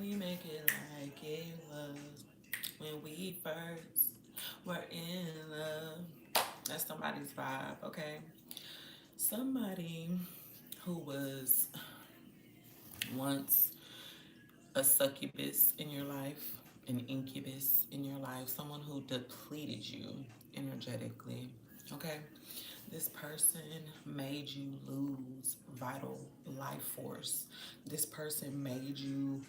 we make it like it was when we first were in love? That's somebody's vibe, okay? Somebody who was once a succubus in your life, an incubus in your life, someone who depleted you energetically, okay? This person made you lose vital life force. This person made you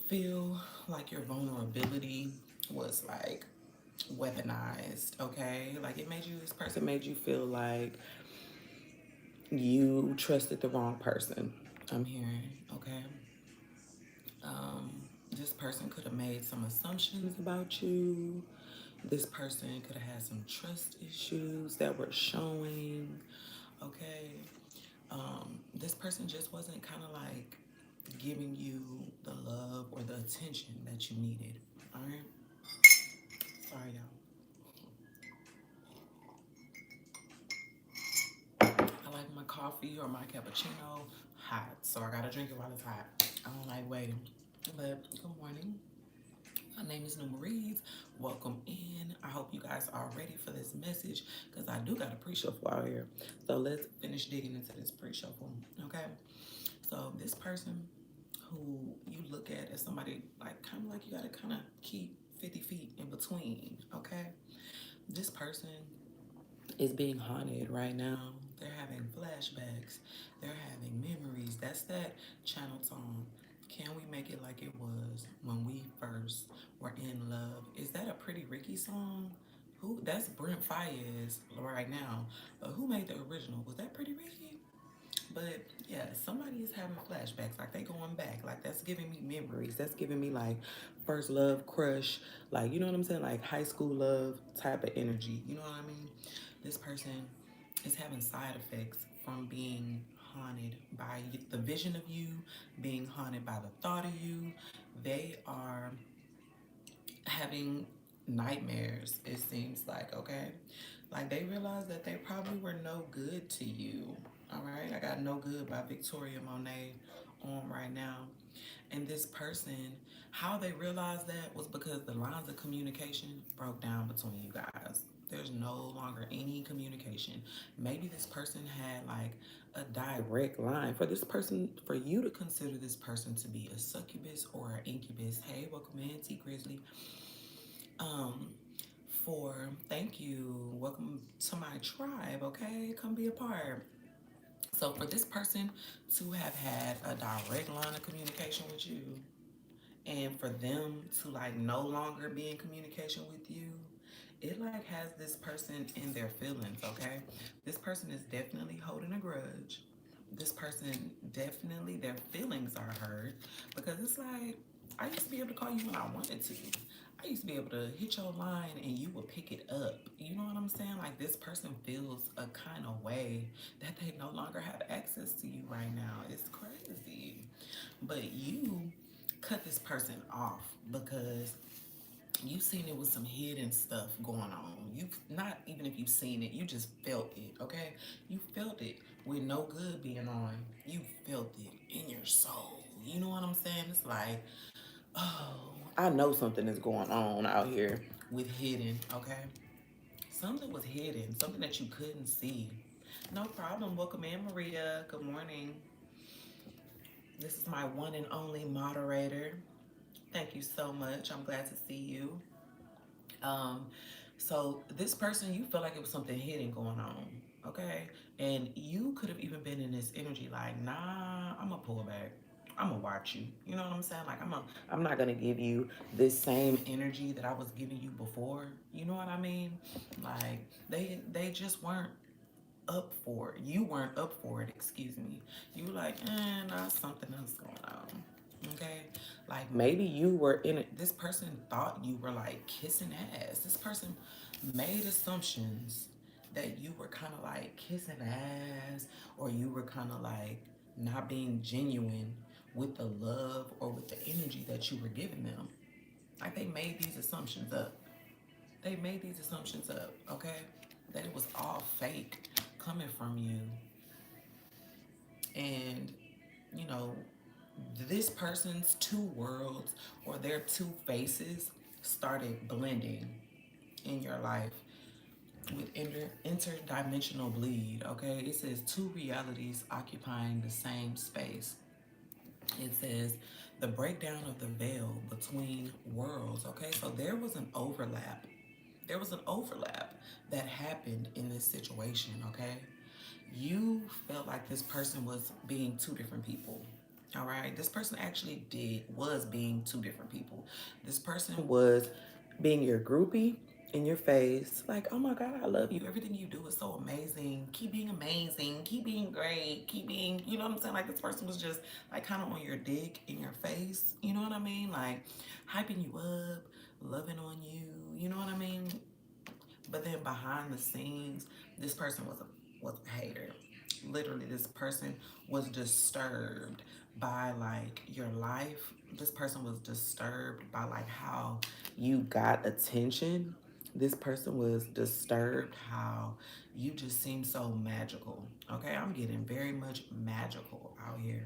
feel like your vulnerability was like weaponized, okay? Like it made you, this person made you feel like you trusted the wrong person. I'm hearing, okay? This person could have made some assumptions about you. This person could have had some trust issues that were showing, okay? This person just wasn't kind of like giving you the love or the attention that you needed, all right? Sorry, y'all. I like my coffee or my cappuccino hot, so I gotta drink it while it's hot. I don't like waiting. But good morning. My name is Neuma Reads. Welcome in. I hope you guys are ready for this message because I do got a pre-shuffle out here. So let's finish digging into this pre-shuffle, okay? So this person who you look at as somebody like kind of like you got to kind of keep 50 feet in between, okay? This person is being haunted right now. They're having flashbacks. They're having memories. That's that channel tone. Can we make it like it was when we first were in love? Is that a Pretty Ricky song? Who? That's Brent Fayez right now. But who made the original? Was that Pretty Ricky? But yeah, somebody is having flashbacks. Like they going back. Like that's giving me memories. That's giving me like first love, crush. Like you know what I'm saying? Like high school love type of energy. You know what I mean? This person is having side effects from being haunted by the vision of you, being haunted by the thought of you. They are having nightmares, it seems like, okay? Like they realize that they probably were no good to you. All right, I got No Good by Victoria Monet on right now. And this person, how they realized that was because the lines of communication broke down between you guys. There's no longer any communication. Maybe this person had like a direct line for this person, for you to consider this person to be a succubus or an incubus. Hey, welcome in, T Grizzly. Um, for thank you, welcome to my tribe. Okay, come be a part. So for this person to have had a direct line of communication with you, and for them to like no longer be in communication with you, it like has this person in their feelings, okay? This person is definitely holding a grudge. This person definitely, their feelings are hurt because it's like, I used to be able to call you when I wanted to. I used to be able to hit your line and you would pick it up. You know what I'm saying? Like this person feels a kind of way that they no longer have access to you right now. It's crazy. But you cut this person off because you seen it with some hidden stuff going on. You not even if you've seen it, you just felt it, okay? You felt it with No Good being on. You felt it in your soul. You know what I'm saying? It's like, oh, I know something is going on out here with hidden, okay? Something was hidden, something that you couldn't see. No problem. Welcome in, Maria. Good morning. This is my one and only moderator. Thank you so much. I'm glad to see you. Um, so this person, you felt like it was something hidden going on, okay? And you could have even been in this energy like, nah, I'm gonna pull back. I'm gonna watch you. You know what I'm saying? Like I'm not gonna give you this same energy that I was giving you before. You know what I mean? Like they just weren't up for it. You weren't up for it, excuse me. You were like, nah, something else going on. Okay? Like maybe you were in it. This person thought you were like kissing ass. This person made assumptions that you were kind of like kissing ass or you were kind of like not being genuine with the love or with the energy that you were giving them. Like they made these assumptions up. They made these assumptions up, okay? That it was all fake coming from you. And, you know, this person's two worlds or their two faces started blending in your life with interdimensional bleed. Okay, it says two realities occupying the same space. It says the breakdown of the veil between worlds. Okay, so there was an overlap. There was an overlap that happened in this situation. Okay, you felt like this person was being two different people. All right, this person actually was being two different people. This person was being your groupie in your face, like, oh my God, I love you. Everything you do is so amazing. Keep being amazing. Keep being great. Keep being, you know what I'm saying? Like, this person was just like kind of on your dick in your face. You know what I mean? Like, hyping you up, loving on you. You know what I mean? But then behind the scenes, this person was a hater. Literally, this person was disturbed by like your life. This person was disturbed by like how you got attention. This person was disturbed how you just seem so magical. Okay, I'm getting very much magical out here.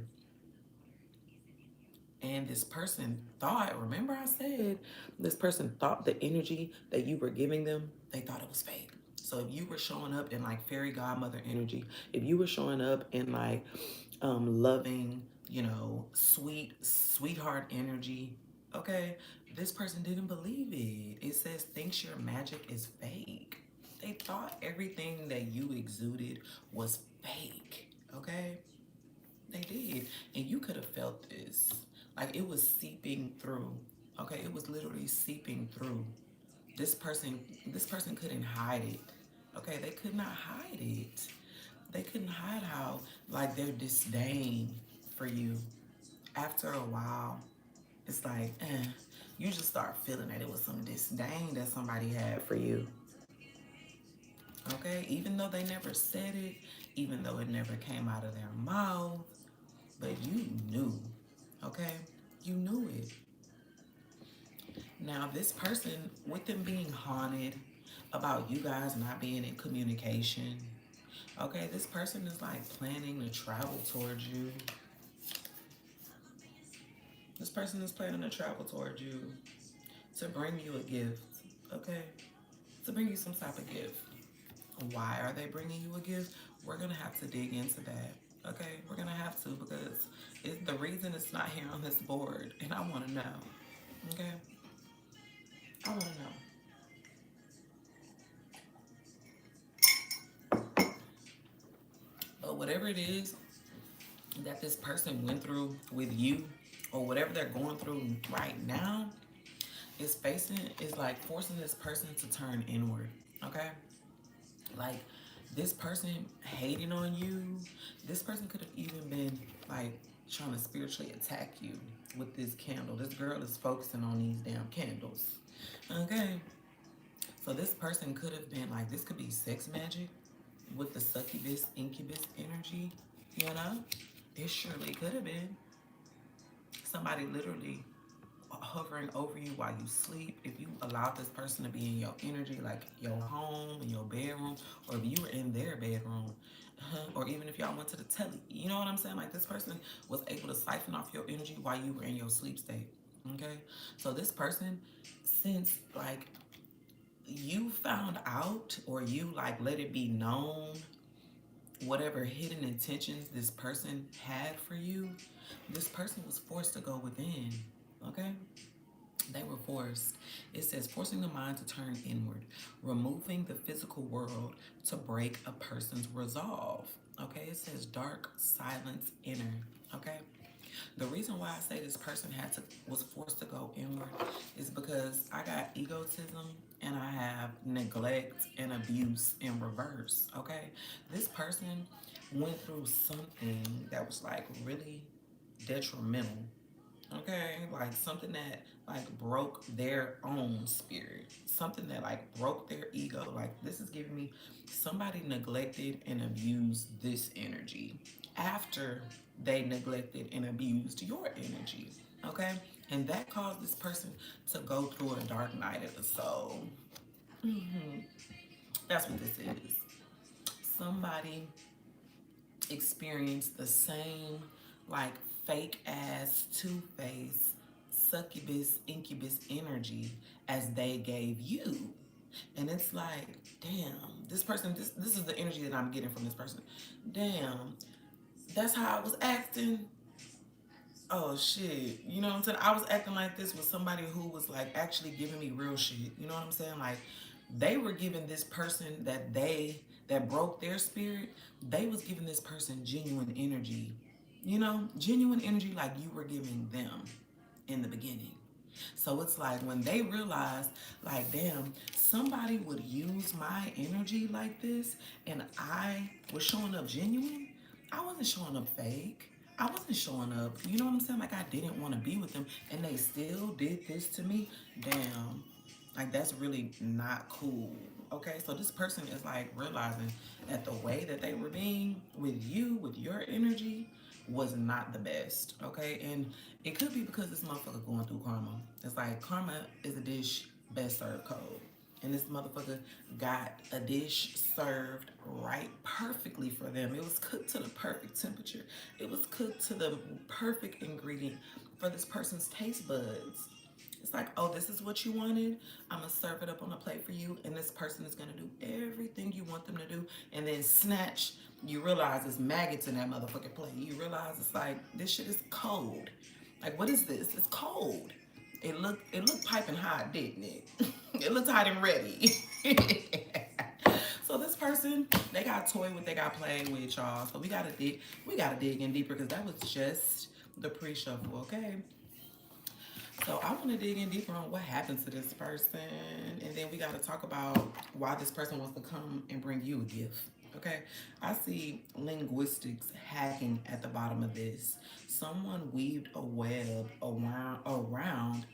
And this person thought, remember I said, this person thought the energy that you were giving them, they thought it was fake. So if you were showing up in like fairy godmother energy, if you were showing up in like loving, you know, sweetheart energy, okay, this person didn't believe it. It says thinks your magic is fake. They thought everything that you exuded was fake, okay? They did. And you could have felt this. Like it was seeping through. Okay, it was literally seeping through. This person couldn't hide it. Okay, they could not hide it. They couldn't hide how like their disdain for you. After a while, it's like, you just start feeling that it was some disdain that somebody had for you. Okay, even though they never said it, even though it never came out of their mouth, but you knew, okay? You knew it. Now, this person, with them being haunted about you guys not being in communication, okay, this person is like planning to travel towards you. This person is planning to travel towards you to bring you a gift, okay? To bring you some type of gift. Why are they bringing you a gift? We're going to have to dig into that, okay? We're going to have to because the reason it's not here on this board, and I want to know, okay? I want to know. But whatever it is that this person went through with you, or whatever they're going through right now, is like forcing this person to turn inward. Okay? Like this person hating on you, this person could have even been like trying to spiritually attack you with this candle. This girl is focusing on these damn candles. Okay? So this person could have been like, this could be sex magic with the succubus, incubus energy, you know? It surely could have been somebody literally hovering over you while you sleep. If you allowed this person to be in your energy, like your home, in your bedroom, or if you were in their bedroom, or even if y'all went to the telly, you know what I'm saying? Like this person was able to siphon off your energy while you were in your sleep state. Okay? So this person, since like you found out or you like let it be known whatever hidden intentions this person had for you, this person was forced to go within. Okay? They were forced. It says forcing the mind to turn inward, removing the physical world to break a person's resolve. Okay? It says dark, silence, inner. Okay? The reason why I say this person was forced to go inward is because I got egotism and I have neglect and abuse in reverse. Okay, this person went through something that was like really detrimental. Okay, like something that like broke their own spirit, something that like broke their ego. Like this is giving me somebody neglected and abused this energy after they neglected and abused your energy. Okay, and that caused this person to go through a dark night of the soul. That's what this is. Somebody experienced the same like fake ass, two-face, succubus, incubus energy as they gave you. And it's like, damn, this person, this is the energy that I'm getting from this person. Damn, that's how I was acting. Oh shit. You know what I'm saying? I was acting like this with somebody who was like actually giving me real shit. You know what I'm saying? Like they were giving this person that broke their spirit, they was giving this person genuine energy. You know, genuine energy like you were giving them in the beginning. So it's like when they realized, like, damn, somebody would use my energy like this, and I was showing up genuine. I wasn't showing up fake. I wasn't showing up, you know what I'm saying? Like, I didn't want to be with them, and they still did this to me. Damn, like, that's really not cool. Okay, so this person is like realizing that the way that they were being with you, with your energy, was not the best. Okay, and it could be because this motherfucker going through karma. It's like karma is a dish best served cold. And this motherfucker got a dish served right perfectly for them. It was cooked to the perfect temperature. It was cooked to the perfect ingredient for this person's taste buds. It's like, oh, this is what you wanted. I'm gonna serve it up on a plate for you, and this person is gonna do everything you want them to do, and then snatch. You realize it's maggots in that motherfucking plate. You realize it's like this shit is cold. Like, what is this? It's cold. It looked piping hot, didn't it? It looked hot and ready. So this person, they got toyed with, they got played with, y'all. So we gotta dig in deeper because that was just the pre-shuffle, okay? So I want to dig in deeper on what happened to this person, and then we got to talk about why this person wants to come and bring you a gift. Okay, I see linguistics hacking at the bottom of this. Someone weaved a web around,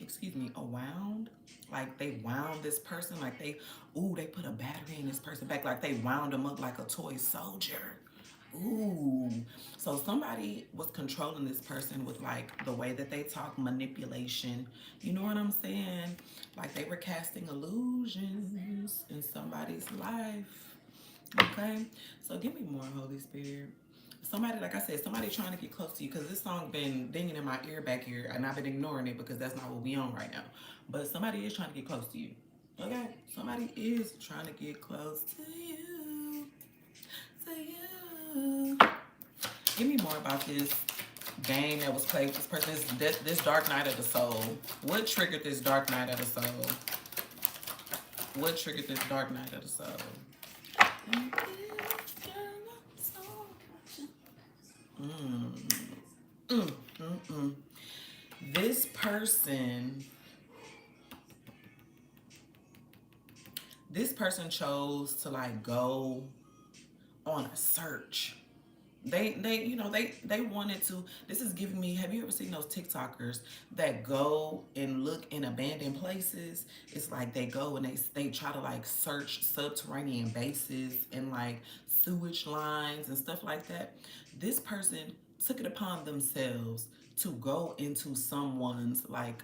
like they wound this person, like they put a battery in this person back, like they wound them up like a toy soldier. Ooh. So somebody was controlling this person with like the way that they talk, manipulation. You know what I'm saying? Like they were casting illusions in somebody's life. Okay? So give me more, Holy Spirit. Somebody, like I said, somebody trying to get close to you because this song been dinging in my ear back here and I've been ignoring it because that's not what we on right now. But somebody is trying to get close to you. Okay? Somebody is trying to get close to you. To you. Give me more about this game that was played with this person. This dark night of the soul. What triggered this dark night of the soul? What triggered this dark night of the soul? Mm. Mm, mm, mm. This person chose to like go on a search. They wanted to. This is giving me, have you ever seen those TikTokers that go and look in abandoned places? It's like they go and they try to like search subterranean bases and like sewage lines and stuff like that. This person took it upon themselves to go into someone's like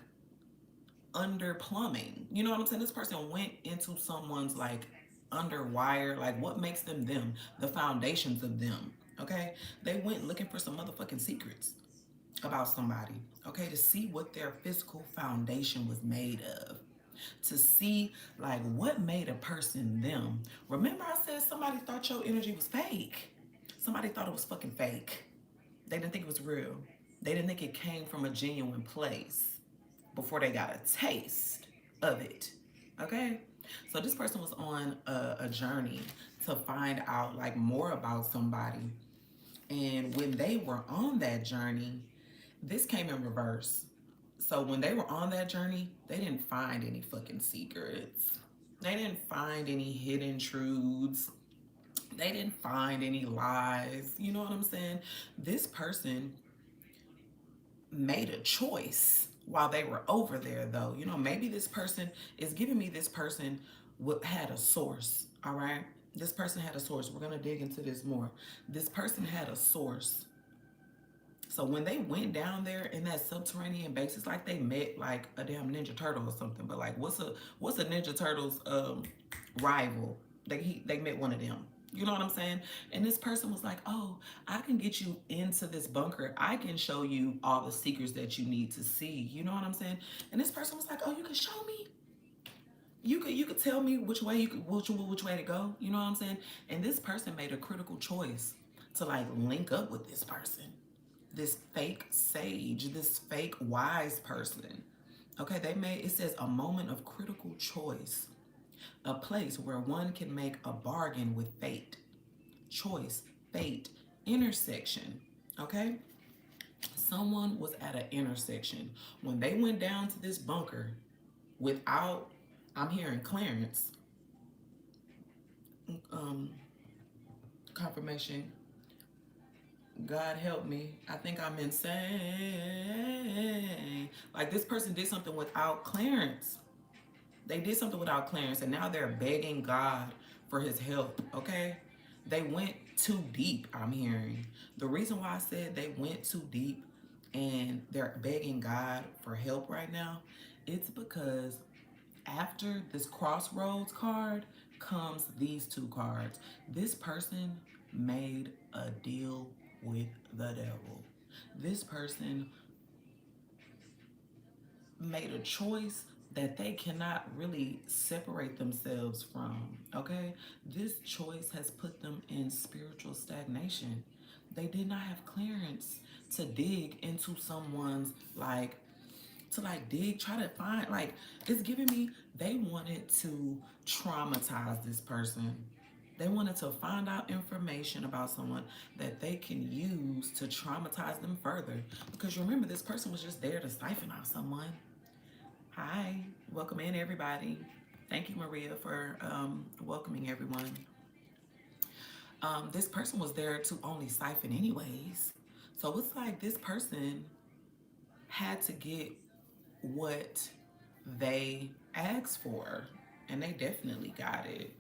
under plumbing. You know what I'm saying? This person went into someone's like under wire, like what makes them them, the foundations of them. Okay? They went looking for some motherfucking secrets about somebody, okay, to see what their physical foundation was made of. To see like what made a person them. Remember I said somebody thought your energy was fake. Somebody thought it was fucking fake. They didn't think it was real. They didn't think it came from a genuine place before they got a taste of it. Okay? So this person was on a journey to find out like more about somebody. And when they were on that journey, this came in reverse. So when they were on that journey, they didn't find any fucking secrets. They didn't find any hidden truths. They didn't find any lies. You know what I'm saying? This person made a choice while they were over there, though. You know, maybe this person is giving me this person had a source. All right, this person had a source. We're gonna dig into this more. This person had a source. So when they went down there in that subterranean base, it's like they met like a damn Ninja Turtle or something. But like, what's a Ninja Turtle's rival? They met one of them. You know what I'm saying? And this person was like, oh, I can get you into this bunker. I can show you all the secrets that you need to see. You know what I'm saying? And this person was like, oh, you can show me? You could tell me which way which way to go. You know what I'm saying? And this person made a critical choice to like link up with this person, this fake sage, this fake wise person. Okay, they made, it says, a moment of critical choice, a place where one can make a bargain with fate. Choice, fate, intersection. Okay, someone was at an intersection when they went down to this bunker without, I'm hearing Clarence, um, confirmation. God help me. I think I'm insane. Like this person did something without clearance. They did something without clearance, and now they're begging God for his help, okay? They went too deep, I'm hearing. The reason why I said they went too deep and they're begging God for help right now, it's because after this crossroads card comes these two cards. This person made a deal with the devil. This person made a choice that they cannot really separate themselves from, okay? This choice has put them in spiritual stagnation. They did not have clearance to dig into someone's like to like dig, try to find, like, it's giving me, they wanted to traumatize this person. They wanted to find out information about someone that they can use to traumatize them further. Because remember, this person was just there to siphon out someone. Hi, welcome in everybody. Thank you, Maria, for welcoming everyone. This person was there to only siphon anyways. So it's like this person had to get what they asked for, and they definitely got it.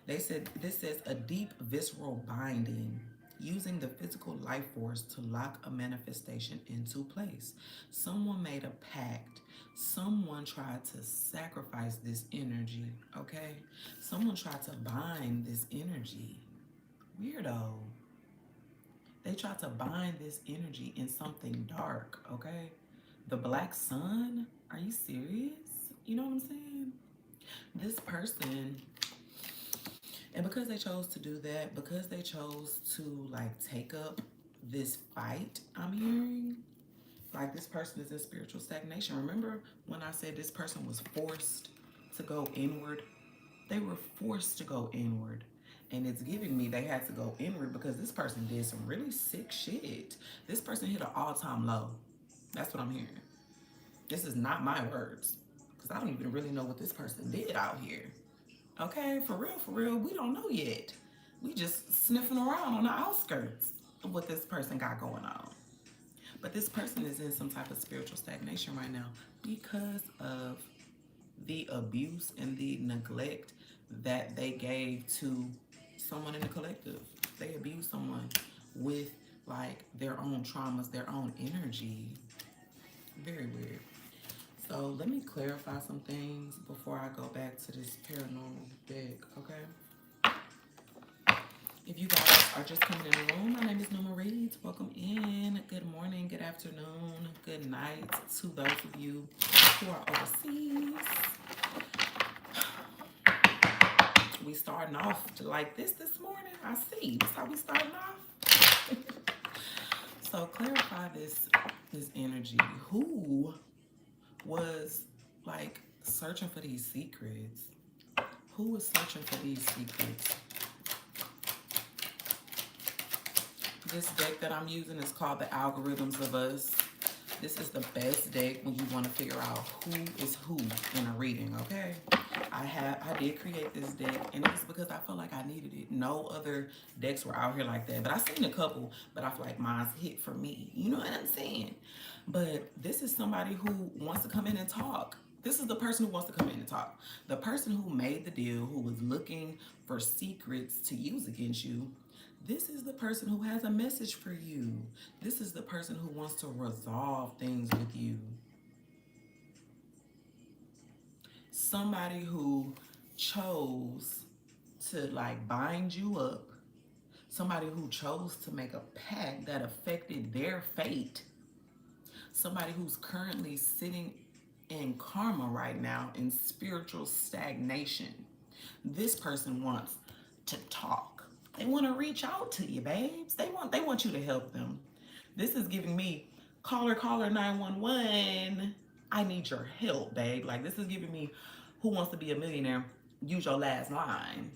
They said, this says a deep visceral binding, using the physical life force to lock a manifestation into place. Someone made a pact. Someone tried to sacrifice this energy, okay? Someone tried to bind this energy. Weirdo. They tried to bind this energy in something dark, okay? The black sun? Are you serious? You know what I'm saying? This person, and because they chose to do that, because they chose to like take up this fight, I'm hearing, like this person is in spiritual stagnation. Remember when I said this person was forced to go inward? They were forced to go inward. And it's giving me they had to go inward because this person did some really sick shit. This person hit an all-time low. That's what I'm hearing. This is not my words, because I don't even really know what this person did out here. Okay, for real, we don't know yet. We just sniffing around on the outskirts of what this person got going on. But this person is in some type of spiritual stagnation right now because of the abuse and the neglect that they gave to someone in the collective. They abused someone with like their own traumas, their own energy. Very weird. So let me clarify some things before I go back to this paranormal deck, okay? If you guys are just coming in the room, my name is Neuma Reads. Welcome in. Good morning, good afternoon, good night to those of you who are overseas. We starting off like this morning. I see. That's how we starting off. So clarify this energy. Who was like searching for these secrets? Who was searching for these secrets? This deck that I'm using is called the Algorithms of Us. This is the best deck when you want to figure out who is who in a reading, okay? I did create this deck, and it was because I felt like I needed it. No other decks were out here like that. But I've seen a couple, but I feel like mine's hit for me. You know what I'm saying? But this is somebody who wants to come in and talk. This is the person who wants to come in and talk. The person who made the deal, who was looking for secrets to use against you. This is the person who has a message for you. This is the person who wants to resolve things with you. Somebody who chose to like bind you up somebody who chose to make a pact that affected their fate, somebody who's currently sitting in karma right now, in spiritual stagnation. This person wants to talk. They want to reach out to you, babes. They want you to help them. This is giving me caller 911. I need your help, babe. Like, this is giving me Who Wants to Be a Millionaire? Use your last line.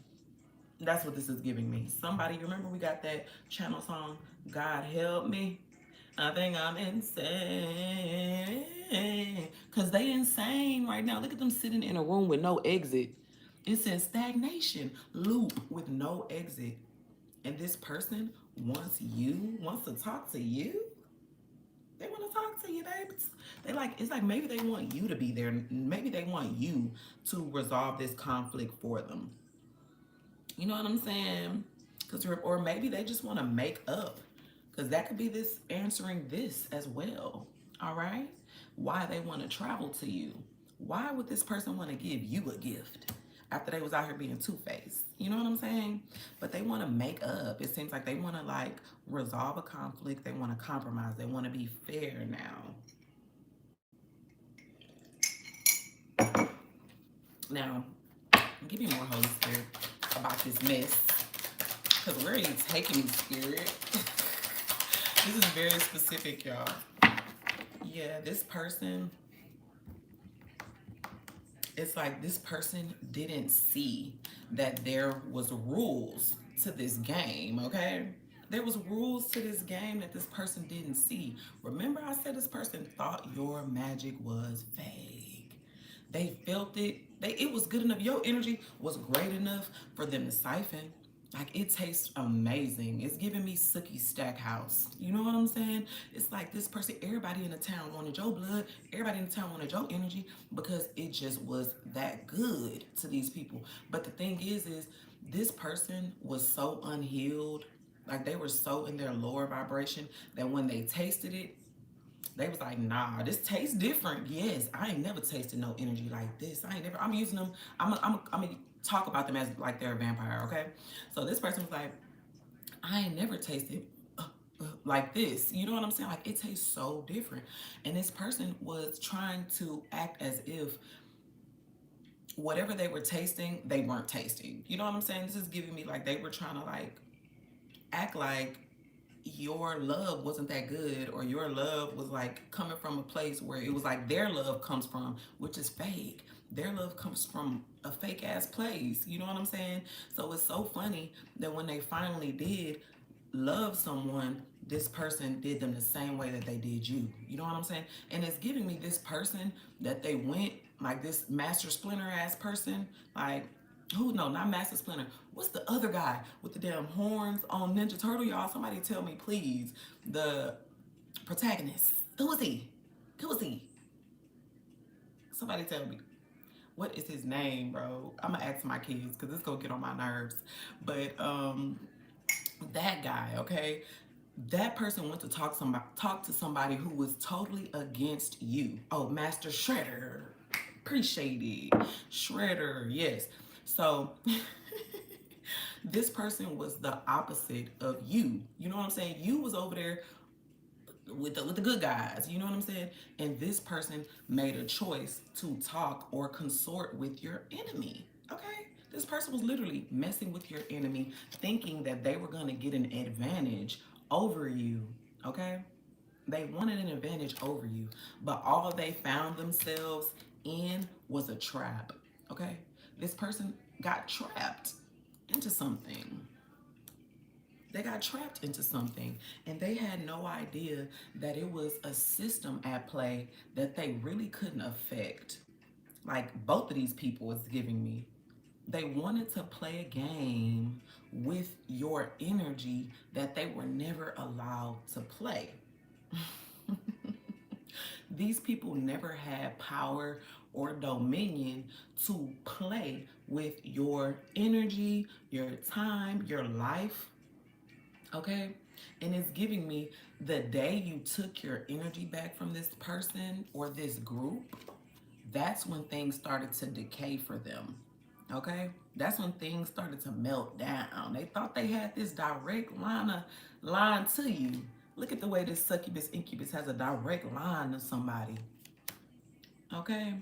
That's what this is giving me. Somebody, remember we got that channel song, God Help Me? I think I'm insane. Because they insane right now. Look at them sitting in a room with no exit. It says stagnation, loop with no exit. And this person wants to talk to you. They want to talk to you, baby. It's like maybe they want you to be there. Maybe they want you to resolve this conflict for them. You know what I'm saying? Or maybe they just want to make up. Because that could be this answering this as well. All right? Why they want to travel to you. Why would this person want to give you a gift after they was out here being two-faced? You know what I'm saying? But they want to make up. It seems like they want to like resolve a conflict. They want to compromise. They want to be fair now. Now, give me more Holy Spirit about this mess. Because where are you taking me, Spirit? This is very specific, y'all. Yeah, this person, it's like this person didn't see that there was rules to this game, okay? There was rules to this game that this person didn't see. Remember I said this person thought your magic was fake. They felt it. It was good enough. Your energy was great enough for them to siphon. Like, it tastes amazing. It's giving me Sookie Stackhouse. You know what I'm saying? It's like this person, everybody in the town wanted your blood. Everybody in the town wanted your energy because it just was that good to these people. But the thing is this person was so unhealed. Like, they were so in their lower vibration that when they tasted it, they was like, nah, this tastes different. Yes, I ain't never tasted no energy like this. I'm using them. I'm gonna talk about them as like they're a vampire, okay? So this person was like, I ain't never tasted like this. You know what I'm saying? Like, it tastes so different. And this person was trying to act as if whatever they were tasting, they weren't tasting. You know what I'm saying? This is giving me like they were trying to like act like your love wasn't that good, or your love was like coming from a place where it was like their love comes from, which is fake. Their love comes from a fake ass place. You know what I'm saying? So it's so funny that when they finally did love someone, this person did them the same way that they did you. You know what I'm saying? And it's giving me this person that they went, like this Master Splinter ass person, like, who? No, not Master Splinter. What's the other guy with the damn horns on Ninja Turtle, y'all? Somebody tell me, please. The protagonist. Who was he? Who was he? Somebody tell me. What is his name, bro? I'm gonna ask my kids because this gonna get on my nerves. But that guy, okay? That person went to talk to somebody who was totally against you. Oh, Master Shredder. Appreciate it. Shredder, yes. So this person was the opposite of you. You know what I'm saying? You was over there with the good guys. You know what I'm saying? And this person made a choice to talk or consort with your enemy. Okay? This person was literally messing with your enemy, thinking that they were going to get an advantage over you. Okay? They wanted an advantage over you, but all they found themselves in was a trap. Okay? This person got trapped into something. They got trapped into something, and they had no idea that it was a system at play that they really couldn't affect. Like, both of these people is giving me. They wanted to play a game with your energy that they were never allowed to play. These people never had power or dominion to play with your energy, your time, your life. Okay? And it's giving me the day you took your energy back from this person or this group, that's when things started to decay for them. Okay, that's when things started to melt down. They thought they had this direct line to you. Look at the way this succubus incubus has a direct line to somebody. Okay,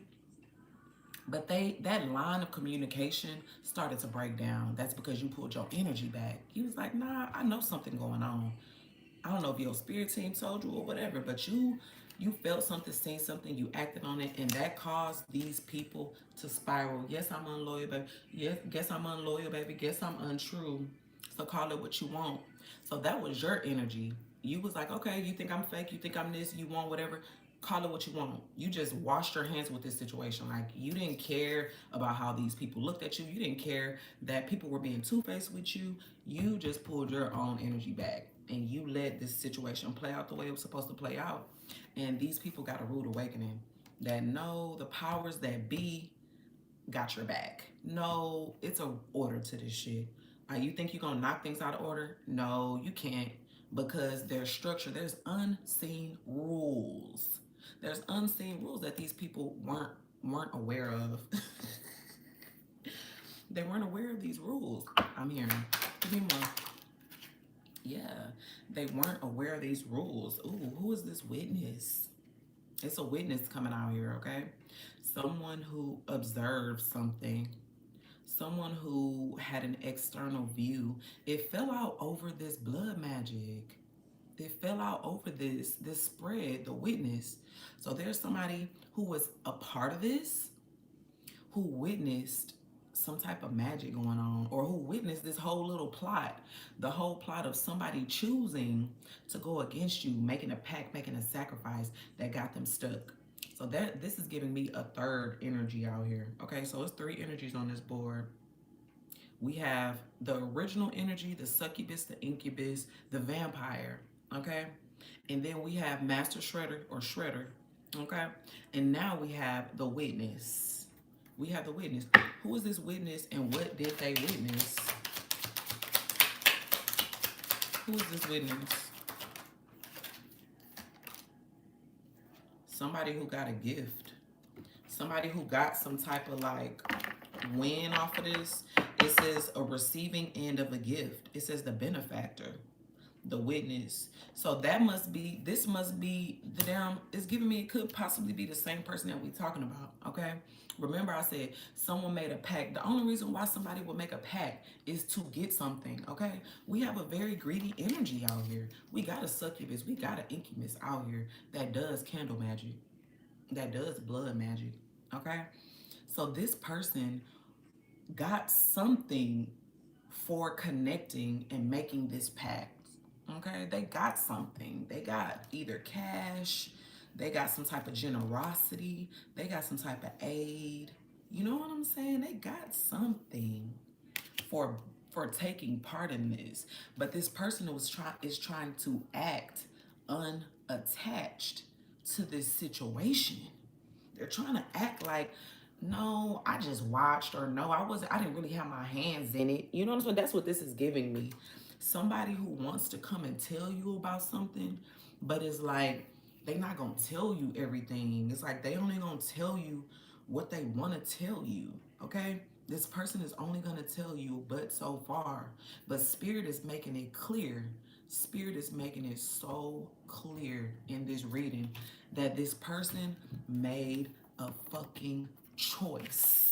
but that line of communication started to break down. That's because you pulled your energy back. You was like, nah, I know something going on. I don't know if your spirit team told you or whatever, but you felt something, seen something, you acted on it, and that caused these people to spiral. Yes, I'm unloyal, baby. Yes, guess I'm unloyal, baby. Guess I'm untrue. So call it what you want. So that was your energy. You was like, okay, you think I'm fake, you think I'm this, you want whatever. Call it what you want. You just washed your hands with this situation. Like, you didn't care about how these people looked at you. You didn't care that people were being two-faced with you. You just pulled your own energy back and you let this situation play out the way it was supposed to play out. And these people got a rude awakening that no, the powers that be got your back. No, it's a order to this shit. You think you're gonna knock things out of order? No, you can't, because there's structure. There's unseen rules. There's unseen rules that these people weren't aware of. They weren't aware of these rules. I'm hearing. Give me more. Yeah, they weren't aware of these rules. Ooh, who is this witness? It's a witness coming out here, okay? Someone who observed something. Someone who had an external view. It fell out over this blood magic. It fell out over this spread, the witness. So there's somebody who was a part of this, who witnessed some type of magic going on, or who witnessed this whole little plot, the whole plot of somebody choosing to go against you, making a pact, making a sacrifice that got them stuck. So this is giving me a third energy out here. Okay, so it's three energies on this board. We have the original energy, the succubus, the incubus, the vampire. Okay, and then we have master shredder or shredder. Okay, and now we have the witness. We have the witness. Who is this witness and what did they witness? Who is this witness? Somebody who got a gift. Somebody who got some type of like win off of this. It says a receiving end of a gift. It says the benefactor, the witness. So that must be, this must be the damn, it's giving me, it could possibly be the same person that we talking about, okay? Remember I said someone made a pact. The only reason why somebody would make a pact is to get something, okay? We have a very greedy energy out here. We got a succubus, we got an incubus out here that does candle magic, that does blood magic, okay? So this person got something for connecting and making this pact. Okay, they got something. They got either cash, they got some type of generosity, they got some type of aid. You know what I'm saying? They got something for taking part in this. But this person is trying to act unattached to this situation. They're trying to act like, no, I just watched, or no, I didn't really have my hands in it. You know what I'm saying? That's what this is giving me. Somebody who wants to come and tell you about something, but it's like they're not gonna tell you everything. It's like they only gonna tell you what they want to tell you. Okay, this person is only gonna tell you but so far. But spirit is making it clear. Spirit is making it so clear in this reading that this person made a fucking choice.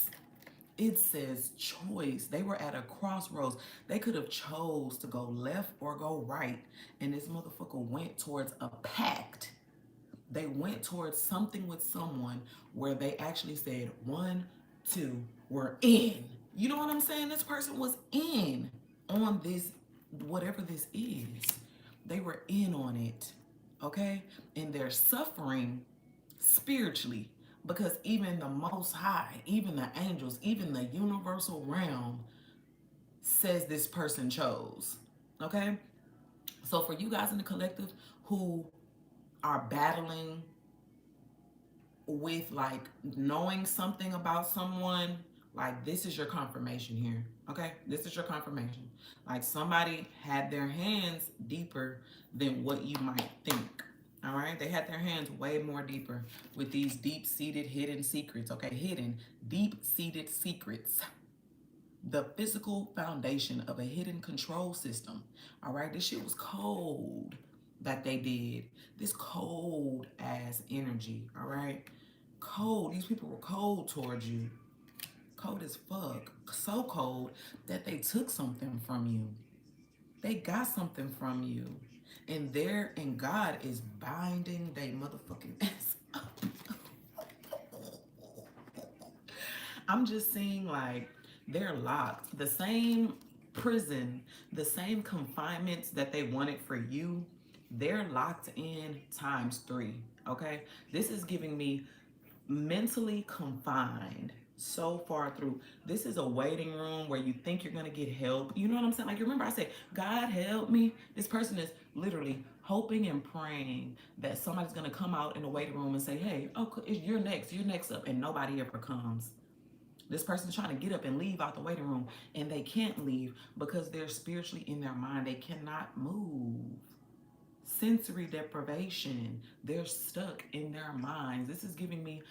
It says choice. They were at a crossroads. They could have chose to go left or go right, and this motherfucker went towards a pact. They went towards something with someone where they actually said, 1, 2, we're in. You know what I'm saying? This person was in on this, whatever this is. They were in on it, okay? And they're suffering spiritually, because even the Most High, even the angels, even the universal realm says this person chose, okay? So for you guys in the collective who are battling with like knowing something about someone, like this is your confirmation here, okay? This is your confirmation. Like somebody had their hands deeper than what you might think. All right, they had their hands way more deeper with these deep-seated hidden secrets, okay? Hidden, deep-seated secrets. the physical foundation of a hidden control system. All right, this shit was cold that they did. This cold ass energy. All right, cold. These people were cold towards you. Cold as fuck. So cold that they took something from you. They got something from you. And God is binding they motherfucking ass up. I'm just seeing like they're locked. The same prison, the same confinements that they wanted for you, they're locked in times 3. Okay? This is giving me mentally confined so far through. This is a waiting room where you think you're gonna get help. You know what I'm saying? Like, you remember I said, God help me. This person is literally hoping and praying that somebody's gonna come out in the waiting room and say, hey, oh, you're next up, and nobody ever comes. This person's trying to get up and leave out the waiting room, and they can't leave because they're spiritually in their mind. They cannot move. Sensory deprivation. They're stuck in their minds. This is giving me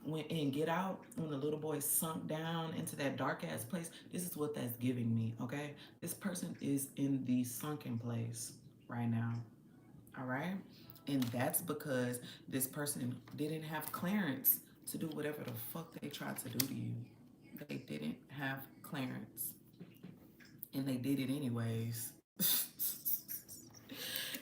when in Get Out, when the little boy sunk down into that dark ass place. This is what that's giving me. Okay, this person is in the sunken place right now. All right, and that's because this person didn't have clearance to do whatever the fuck they tried to do to you. They didn't have clearance, and they did it anyways.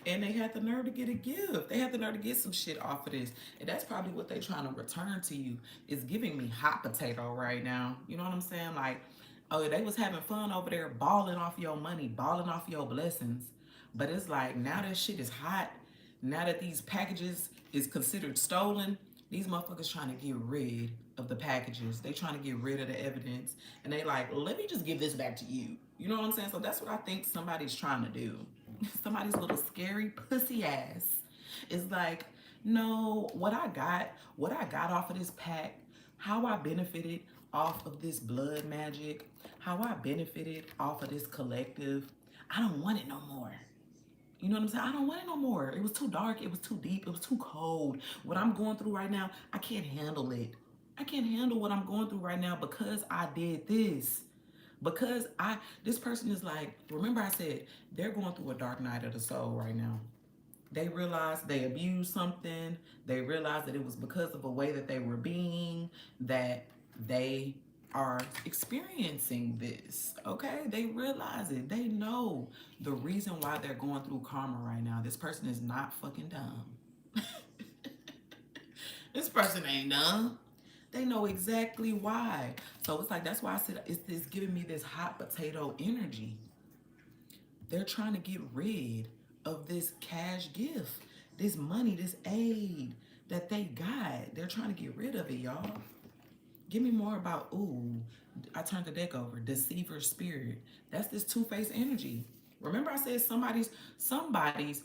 And they had the nerve to get a gift. They had the nerve to get some shit off of this. And that's probably what they're trying to return to you. Is giving me hot potato right now. You know what I'm saying? Like, oh, they was having fun over there balling off your money, balling off your blessings. But it's like, now that shit is hot. Now that these packages is considered stolen, these motherfuckers trying to get rid of the packages. They trying to get rid of the evidence. And they like, let me just give this back to you. You know what I'm saying? So that's what I think somebody's trying to do. Somebody's little scary pussy ass is like, no, what I got off of this pack, how I benefited off of this blood magic, how I benefited off of this collective, I don't want it no more. You know what I'm saying? I don't want it no more. It was too dark. It was too deep. It was too cold. What I'm going through right now, I can't handle it. I can't handle what I'm going through right now because I did this. Because this person is like, remember I said, they're going through a dark night of the soul right now. They realized they abused something. They realized that it was because of a way that they were being, that they are experiencing this. Okay? They realize it. They know the reason why they're going through karma right now. This person is not fucking dumb. This person ain't dumb. They know exactly why. So it's like, that's why I said it's giving me this hot potato energy. They're trying to get rid of this cash gift, this money, this aid that they got. They're trying to get rid of it, y'all. Give me more about, ooh, I turned the deck over, deceiver spirit. That's this two-faced energy. Remember I said somebody's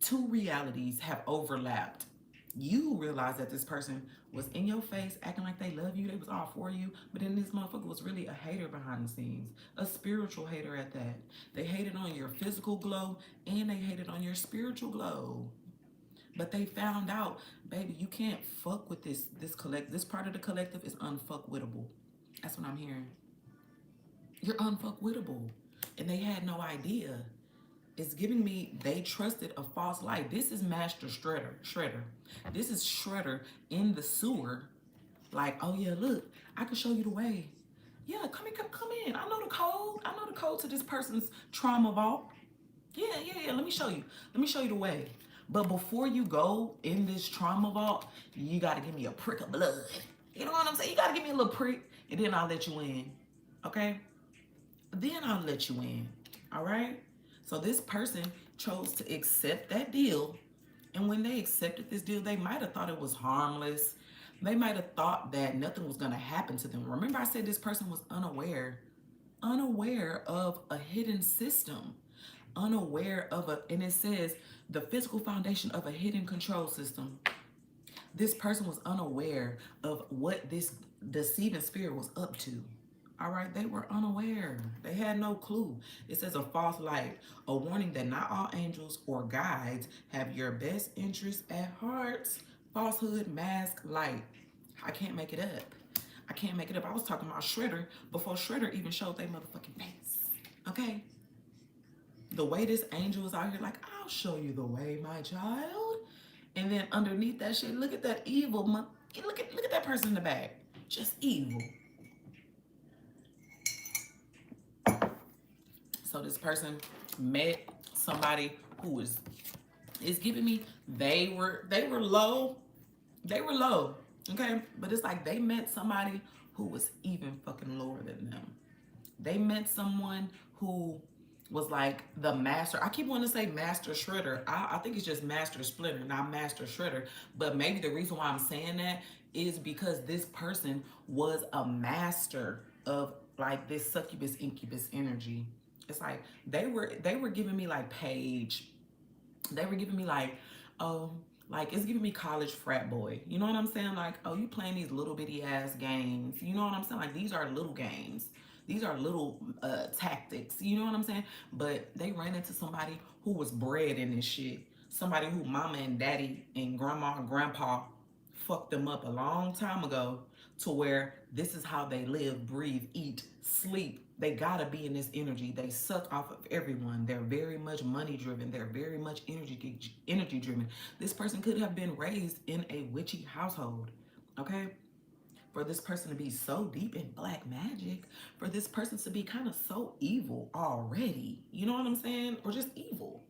two realities have overlapped. You realize that this person was in your face acting like they love you, they was all for you, but then this motherfucker was really a hater behind the scenes, a spiritual hater at that. They hated on your physical glow and they hated on your spiritual glow. But they found out, baby, you can't fuck with this part of the collective is unfuckwittable. That's what I'm hearing. You're unfuckwittable. And they had no idea. It's giving me, they trusted a false light. This is Master Shredder. This is Shredder in the sewer. Like, oh yeah, look, I can show you the way. Yeah, come in. I know the code. I know the code to this person's trauma vault. Yeah. Let me show you. Let me show you the way. But before you go in this trauma vault, you got to give me a prick of blood. You know what I'm saying? You got to give me a little prick, and then I'll let you in. Okay? Then I'll let you in. All right? So this person chose to accept that deal. And when they accepted this deal, they might have thought it was harmless. They might have thought that nothing was going to happen to them. Remember I said this person was unaware of a hidden system, unaware of and it says the physical foundation of a hidden control system. This person was unaware of what this deceiving spirit was up to. All right, they were unaware. They had no clue. It says a false light, a warning that not all angels or guides have your best interests at heart. Falsehood, mask, light. I can't make it up. I can't make it up. I was talking about Shredder before Shredder even showed their motherfucking face. Okay? The way this angel is out here, like, I'll show you the way, my child. And then underneath that shit, look at that evil. Look at that person in the back. Just evil. So this person met somebody who is giving me, they were low. They were low. Okay? But it's like they met somebody who was even fucking lower than them. They met someone who was like the master. I keep wanting to say master shredder. I think it's just master splitter, not master shredder. But maybe the reason why I'm saying that is because this person was a master of like this succubus incubus energy. It's like they were giving me like Paige. They were giving me like it's giving me college frat boy. You know what I'm saying? Like, oh, you playing these little bitty ass games. You know what I'm saying? Like, these are little games. These are little tactics. You know what I'm saying? But they ran into somebody who was bred in this shit. Somebody who mama and daddy and grandma and grandpa fucked them up a long time ago to where this is how they live, breathe, eat, sleep. They gotta be in this energy. They suck off of everyone. They're very much money driven. They're very much energy driven. This person could have been raised in a witchy household. Okay? For this person to be so deep in black magic, for this person to be kind of so evil already. You know what I'm saying? Or just evil.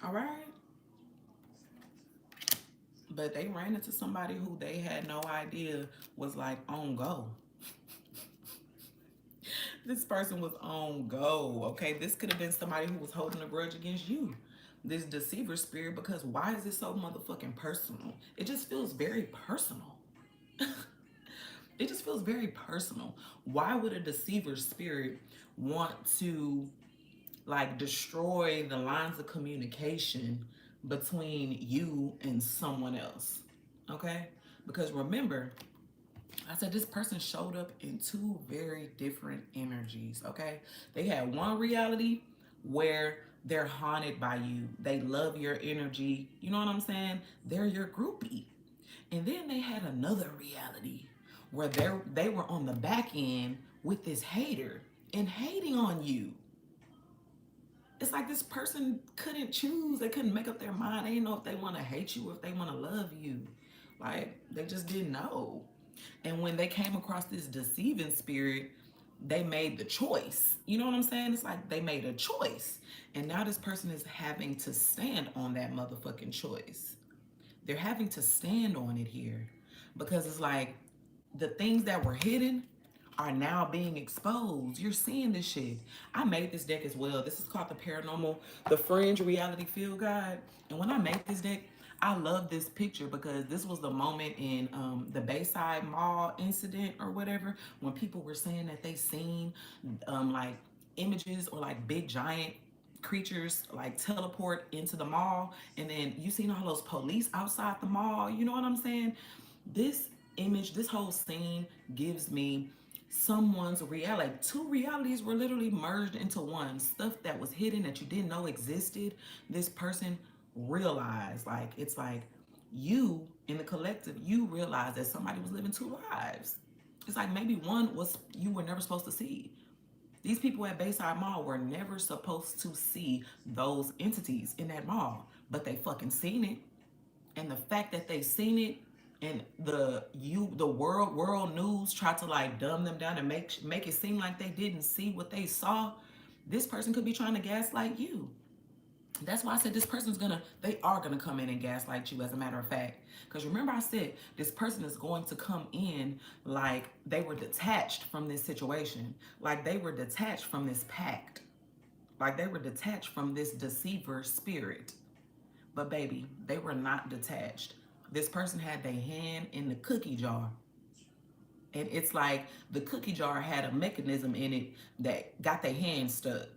All right? But they ran into somebody who they had no idea was like on go. This person was on go, okay? This could have been somebody who was holding a grudge against you. This deceiver spirit, because why is it so motherfucking personal? It just feels very personal. It just feels very personal. Why would a deceiver spirit want to like destroy the lines of communication between you and someone else? Okay? Because remember, I said this person showed up in two very different energies, okay? They had one reality where they're haunted by you. They love your energy. You know what I'm saying? They're your groupie. And then they had another reality where they were on the back end with this hater and hating on you. It's like this person couldn't choose. They couldn't make up their mind. They didn't know if they want to hate you or if they want to love you. Like, they just didn't know. And when they came across this deceiving spirit, they made the choice. You know what I'm saying? It's like they made a choice. And now this person is having to stand on that motherfucking choice. They're having to stand on it here. Because it's like the things that were hidden are now being exposed. You're seeing this shit. I made this deck as well. This is called the Fringe Reality Field Guide. And when I made this deck, I love this picture because this was the moment in the Bayside Mall incident or whatever, when people were saying that they seen like images or like big giant creatures like teleport into the mall, and then you seen all those police outside the mall. You know what I'm saying? This image, this whole scene gives me someone's reality. Like, two realities were literally merged into one. Stuff that was hidden that you didn't know existed, this person realized. Like, it's like you in the collective, you realize that somebody was living two lives. It's like maybe one was you were never supposed to see. These people at Bayside Mall were never supposed to see those entities in that mall, but they fucking seen it. And the fact that they seen it, and the world news tried to like dumb them down and make it seem like they didn't see what they saw. This person could be trying to gaslight you. That's why I said they are gonna come in and gaslight you, as a matter of fact. Because remember I said this person is going to come in like they were detached from this situation. Like they were detached from this pact. Like they were detached from this deceiver spirit. But baby, they were not detached. This person had their hand in the cookie jar. And it's like the cookie jar had a mechanism in it that got their hand stuck.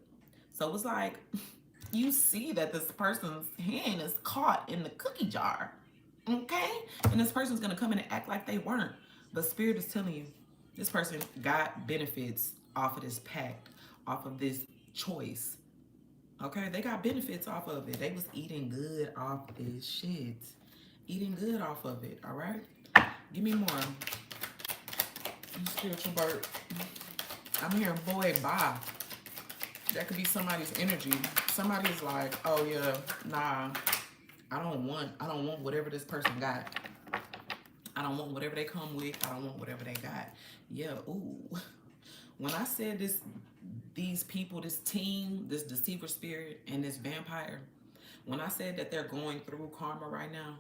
So it's like, you see that this person's hand is caught in the cookie jar. Okay? And this person's gonna come in and act like they weren't. But Spirit is telling you, this person got benefits off of this pact, off of this choice. Okay, they got benefits off of it. They was eating good off this shit. Eating good off of it, all right? Give me more. Spiritual bird. I'm hearing boy, bye. That could be somebody's energy. Somebody's like, oh yeah, nah, I don't want whatever this person got. I don't want whatever they come with. I don't want whatever they got. Yeah, ooh. When I said this, these people, this team, this deceiver spirit, and this vampire, when I said that they're going through karma right now,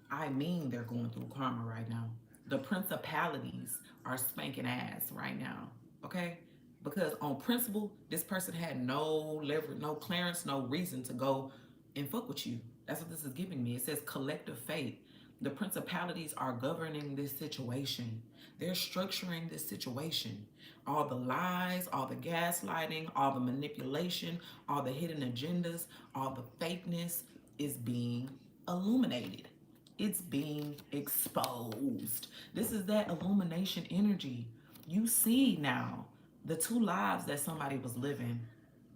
I mean they're going through karma right now. The principalities are spanking ass right now, okay? Because on principle, this person had no leverage, no clearance, no reason to go and fuck with you. That's what this is giving me. It says collective fate. The principalities are governing this situation. They're structuring this situation. All the lies, all the gaslighting, all the manipulation, all the hidden agendas, all the fakeness is being illuminated. It's being exposed. This is that illumination energy. You see now the two lives that somebody was living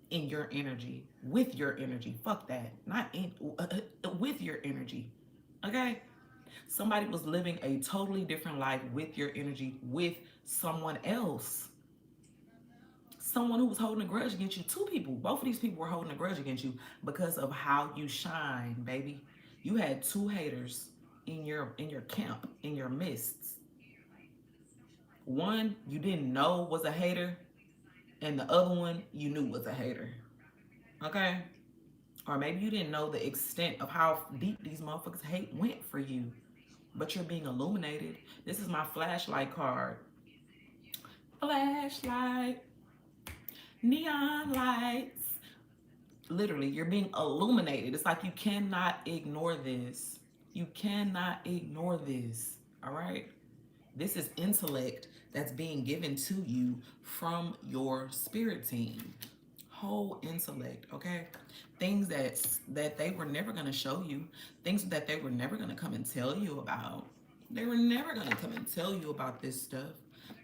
in your energy, with your energy. Fuck that. Not in, with your energy. Okay? Somebody was living a totally different life with your energy, with someone else. Someone who was holding a grudge against you. Two people. Both of these people were holding a grudge against you because of how you shine, baby. You had two haters in your camp, in your midst. One you didn't know was a hater, and the other one you knew was a hater. Okay? Or maybe you didn't know the extent of how deep these motherfuckers hate went for you. But you're being illuminated. This is my flashlight card. Flashlight, neon lights. Literally, you're being illuminated. It's like you cannot ignore this. You cannot ignore this. All right? This is intellect that's being given to you from your spirit team. Whole intellect, okay? Things that they were never going to show you, things that they were never going to come and tell you about. They were never going to come and tell you about this stuff.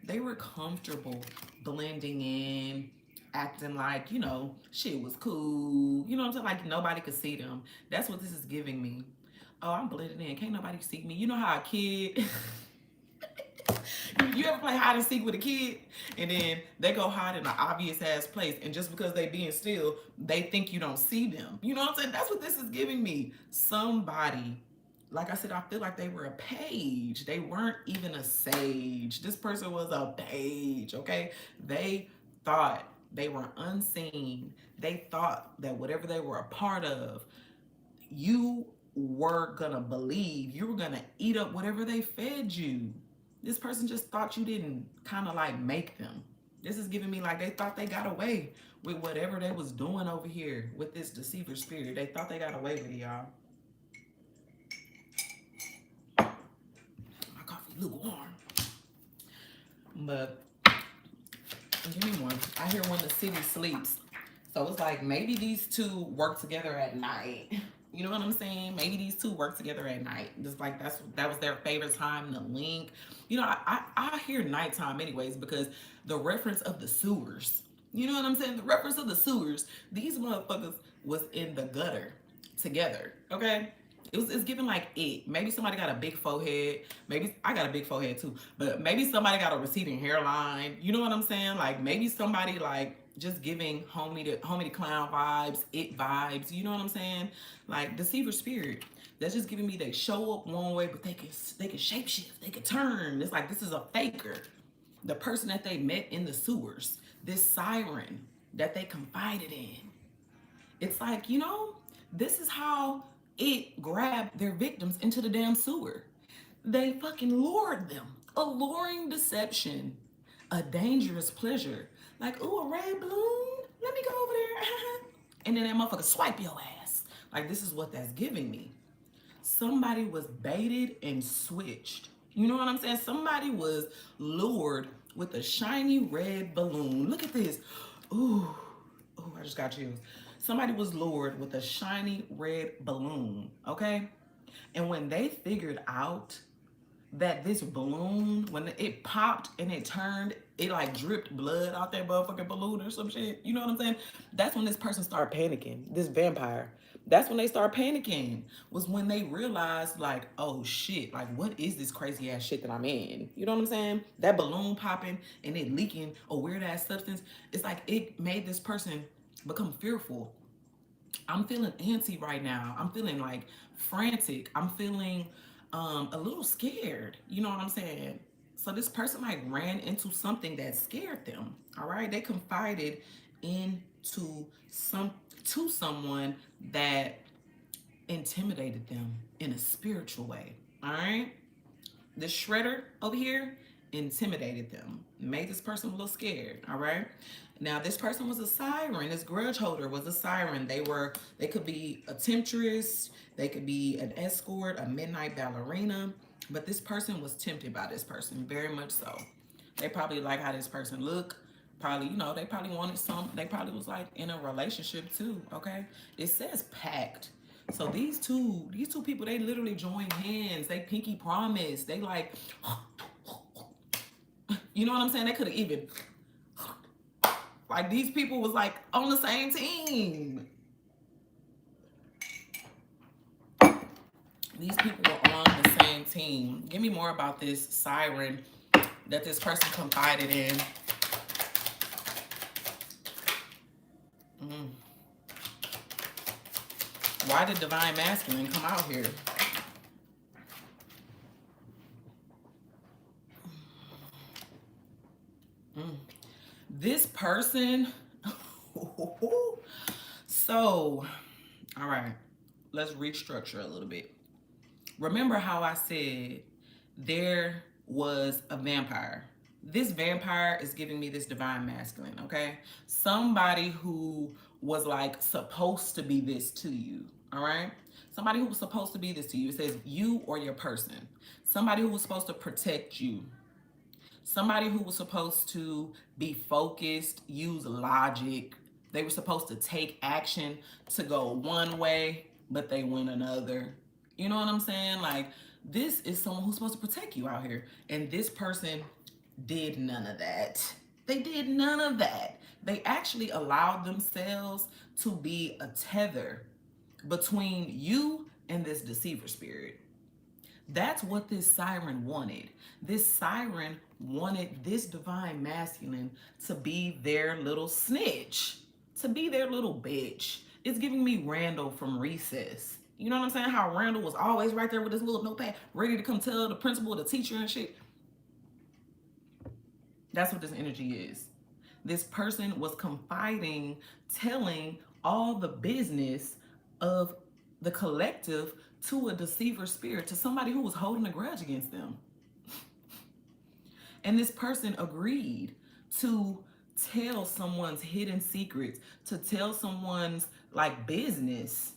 They were comfortable blending in, acting like, you know, shit was cool. You know what I'm saying? Like nobody could see them. That's what this is giving me. Oh, I'm blending in. Can't nobody see me. You know how a kid... You ever play hide and seek with a kid and then they go hide in an obvious ass place, and just because they being still, they think you don't see them. You know what I'm saying? That's what this is giving me. Somebody, like I said, I feel like they were a page. They weren't even a sage. This person was a page, okay? They thought they were unseen. They thought that whatever they were a part of, you were gonna believe, you were gonna eat up whatever they fed you. This person just thought you didn't kind of like make them. This is giving me like they thought they got away with whatever they was doing over here with this deceiver spirit. They thought they got away with it, y'all. My coffee lukewarm. But give me one. I hear when the city sleeps. So it's like maybe these two work together at night. You know what I'm saying? Maybe these two work together at night. Just like that was their favorite time to link. You know, I hear nighttime anyways because the reference of the sewers. You know what I'm saying? The reference of the sewers. These motherfuckers was in the gutter together. Okay? It's giving like it. Maybe somebody got a big forehead. Maybe I got a big forehead too. But maybe somebody got a receding hairline. You know what I'm saying? Like maybe somebody like just giving homie to clown vibes, it vibes. You know what I'm saying? Like deceiver spirit. That's just giving me they show up one way, but they can shapeshift. They can turn. It's like this is a faker. The person that they met in the sewers, this siren that they confided in. It's like, you know, this is how it grabbed their victims into the damn sewer. They fucking lured them. Alluring deception. A dangerous pleasure. Like, ooh, a red balloon? Let me go over there. And then that motherfucker swipe your ass. Like, this is what that's giving me. Somebody was baited and switched. You know what I'm saying? Somebody was lured with a shiny red balloon. Look at this. Ooh, I just got chills. Somebody was lured with a shiny red balloon, okay? And when they figured out that this balloon, when it popped and it turned, it like dripped blood out that motherfucking balloon or some shit. You know what I'm saying? That's when this person started panicking, this vampire. That's when they start panicking, was when they realized, like, oh shit, like, what is this crazy ass shit that I'm in? You know what I'm saying? That balloon popping and it leaking a weird ass substance. It's like it made this person become fearful. I'm feeling antsy right now. I'm feeling like frantic. I'm feeling a little scared. You know what I'm saying? So this person like ran into something that scared them. All right. They confided into someone that intimidated them in a spiritual way. All right. The shredder over here intimidated them, made this person a little scared. All right. Now this person was a siren. This grudge holder was a siren. They could be a temptress, they could be an escort, a midnight ballerina, but this person was tempted by this person very much so. They probably like how this person looked. Probably, they probably wanted some. They probably was like in a relationship too. Okay, it says packed. So these two people, they literally joined hands. They pinky promise. They like, you know what I'm saying? They could have even, like, these people was like on the same team. These people were on the same team. Give me more about this siren that this person confided in. Why did divine masculine come out here? This person. So, all right, let's restructure a little bit. Remember how I said there was a vampire? This vampire is giving me this divine masculine, okay? Somebody who was like supposed to be this to you, all right? Somebody who was supposed to be this to you. It says you or your person. Somebody who was supposed to protect you. Somebody who was supposed to be focused, use logic. They were supposed to take action to go one way, but they went another. You know what I'm saying? Like, this is someone who's supposed to protect you out here. And this person did none of that. They did none of that. They actually allowed themselves to be a tether between you and this deceiver spirit. That's what this siren wanted. This siren wanted this divine masculine to be their little snitch, to be their little bitch. It's giving me Randall from Recess. You know what I'm saying? How Randall was always right there with his little notepad, ready to come tell the principal, the teacher, and shit. That's what this energy is. This person was confiding, telling all the business of the collective to a deceiver spirit, to somebody who was holding a grudge against them. And this person agreed to tell someone's hidden secrets, to tell someone's like business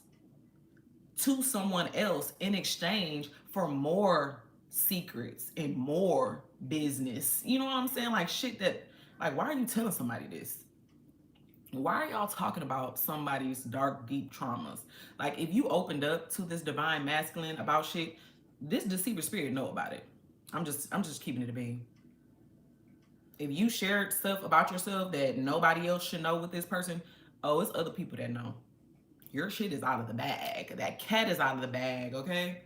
to someone else in exchange for more secrets and more business. You know what I'm saying? Like shit that, like, why are you telling somebody this? Why are y'all talking about somebody's dark, deep traumas? Like, if you opened up to this divine masculine about shit, this deceiver spirit know about it. I'm just keeping it a bean. If you shared stuff about yourself that nobody else should know with this person, oh, it's other people that know. Your shit is out of the bag. That cat is out of the bag, okay?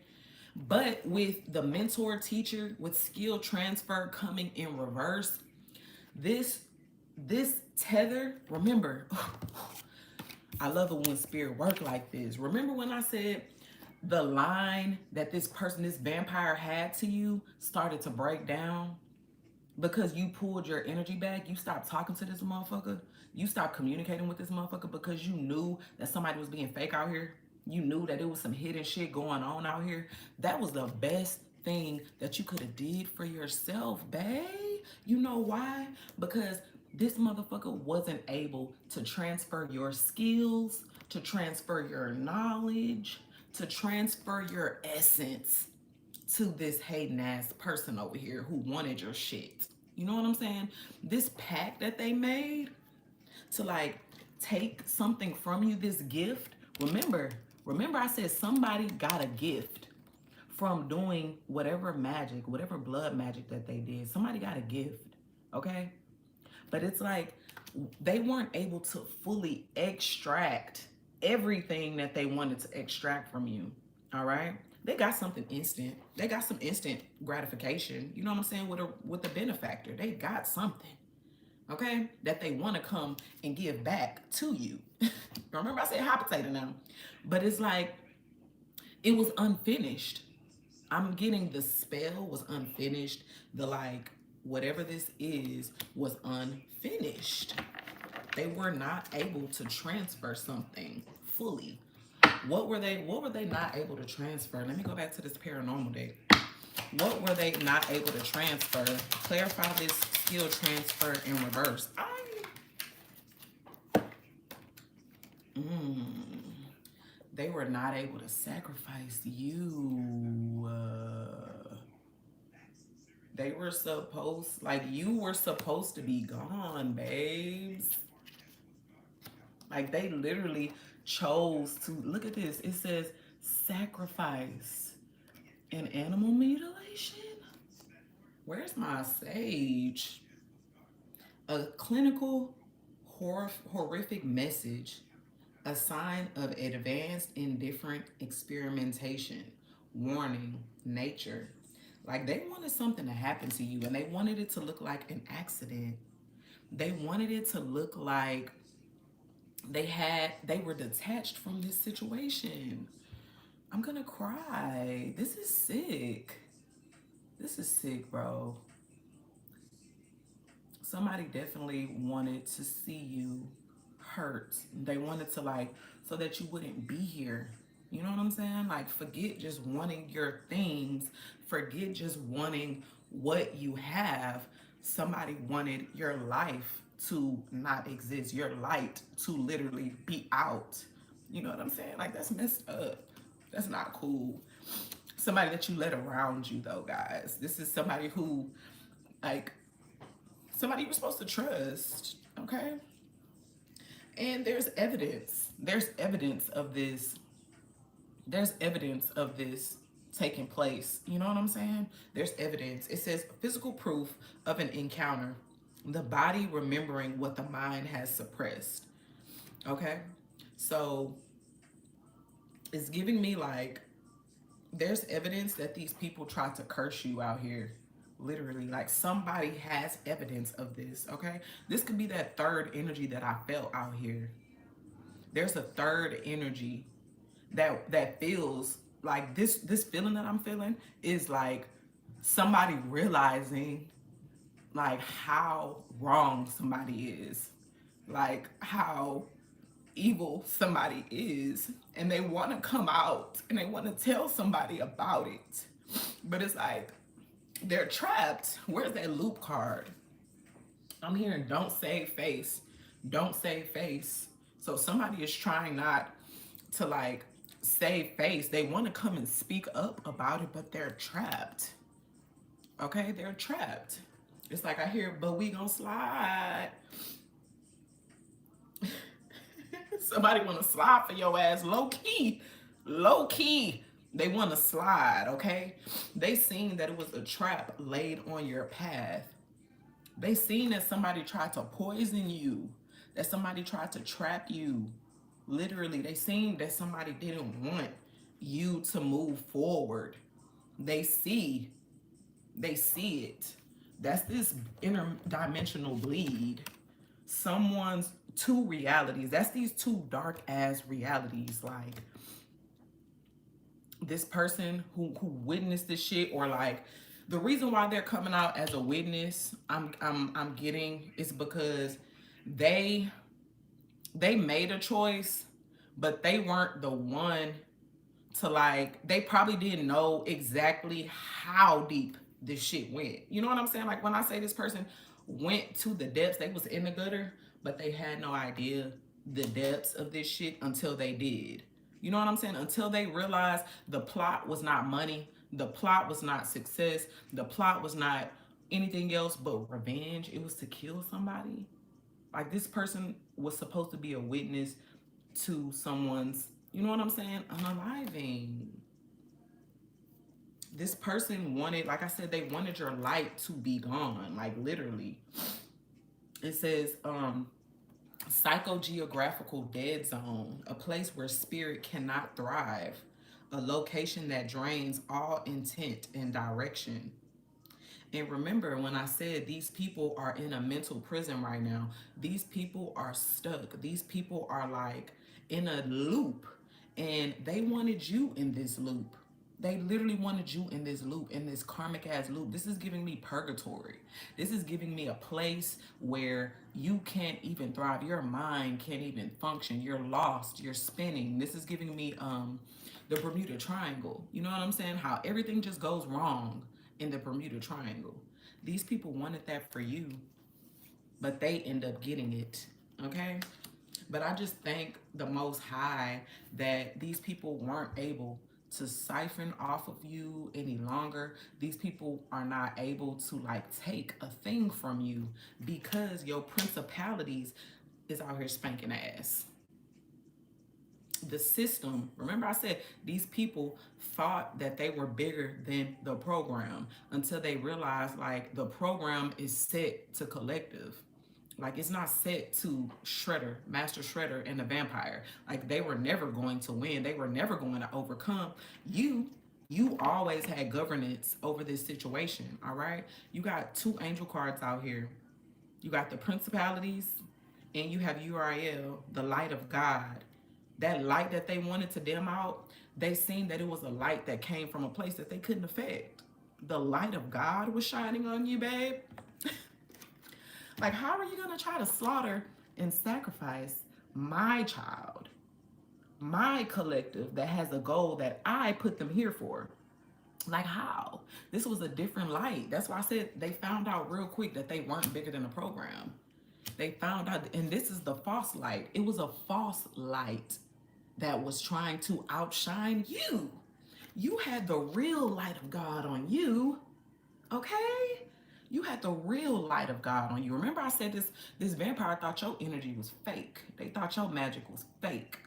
But with the mentor teacher, with skill transfer coming in reverse, this tether, remember, I love it when spirit work like this. Remember when I said the line that this person, this vampire had to you started to break down? Because you pulled your energy back, you stopped talking to this motherfucker, you stopped communicating with this motherfucker because you knew that somebody was being fake out here. You knew that there was some hidden shit going on out here. That was the best thing that you could have did for yourself, babe. You know why? Because this motherfucker wasn't able to transfer your skills, to transfer your knowledge, to transfer your essence to this hating ass person over here who wanted your shit. You know what I'm saying? This pact that they made to like take something from you, this gift. Remember I said somebody got a gift from doing whatever magic, whatever blood magic that they did. Somebody got a gift, okay? But it's like they weren't able to fully extract everything that they wanted to extract from you. All right. They got something instant. They got some instant gratification. You know what I'm saying? With a benefactor. They got something. Okay? That they want to come and give back to you. Remember I said hot potato now. But it's like it was unfinished. I'm getting the spell was unfinished. The like whatever this is was unfinished. They were not able to transfer something fully. What were they not able to transfer? Let me go back to this paranormal deck. What were they not able to transfer? Clarify this skill transfer in reverse. They were not able to sacrifice you. They were supposed, like you were supposed to be gone, babes. Like they literally chose to, look at this. It says sacrifice and animal mutilation. Where's my sage? A clinical horrific message. A sign of advanced indifferent experimentation. Warning, nature. Like they wanted something to happen to you and they wanted it to look like an accident. They wanted it to look like they were detached from this situation. I'm gonna cry. This is sick. This is sick, bro. Somebody definitely wanted to see you hurt. They wanted to like, so that you wouldn't be here. You know what I'm saying? Like forget just wanting your things. Forget just wanting what you have. Somebody wanted your life to not exist. Your light to literally be out. You know what I'm saying? Like that's messed up. That's not cool. Somebody that you let around you though, guys. This is somebody who, like, somebody you're supposed to trust, okay? And there's evidence. There's evidence of this. There's evidence of this taking place. You know what I'm saying? There's evidence. It says physical proof of an encounter. The body remembering what the mind has suppressed. Okay? So it's giving me like, there's evidence that these people tried to curse you out here. Literally, like somebody has evidence of this, okay? This could be that third energy that I felt out here. There's a third energy that feels like this feeling that I'm feeling is like somebody realizing like how wrong somebody is, like how evil somebody is, and they want to come out and they want to tell somebody about it, but it's like they're trapped. Where's that loop card? I'm hearing don't save face. Don't save face. So somebody is trying not to like save face. They want to come and speak up about it, but they're trapped. Okay, they're trapped. It's like I hear, but we gonna slide. Somebody want to slide for your ass, low key, low key. They want to slide, okay? They seen that it was a trap laid on your path. They seen that somebody tried to poison you, that somebody tried to trap you. Literally, they seen that somebody didn't want you to move forward. They see it. That's this interdimensional bleed. Someone's two realities. That's these two dark ass realities. Like this person who witnessed this shit, or like the reason why they're coming out as a witness, I'm getting is because they made a choice, but they weren't the one to like, they probably didn't know exactly how deep this shit went. You know what I'm saying? Like when I say this person went to the depths, they was in the gutter, but they had no idea the depths of this shit until they did. You know what I'm saying? Until they realized the plot was not money, the plot was not success, the plot was not anything else but revenge. It was to kill somebody. Like this person was supposed to be a witness to someone's, you know what I'm saying, unaliving. This person wanted, like I said, they wanted your light to be gone, like literally. It says, Psychogeographical dead zone, a place where spirit cannot thrive, a location that drains all intent and direction. And remember, when I said these people are in a mental prison right now, these people are stuck. These people are like in a loop, and they wanted you in this loop. They literally wanted you in this loop, in this karmic ass loop. This is giving me purgatory. This is giving me a place where you can't even thrive. Your mind can't even function. You're lost. You're spinning. This is giving me the Bermuda Triangle. You know what I'm saying? How everything just goes wrong in the Bermuda Triangle. These people wanted that for you, but they end up getting it. Okay? But I just thank the Most High that these people weren't able to siphon off of you any longer. These people are not able to like take a thing from you because your principalities is out here spanking ass. The system, remember I said these people thought that they were bigger than the program until they realized like the program is set to collective. Like it's not set to Shredder, Master Shredder and the vampire. Like they were never going to win. They were never going to overcome. You always had governance over this situation, all right? You got two angel cards out here. You got the principalities and you have Uriel, the light of God. That light that they wanted to dim out, they seen that it was a light that came from a place that they couldn't affect. The light of God was shining on you, babe. Like, how are you going to try to slaughter and sacrifice my child, my collective that has a goal that I put them here for? Like, how? This was a different light. That's why I said they found out real quick that they weren't bigger than the program. They found out, and this is the false light. It was a false light that was trying to outshine you. You had the real light of God on you, okay? You had the real light of God on you. Remember I said this vampire thought your energy was fake. They thought your magic was fake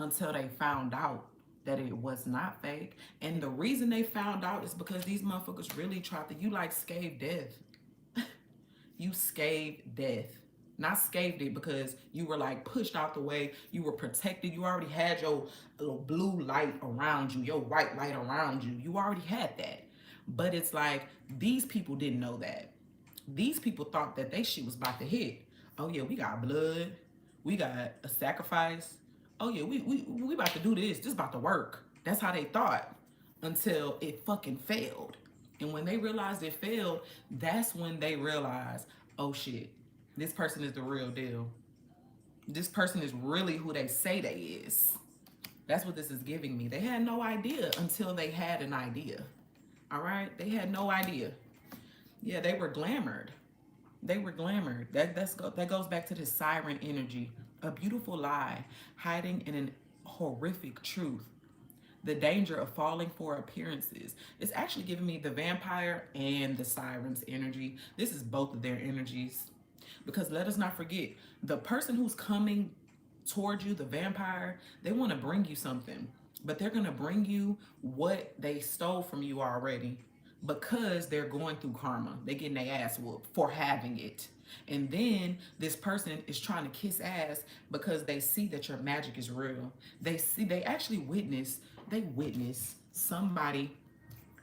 until they found out that it was not fake. And the reason they found out is because these motherfuckers really tried to, you like scathed death. You scathed death. Not scathed it because you were like pushed out the way. You were protected. You already had your little blue light around you, your white light around you. You already had that. But it's like these people didn't know that. These people thought that they shit was about to hit. Oh yeah, we got blood. We got a sacrifice. Oh yeah, we about to do this. This about to work. That's how they thought until it fucking failed. And when they realized it failed, that's when they realized, oh shit, this person is the real deal. This person is really who they say they is. That's what this is giving me. They had no idea until they had an idea. All right? They had no idea. Yeah, they were glamored. They were glamored. That goes back to the siren energy. A beautiful lie hiding in an horrific truth. The danger of falling for appearances. It's actually giving me the vampire and the siren's energy. This is both of their energies. Because let us not forget, the person who's coming towards you, the vampire, they want to bring you something. But they're going to bring you what they stole from you already because they're going through karma. They're getting their ass whooped for having it. And then this person is trying to kiss ass because they see that your magic is real. They actually witness somebody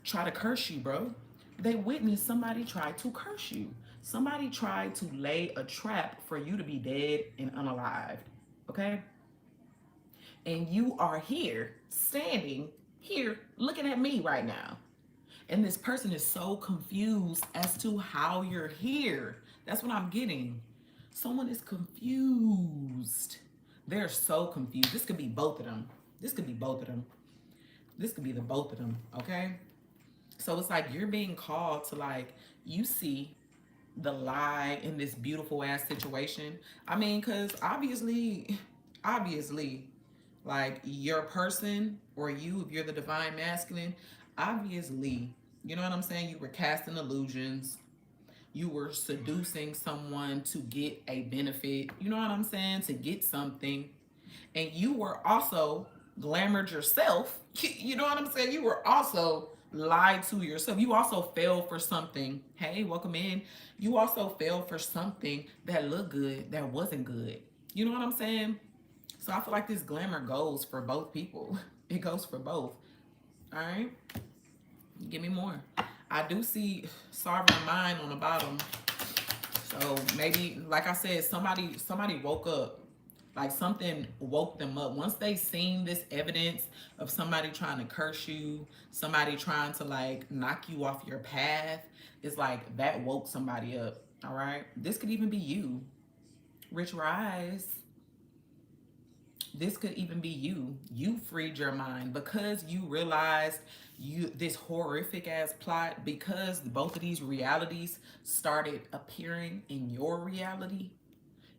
try to curse you, bro. They witnessed somebody try to curse you. Somebody tried to lay a trap for you to be dead and unalived, okay? And you are here, standing here, looking at me right now. And this person is so confused as to how you're here. That's what I'm getting. Someone is confused. They're so confused. This could be both of them. This could be both of them. This could be the both of them, okay? So it's like you're being called to like, you see the lie in this beautiful ass situation. I mean, because obviously, like your person or you, if you're the divine masculine, obviously, you know what I'm saying? You were casting illusions. You were seducing someone to get a benefit. You know what I'm saying? To get something. And you were also glamored yourself. You know what I'm saying? You were also lied to yourself. You also fell for something. Hey, welcome in. You also fell for something that looked good that wasn't good. You know what I'm saying? So I feel like this glamour goes for both people. It goes for both. All right. Give me more. I do see sovereign mind on the bottom. So maybe, like I said, somebody woke up. Like something woke them up. Once they seen this evidence of somebody trying to curse you, somebody trying to like knock you off your path, it's like that woke somebody up. All right. This could even be you. Rich Rise. This could even be you. You freed your mind because you realized this horrific ass plot, because both of these realities started appearing in your reality.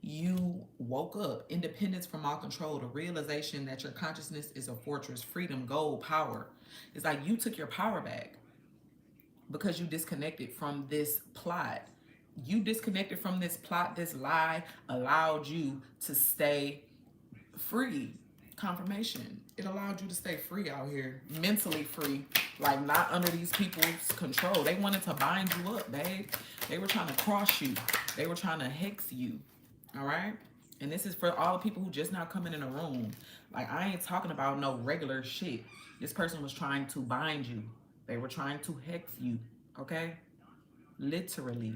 You woke up. Independence from all control, the realization that your consciousness is a fortress, freedom, gold, power. It's like you took your power back because you disconnected from this plot. You disconnected from this plot. This lie allowed you to stay free. Confirmation. It allowed you to stay free out here, mentally free, like not under these people's control. They wanted to bind you up, babe. They were trying to cross you. They were trying to hex you. All right. And this is for all the people who just now coming in a room. Like, I ain't talking about no regular shit. This person was trying to bind you. They were trying to hex you. Okay. Literally.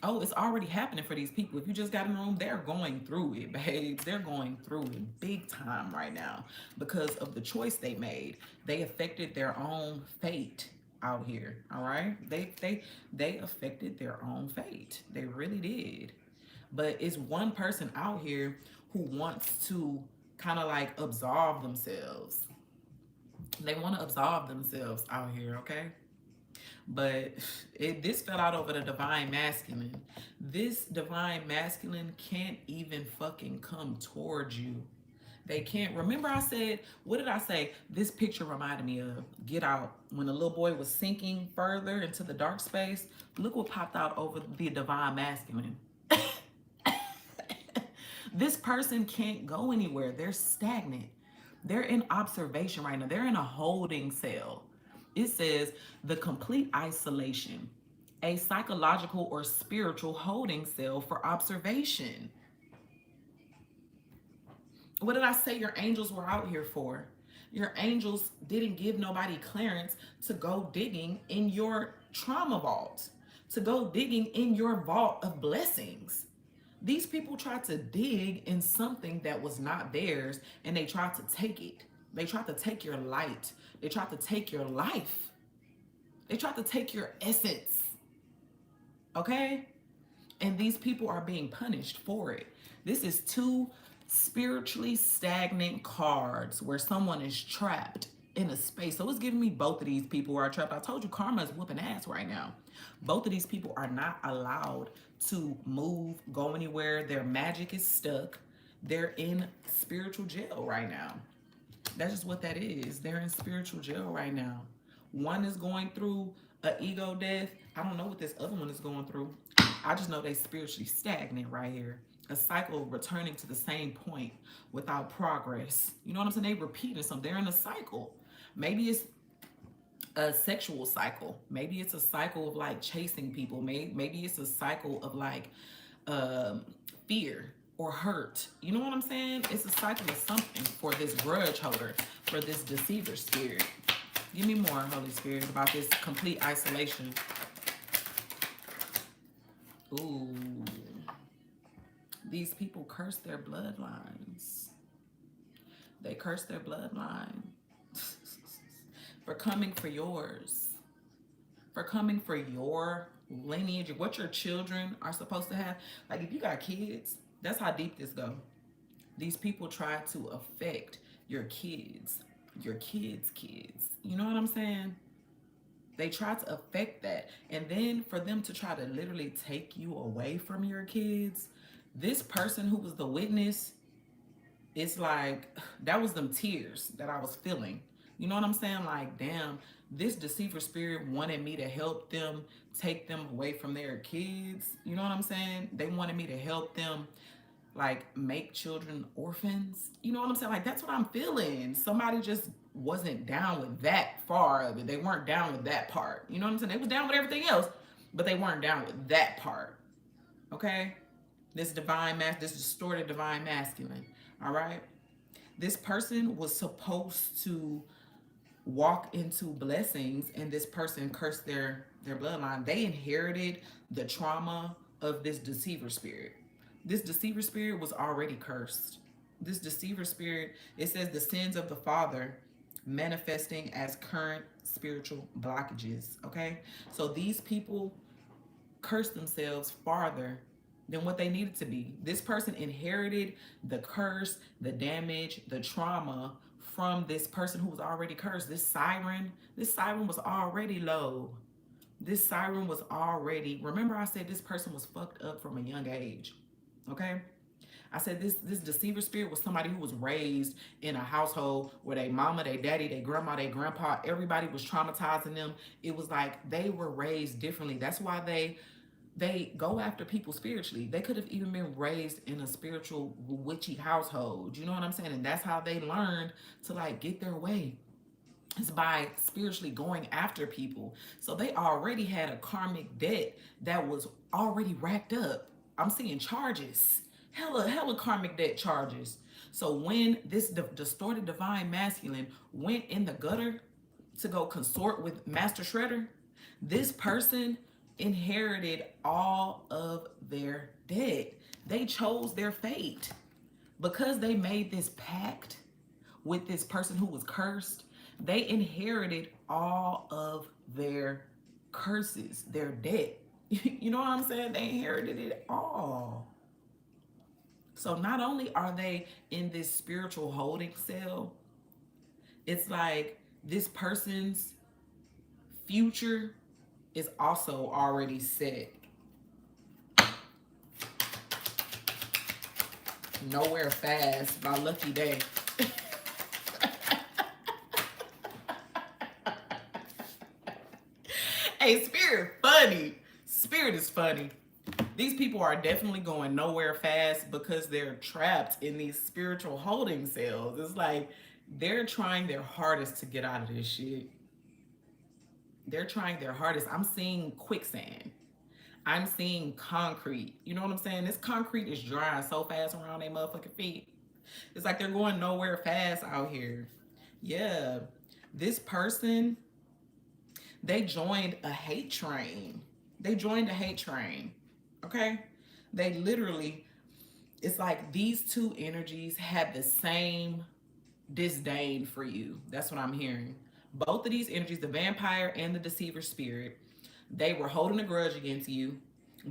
Oh, it's already happening for these people. If you just got in the room, they're going through it, babes. They're going through it big time right now because of the choice they made. They affected their own fate out here. All right. They affected their own fate. They really did. But it's one person out here who wants to kind of like absolve themselves. They want to absolve themselves out here, okay? But this fell out over the divine masculine. This divine masculine can't even fucking come towards you. They can't. Remember I said, what did I say? This picture reminded me of Get Out. When the little boy was sinking further into the dark space, look what popped out over the divine masculine. This person can't go anywhere. They're stagnant. They're in observation right now. They're in a holding cell. It says the complete isolation, a psychological or spiritual holding cell for observation. What did I say your angels were out here for? Your angels didn't give nobody clearance to go digging in your trauma vault, to go digging in your vault of blessings. These people tried to dig in something that was not theirs, and they tried to take it. They tried to take your light. They tried to take your life. They tried to take your essence. Okay? And these people are being punished for it. This is two spiritually stagnant cards where someone is trapped in a space. So it's giving me both of these people are trapped. I told you karma is whooping ass right now. Both of these people are not allowed to move, go anywhere. Their magic is stuck. They're in spiritual jail right now. That's just what that is. They're in spiritual jail right now. One is going through an ego death. I don't know what this other one is going through. I just know they spiritually stagnant right here. A cycle returning to the same point without progress. You know what I'm saying? They repeating something. They're in a cycle. Maybe it's a sexual cycle. Maybe it's a cycle of like chasing people. Maybe it's a cycle of like fear or hurt. You know what I'm saying? It's a cycle of something for this grudge holder, for this deceiver spirit. Give me more, Holy Spirit, about this complete isolation. Ooh. These people curse their bloodlines. They curse their bloodline for coming for yours, for coming for your lineage, what your children are supposed to have. Like if you got kids, that's how deep this go. These people try to affect your kids' kids. You know what I'm saying? They try to affect that. And then for them to try to literally take you away from your kids, this person who was the witness, it's like, that was them tears that I was feeling. You know what I'm saying? Like, damn, this deceiver spirit wanted me to help them, take them away from their kids. You know what I'm saying? They wanted me to help them, like, make children orphans. You know what I'm saying? Like, that's what I'm feeling. Somebody just wasn't down with that far of it. They weren't down with that part. You know what I'm saying? They was down with everything else, but they weren't down with that part. Okay? This distorted divine masculine. All right? This person was supposed to walk into blessings, and this person cursed their bloodline. They inherited the trauma of this deceiver spirit. This deceiver spirit was already cursed. This deceiver spirit, it says the sins of the father manifesting as current spiritual blockages. Okay, so these people curse themselves farther than what they needed to be. This person inherited the curse, the damage, the trauma from this person who was already cursed. This siren was already low. This siren was already, remember I said this person was fucked up from a young age. Okay? I said this deceiver spirit was somebody who was raised in a household where their mama, their daddy, their grandma, their grandpa, everybody was traumatizing them. It was like they were raised differently. That's why they go after people spiritually. They could have even been raised in a spiritual witchy household. You know what I'm saying? And that's how they learned to like get their way. It's by spiritually going after people. So they already had a karmic debt that was already racked up. I'm seeing charges. Hella karmic debt charges. So when this distorted divine masculine went in the gutter to go consort with Master Shredder, this person inherited all of their debt. They chose their fate because they made this pact with this person who was cursed. They inherited all of their curses, their debt. You know what I'm saying? They inherited it all. So not only are they in this spiritual holding cell, it's like this person's future is also already set. Nowhere Fast by Lucky Day. Hey, Spirit funny. Spirit is funny. These people are definitely going nowhere fast because they're trapped in these spiritual holding cells. It's like they're trying their hardest to get out of this shit. They're trying their hardest. I'm seeing quicksand. I'm seeing concrete. You know what I'm saying? This concrete is drying so fast around their motherfucking feet. It's like they're going nowhere fast out here. Yeah. This person, they joined a hate train. They joined a hate train. Okay? They literally, it's like these two energies had the same disdain for you. That's what I'm hearing. Both of these energies, the vampire and the deceiver spirit, they were holding a grudge against you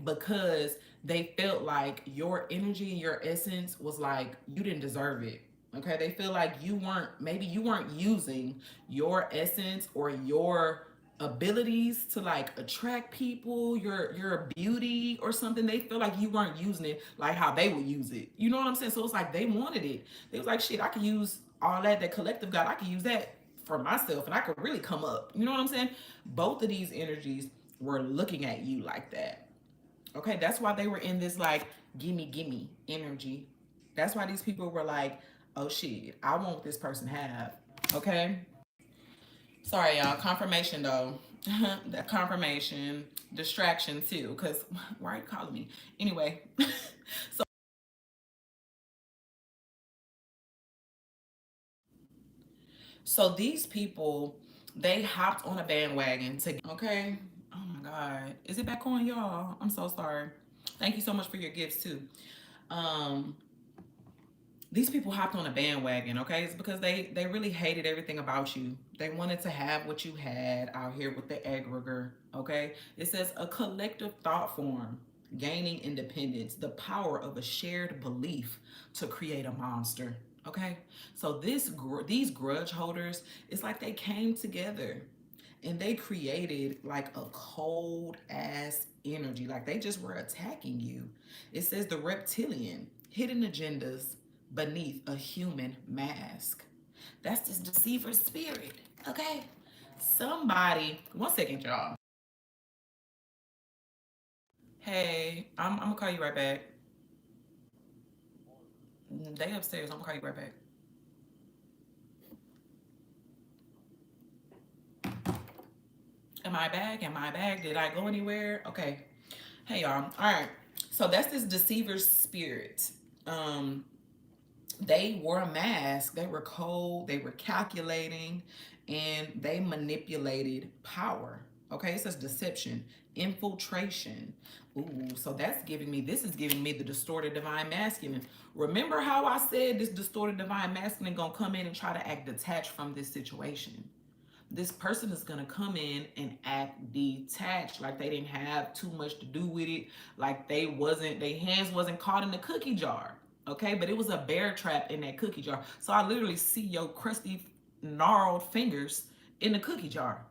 because they felt like your energy and your essence was like you didn't deserve it. Okay, they feel like maybe you weren't using your essence or your abilities to like attract people, your beauty or something. They feel like you weren't using it like how they would use it. You know what I'm saying? So it's like they wanted it. They was like, shit, I could use all that collective got. I could use that for myself and I could really come up. You know what I'm saying? Both of these energies were looking at you like that. Okay, that's why they were in this like gimme energy. That's why these people were like, oh shit, I want what this person have. Okay. Sorry, y'all. Confirmation though. That confirmation, distraction too. Cause why are you calling me? Anyway. So these people, they hopped on a bandwagon to okay. Oh my God. Is it back on, y'all? I'm so sorry. Thank you so much for your gifts too. Um, these people hopped on a bandwagon, okay? It's because they really hated everything about you. They wanted to have what you had out here with the egregore, okay? It says a collective thought form, gaining independence, the power of a shared belief to create a monster, okay? So these grudge holders, it's like they came together and they created like a cold ass energy, like they just were attacking you. It says the reptilian, hidden agendas beneath a human mask. That's this deceiver spirit, okay? Somebody, one second, y'all. Hey, I'm gonna call you right back. They upstairs. I'm gonna call you right back. Am I back? Am I back? Did I go anywhere? Okay. Hey y'all. All right. So that's this deceiver's spirit. Um, they wore a mask. They were cold. They were calculating, and they manipulated power. Okay, it says deception, infiltration. Ooh, so that's giving me. This is giving me the distorted divine masculine. Remember how I said this distorted divine masculine gonna come in and try to act detached from this situation? This person is going to come in and act detached, like they didn't have too much to do with it, like their hands wasn't caught in the cookie jar. Okay, but it was a bear trap in that cookie jar. So I literally see your crusty gnarled fingers in the cookie jar.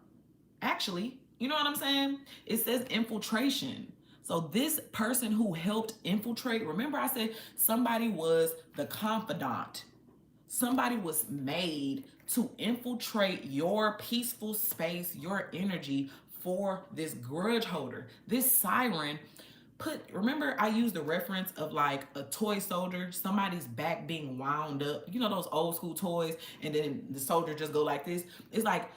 Actually, you know what I'm saying? It says infiltration. So this person who helped infiltrate, remember I said somebody was the confidant. Somebody was made to infiltrate your peaceful space, your energy for this grudge holder. This siren remember I used the reference of like a toy soldier, somebody's back being wound up. You know those old school toys, and then the soldier just go like this. It's like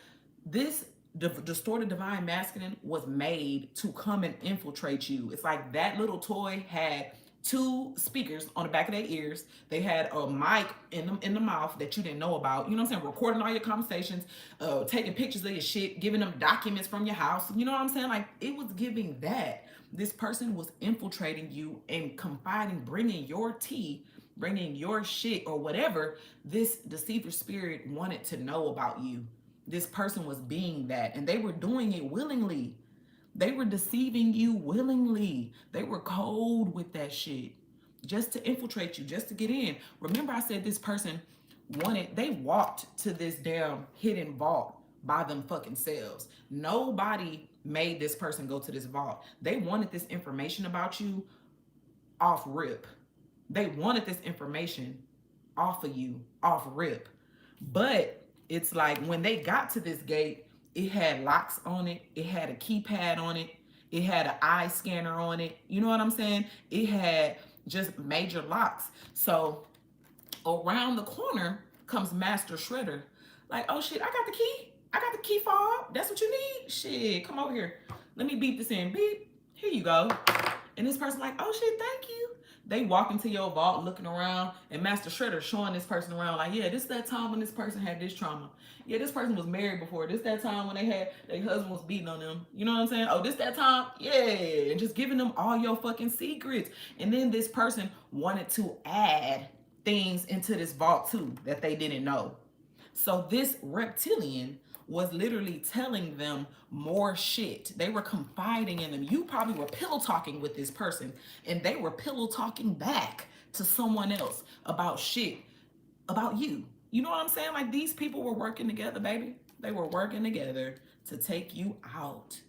this distorted divine masculine was made to come and infiltrate you. It's like that little toy had two speakers on the back of their ears. They had a mic in the mouth that you didn't know about. You know what I'm saying? Recording all your conversations, taking pictures of your shit, giving them documents from your house. You know what I'm saying? Like it was giving that. This person was infiltrating you and confiding, bringing your tea, bringing your shit or whatever this deceiver spirit wanted to know about you. This person was being that, and they were doing it willingly. They were deceiving you willingly. They were cold with that shit just to infiltrate you, just to get in. Remember I said this person they walked to this damn hidden vault by them fucking selves. Nobody made this person go to this vault. They wanted this information about you off rip. They wanted this information off of you, off rip. But it's like when they got to this gate, it had locks on it. It had a keypad on it. It had an eye scanner on it. You know what I'm saying? It had just major locks. So around the corner comes Master Shredder. Like, oh shit, I got the key. I got the key fob. That's what you need? Shit, come over here. Let me beep this in. Beep. Here you go. And this person like, oh shit, thank you. They walk into your vault looking around, and Master Shredder showing this person around like, yeah, this that time when this person had this trauma. Yeah, this person was married before. This that time when their husband was beating on them. You know what I'm saying? Oh, this that time? Yeah. And just giving them all your fucking secrets. And then this person wanted to add things into this vault too that they didn't know. So this reptilian was literally telling them more shit. They were confiding in them. You probably were pillow talking with this person, and they were pillow talking back to someone else about shit about you. You know what I'm saying? Like these people were working together, baby. They were working together to take you out.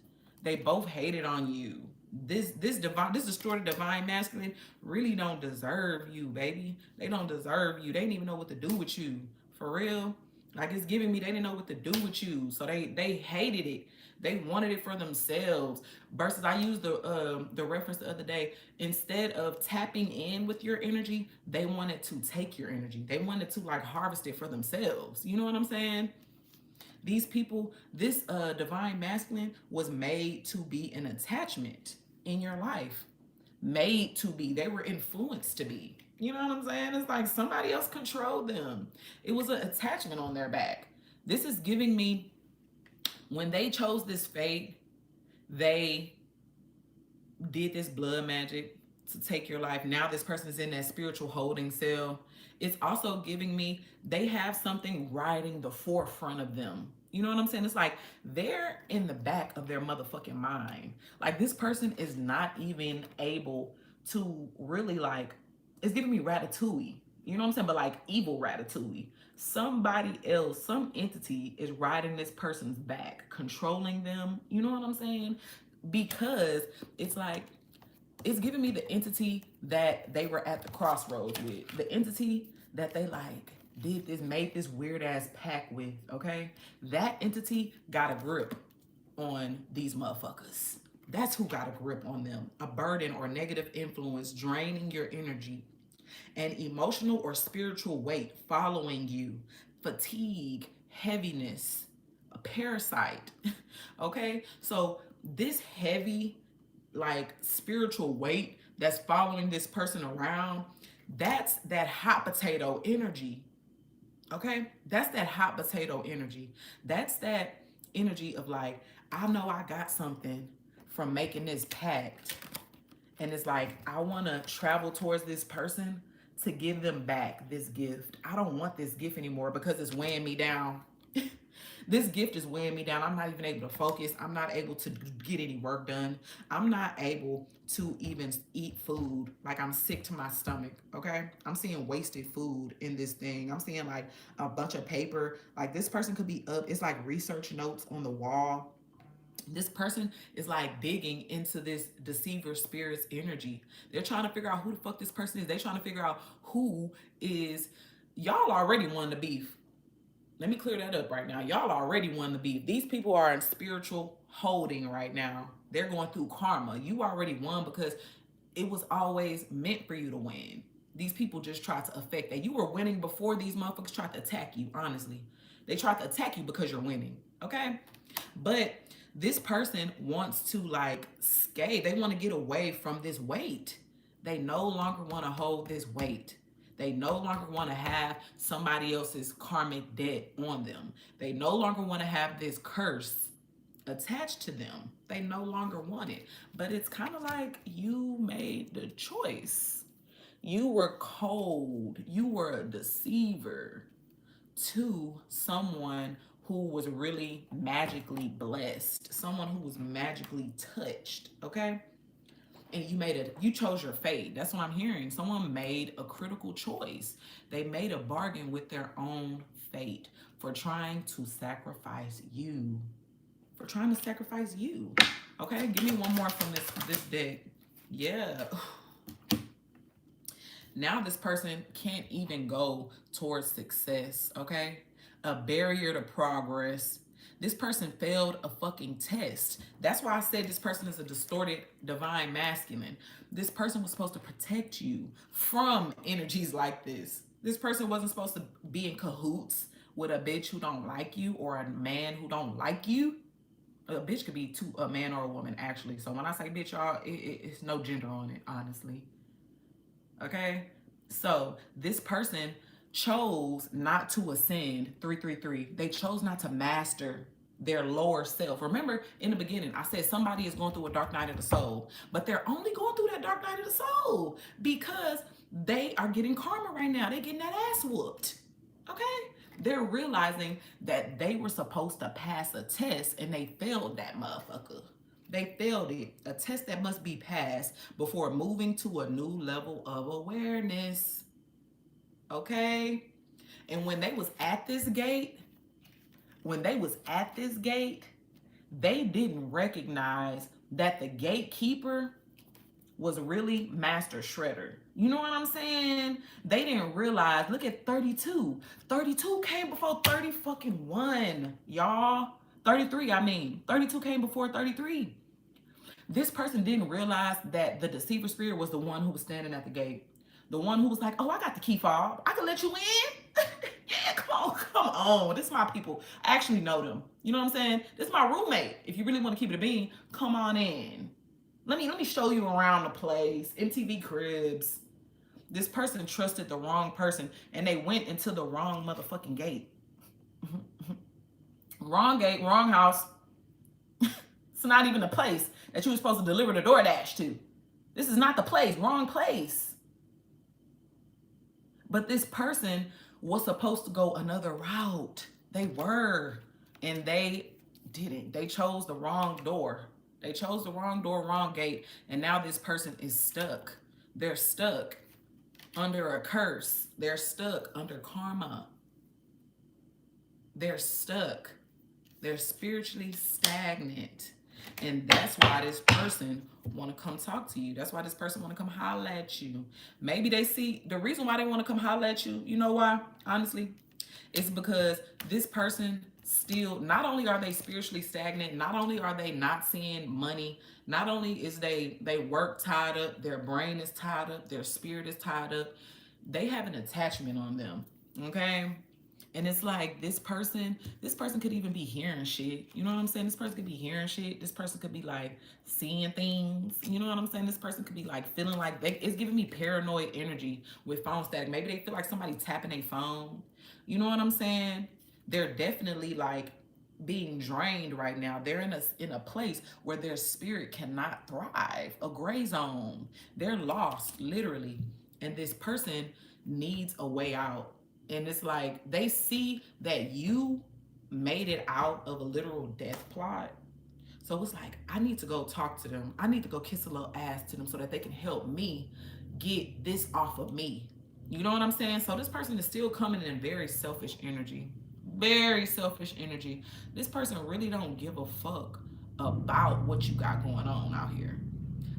They both hated on you. This distorted divine masculine really don't deserve you, baby. They don't deserve you. They didn't even know what to do with you. For real. Like it's giving me they didn't know what to do with you. So they hated it. They wanted it for themselves. Versus I used the reference the other day. Instead of tapping in with your energy, they wanted to take your energy. They wanted to like harvest it for themselves. You know what I'm saying? These people, this divine masculine was made to be an attachment in your life. Made to be. They were influenced to be. You know what I'm saying? It's like somebody else controlled them. It was an attachment on their back. This is giving me, when they chose this fate, they did this blood magic to take your life. Now this person is in that spiritual holding cell. It's also giving me, they have something riding the forefront of them. You know what I'm saying? It's like they're in the back of their motherfucking mind. Like this person is not even able to really like, it's giving me ratatouille. You know what I'm saying? But like evil ratatouille. Somebody else, some entity is riding this person's back, controlling them. You know what I'm saying? Because it's like, it's giving me the entity that they were at the crossroads with. The entity that they like did this, made this weird ass pact with, okay? That entity got a grip on these motherfuckers. That's who got a grip on them. A burden or negative influence draining your energy. An emotional or spiritual weight following you. Fatigue, heaviness, a parasite. Okay, so this heavy, like, spiritual weight that's following this person around, that's that hot potato energy. Okay, that's that hot potato energy. That's that energy of like, I know I got something from making this pact, and it's like, I want to travel towards this person to give them back this gift. I don't want this gift anymore because it's weighing me down. This gift is weighing me down. I'm not even able to focus. I'm not able to get any work done. I'm not able to even eat food. Like, I'm sick to my stomach. Okay, I'm seeing wasted food in this thing. I'm seeing like a bunch of paper. Like, this person could be up, it's like research notes on the wall. This person is like digging into this deceiver spirit's energy. They're trying to figure out who the fuck this person is. They're trying to figure out who is. Y'all already won the beef. Let me clear that up right now. Y'all already won the beef. These people are in spiritual holding right now. They're going through karma. You already won because it was always meant for you to win. These people just tried to affect that. You were winning before these motherfuckers tried to attack you, honestly. They tried to attack you because you're winning, okay? But this person wants to like skate. They want to get away from this weight. They no longer want to hold this weight. They no longer want to have somebody else's karmic debt on them. They no longer want to have this curse attached to them. They no longer want it. But it's kind of like you made the choice. You were cold. You were a deceiver to someone who was really magically blessed, someone who was magically touched, okay? And you chose your fate. That's what I'm hearing. Someone made a critical choice. They made a bargain with their own fate for trying to sacrifice you. For trying to sacrifice you. Okay, give me one more from this deck. Yeah. Now this person can't even go towards success, okay? A barrier to progress. This person failed a fucking test. That's why I said this person is a distorted divine masculine. This person was supposed to protect you from energies like this. This person wasn't supposed to be in cahoots with a bitch who don't like you or a man who don't like you. A bitch could be a man or a woman, actually. So when I say bitch, y'all, it's no gender on it, honestly. Okay, so this person chose not to ascend 333. They chose not to master their lower self. Remember in the beginning, I said somebody is going through a dark night of the soul, but they're only going through that dark night of the soul because they are getting karma right now. They're getting that ass whooped. Okay, they're realizing that they were supposed to pass a test and they failed that motherfucker. They failed it. A test that must be passed before moving to a new level of awareness. Okay? And when they was at this gate, they didn't recognize that the gatekeeper was really Master Shredder. You know what I'm saying? They didn't realize, look at 32. 32 came before 30 fucking 1, y'all. 33, I mean. 32 came before 33. This person didn't realize that the deceiver spirit was the one who was standing at the gate. The one who was like, oh, I got the key fob. I can let you in. Yeah, come on. This is my people. I actually know them. You know what I'm saying? This is my roommate. If you really want to keep it a bean, come on in. Let me show you around the place. MTV Cribs. This person trusted the wrong person and they went into the wrong motherfucking gate. Wrong gate, wrong house. It's not even the place that you were supposed to deliver the DoorDash to. This is not the place, wrong place. But this person was supposed to go another route. They were, and they didn't. They chose the wrong door. They chose the wrong door, wrong gate, and now this person is stuck. They're stuck under a curse. They're stuck under karma. They're stuck. They're spiritually stagnant. And that's why this person want to come talk to you. That's why this person want to come holler at you. Maybe they see the reason why they want to come holler at you. You know why? Honestly, it's because this person still, not only are they spiritually stagnant, not only are they not seeing money, not only is they work tied up, their brain is tied up, their spirit is tied up, they have an attachment on them. Okay? And it's like this person could even be hearing shit. You know what I'm saying? This person could be hearing shit. This person could be like seeing things. You know what I'm saying? This person could be like feeling like it's giving me paranoid energy with phone static. Maybe they feel like somebody tapping their phone. You know what I'm saying? They're definitely like being drained right now. They're in a place where their spirit cannot thrive, a gray zone. They're lost, literally. And this person needs a way out. And it's like they see that you made it out of a literal death plot. So it's like, I need to go talk to them. I need to go kiss a little ass to them so that they can help me get this off of me. You know what I'm saying? So this person is still coming in very selfish energy. Very selfish energy. This person really don't give a fuck about what you got going on out here.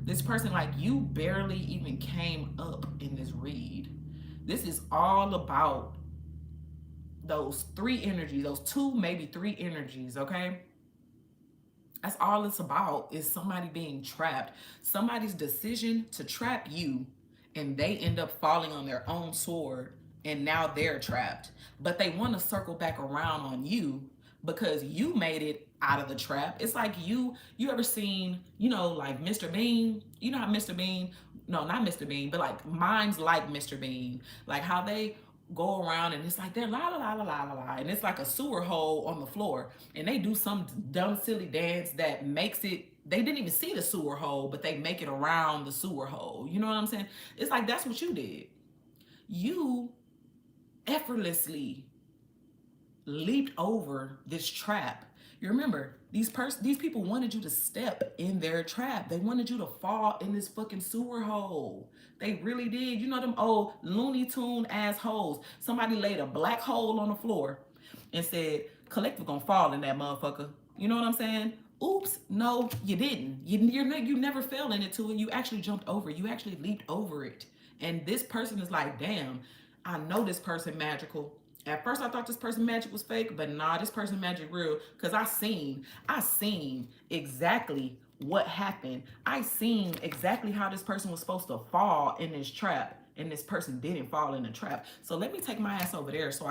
This person, like, you barely even came up in this read. This is all about those three energies, those two, maybe three energies, okay? That's all it's about, is somebody being trapped. Somebody's decision to trap you, and they end up falling on their own sword, and now they're trapped. But they want to circle back around on you because you made it out of the trap. It's like you ever seen, like Mr. Bean? You know how Mr. Bean, no, not Mr. Bean, but like minds like Mr. Bean, like how they go around and it's like they're la la la la la la la, and it's like a sewer hole on the floor, and they do some dumb silly dance that makes it, they didn't even see the sewer hole, but they make it around the sewer hole. You know what I'm saying? It's like that's what you did. You effortlessly leaped over this trap. You remember, these people wanted you to step in their trap. They wanted you to fall in this fucking sewer hole. They really did. You know them old Looney Tune assholes. Somebody laid a black hole on the floor and said, "Collective gonna fall in that motherfucker." You know what I'm saying? Oops, no, you didn't. You never fell in it too, and you actually jumped over. You actually leaped over it. And this person is like, damn, I know this person magical. At first I thought this person magic was fake, but nah, this person magic real. Cause I seen exactly what happened. I seen exactly how this person was supposed to fall in this trap. And this person didn't fall in the trap. So let me take my ass over there so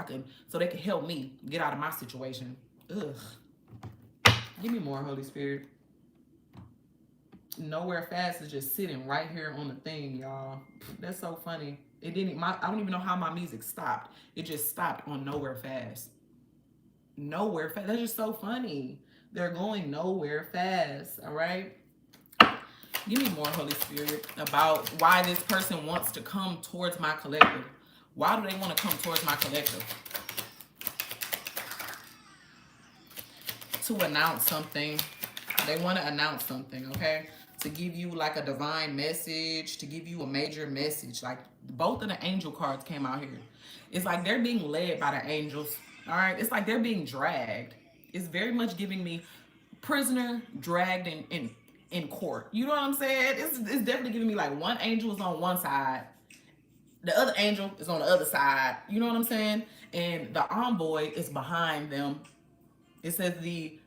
they can help me get out of my situation. Ugh. Give me more, Holy Spirit. Nowhere Fast is just sitting right here on the thing, y'all. That's so funny. It didn't. I don't even know how my music stopped. It just stopped on Nowhere Fast. Nowhere Fast. That's just so funny. They're going nowhere fast. All right. Give me more, Holy Spirit, about why this person wants to come towards my collective. Why do they want to come towards my collective? To announce something. They want to announce something, okay? To give you like a divine message, to give you a major message. Like both of the angel cards came out here. It's like they're being led by the angels, all right? It's like they're being dragged. It's very much giving me prisoner dragged in court. You know what I'm saying? It's definitely giving me like one angel is on one side, the other angel is on the other side. You know what I'm saying? And the envoy is behind them. It says the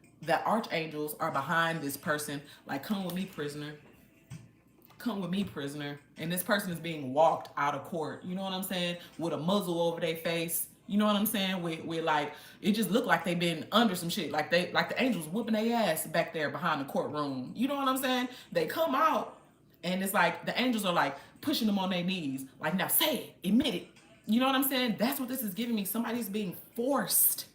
archangels are behind this person, like, come with me, prisoner. Come with me, prisoner. And this person is being walked out of court. You know what I'm saying? With a muzzle over their face. You know what I'm saying? With like, it just looked like they've been under some shit. Like the angels whooping their ass back there behind the courtroom. You know what I'm saying? They come out and it's like the angels are like pushing them on their knees. Like, now say it, admit it. You know what I'm saying? That's what this is giving me. Somebody's being forced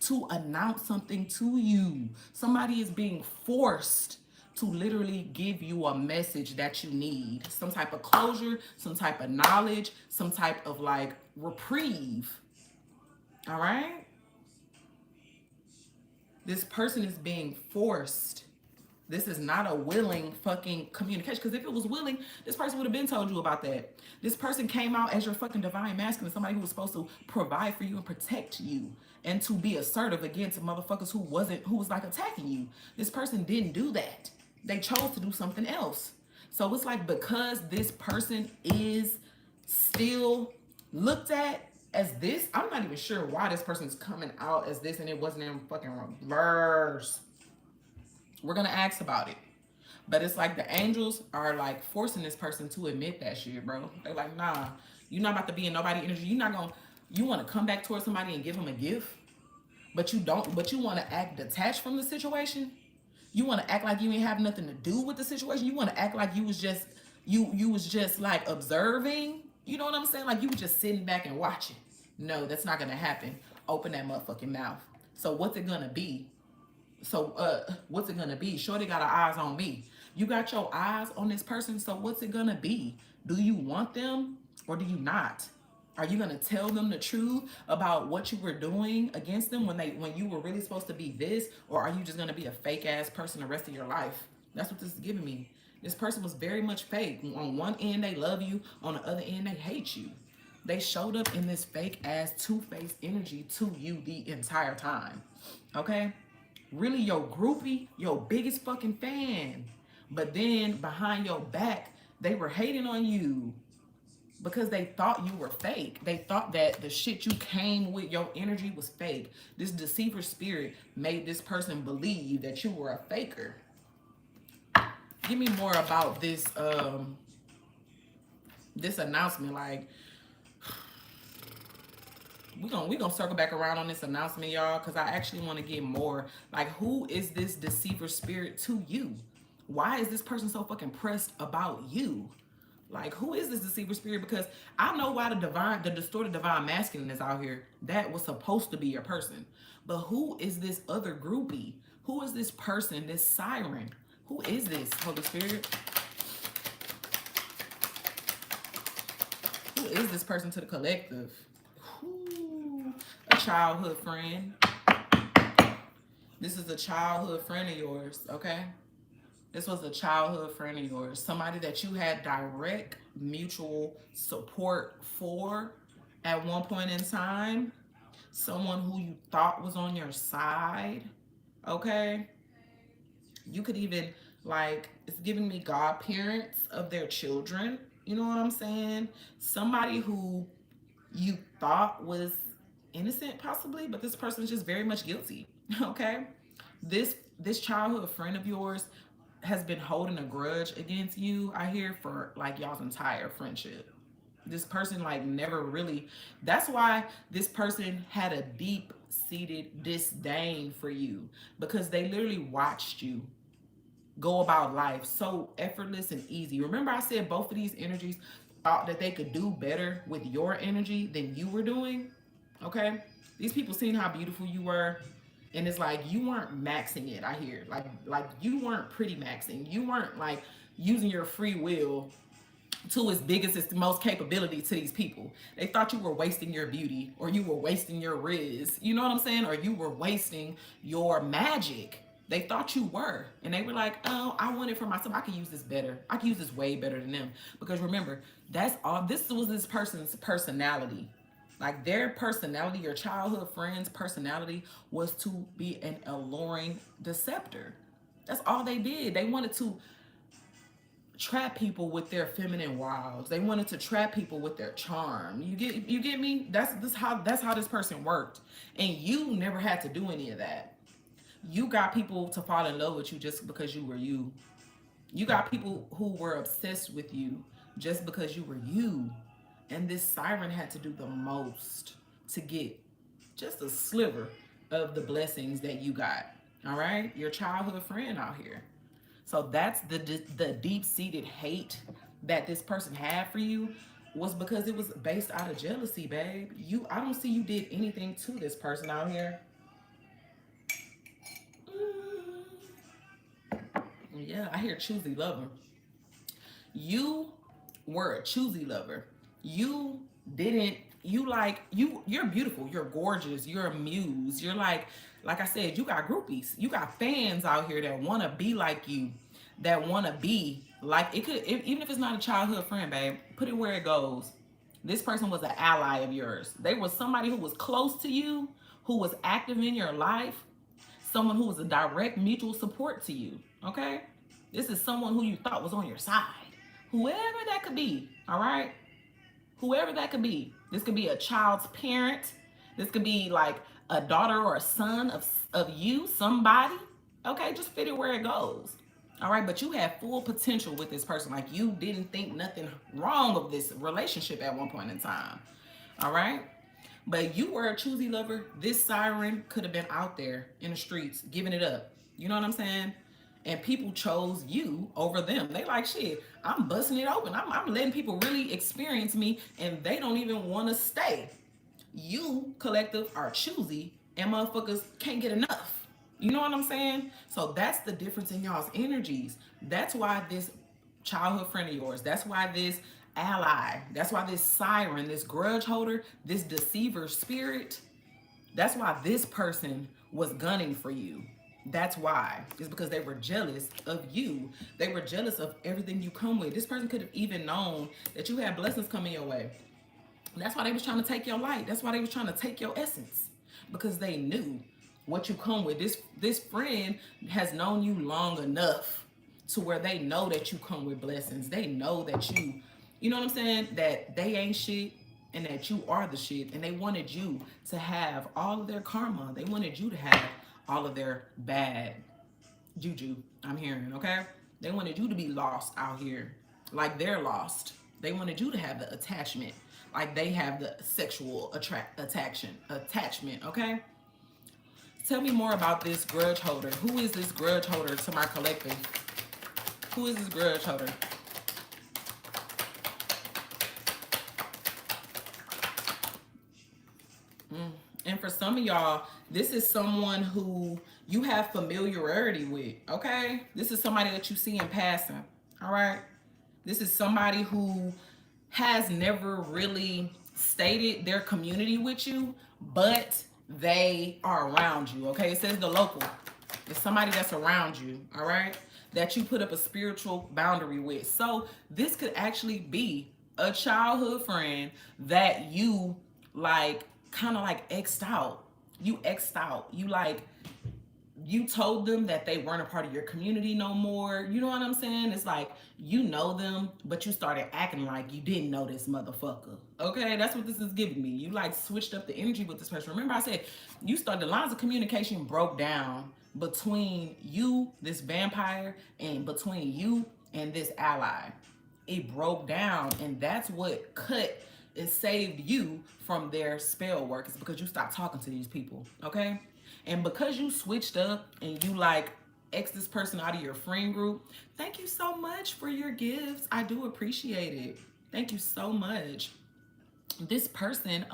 to announce something to you. Somebody is being forced to literally give you a message that you need. Some type of closure, some type of knowledge, some type of like reprieve. All right? This person is being forced. This is not a willing fucking communication. Because if it was willing, this person would have been told you about that. This person came out as your fucking divine masculine, somebody who was supposed to provide for you and protect you and to be assertive against motherfuckers who was like attacking you. This person didn't do that. They chose to do something else. So it's like, because this person is still looked at as this, I'm not even sure why this person's coming out as this and it wasn't in fucking reverse. We're gonna ask about it. But it's like the angels are like forcing this person to admit that shit, bro. They're like, nah, you're not about to be in nobody energy. You're not gonna You want to come back towards somebody and give them a gift, but you want to act detached from the situation. You want to act like you ain't have nothing to do with the situation. You want to act like you was just you was just like observing. You know what I'm saying? Like you was just sitting back and watching. No, that's not gonna happen. Open that motherfucking mouth. So what's it gonna be? What's it gonna be? Shorty got her eyes on me. You got your eyes on this person, so what's it gonna be? Do you want them or do you not? Are you gonna tell them the truth about what you were doing against them when you were really supposed to be this, or are you just gonna be a fake ass person the rest of your life? That's what this is giving me. This person was very much fake. On one end they love you, on the other end they hate you. They showed up in this fake ass two-faced energy to you the entire time. Okay? Really your groupie, your biggest fucking fan. But then behind your back, they were hating on you because they thought you were fake. They thought that the shit you came with, your energy was fake. This deceiver spirit made this person believe that you were a faker. Give me more about this this announcement. Like, we gonna circle back around on this announcement, y'all, because I actually want to get more. Like, who is this deceiver spirit to you? Why is this person so fucking pressed about you? Like, who is this deceiver spirit? Because I know why the distorted divine masculine is out here. That was supposed to be your person. But who is this other groupie? Who is this person, this siren? Who is this, Holy Spirit? Who is this person to the collective? Ooh, a childhood friend. This is a childhood friend of yours, okay? This was a childhood friend of yours. Somebody that you had direct mutual support for at one point in time. Someone who you thought was on your side, okay? You could even, like, it's giving me godparents of their children. You know what I'm saying? Somebody who you thought was innocent possibly, but this person is just very much guilty, okay? This childhood friend of yours has been holding a grudge against you, I hear, for like y'all's entire friendship. This person like never really, that's why this person had a deep-seated disdain for you, because they literally watched you go about life so effortless and easy. Remember I said both of these energies thought that they could do better with your energy than you were doing? Okay? These people seen how beautiful you were, and it's like you weren't maxing it, I hear. Like you weren't pretty maxing. You weren't like using your free will to its biggest, its most capability to these people. They thought you were wasting your beauty, or you were wasting your riz. You know what I'm saying? Or you were wasting your magic. They thought you were. And they were like, oh, I want it for myself. I could use this better. I could use this way better than them. Because remember, that's all. This was this person's personality. Like their personality, your childhood friend's personality was to be an alluring deceptor. That's all they did. They wanted to trap people with their feminine wiles. They wanted to trap people with their charm. You get me? That's how this person worked. And you never had to do any of that. You got people to fall in love with you just because you were you. You got people who were obsessed with you just because you were you. And this siren had to do the most to get just a sliver of the blessings that you got. All right? Your childhood friend out here. So that's the deep-seated hate that this person had for you, was because it was based out of jealousy, babe. I don't see you did anything to this person out here. Yeah, I hear choosy lover. You were a choosy lover. You're beautiful, you're gorgeous, you're a muse. You're like I said, you got groupies. You got fans out here that want to be like you, that want to be like even if it's not a childhood friend, babe, put it where it goes. This person was an ally of yours. They were somebody who was close to you, who was active in your life, someone who was a direct mutual support to you, okay? This is someone who you thought was on your side. Whoever that could be, all right? Whoever that could be. This could be a child's parent. This could be like a daughter or a son of you, somebody. Okay, just fit it where it goes. All right, but you had full potential with this person. Like you didn't think nothing wrong of this relationship at one point in time. All right? But you were a choosy lover. This siren could have been out there in the streets giving it up. You know what I'm saying? And people chose you over them. They like, shit, I'm busting it open. I'm letting people really experience me, and they don't even want to stay. You, collective, are choosy, and motherfuckers can't get enough. You know what I'm saying? So that's the difference in y'all's energies. That's why this childhood friend of yours, that's why this ally, that's why this siren, this grudge holder, this deceiver spirit, that's why this person was gunning for you. That's why. It's because they were jealous of you. They were jealous of everything you come with. This person could have even known that you had blessings coming your way. That's why they was trying to take your light. That's why they was trying to take your essence. Because they knew what you come with. This friend has known you long enough to where they know that you come with blessings. They know that you know what I'm saying? That they ain't shit and that you are the shit. And they wanted you to have all of their karma. They wanted you to have all of their bad juju, I'm hearing, okay? They wanted you to be lost out here like they're lost. They wanted you to have the attachment like they have the sexual attachment, okay? Tell me more about this grudge holder. Who is this grudge holder to my collective? Who is this grudge holder? And for some of y'all, this is someone who you have familiarity with, okay? This is somebody that you see in passing, all right? This is somebody who has never really stated their community with you, but they are around you, okay? It says the local. It's somebody that's around you, all right? That you put up a spiritual boundary with. So this could actually be a childhood friend that you like kind of like X'd out. You X'd out. You like, you told them that they weren't a part of your community no more. You know what I'm saying? It's like you know them, but you started acting like you didn't know this motherfucker. Okay, that's what this is giving me. You like switched up the energy with this person. Remember I said you started, the lines of communication broke down between you, this vampire, and between you and this ally. It broke down, and that's what cut and saved you from their spell work. It's because you stopped talking to these people, okay? And because you switched up and you like X this person out of your friend group, thank you so much for your gifts. I do appreciate it. Thank you so much. This person,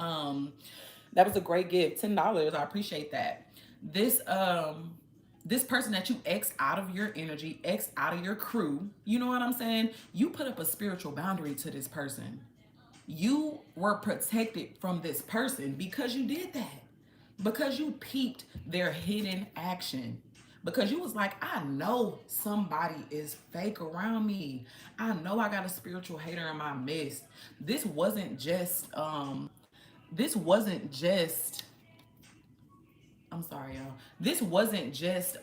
that was a great gift, $10. I appreciate that. This person that you X out of your energy, X out of your crew, you know what I'm saying? You put up a spiritual boundary to this person. You were protected from this person because you did that. Because you peeped their hidden action. Because you was like, I know somebody is fake around me. I know I got a spiritual hater in my midst. This wasn't just, I'm sorry, y'all. This wasn't just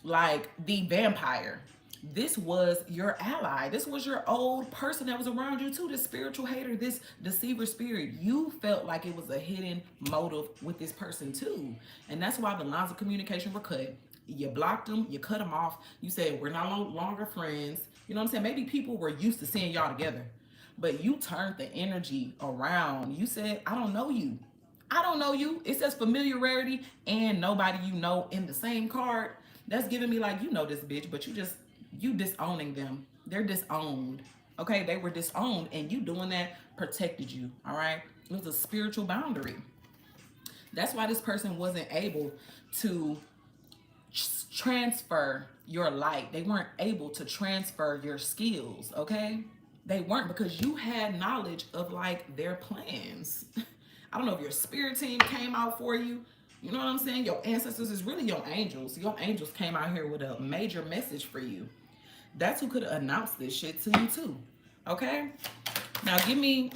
like the vampire. This was your ally. This was your old person that was around you too, this spiritual hater, this deceiver spirit. You felt like it was a hidden motive with this person too. And that's why the lines of communication were cut. You blocked them, you cut them off. You said, we're no longer friends. You know what I'm saying? Maybe people were used to seeing y'all together, but you turned the energy around. You said, I don't know you. I don't know you. It says familiarity and nobody you know in the same card. That's giving me like, you know this bitch, but you disowning them. They're disowned. Okay, they were disowned, and you doing that protected you. All right, it was a spiritual boundary. That's why this person wasn't able to transfer your light. They weren't able to transfer your skills. Okay, they weren't, because you had knowledge of like their plans. I don't know if your spirit team came out for you. You know what I'm saying? Your ancestors is really your angels. Your angels came out here with a major message for you. That's who could have announced this shit to you too. Okay? Now give me,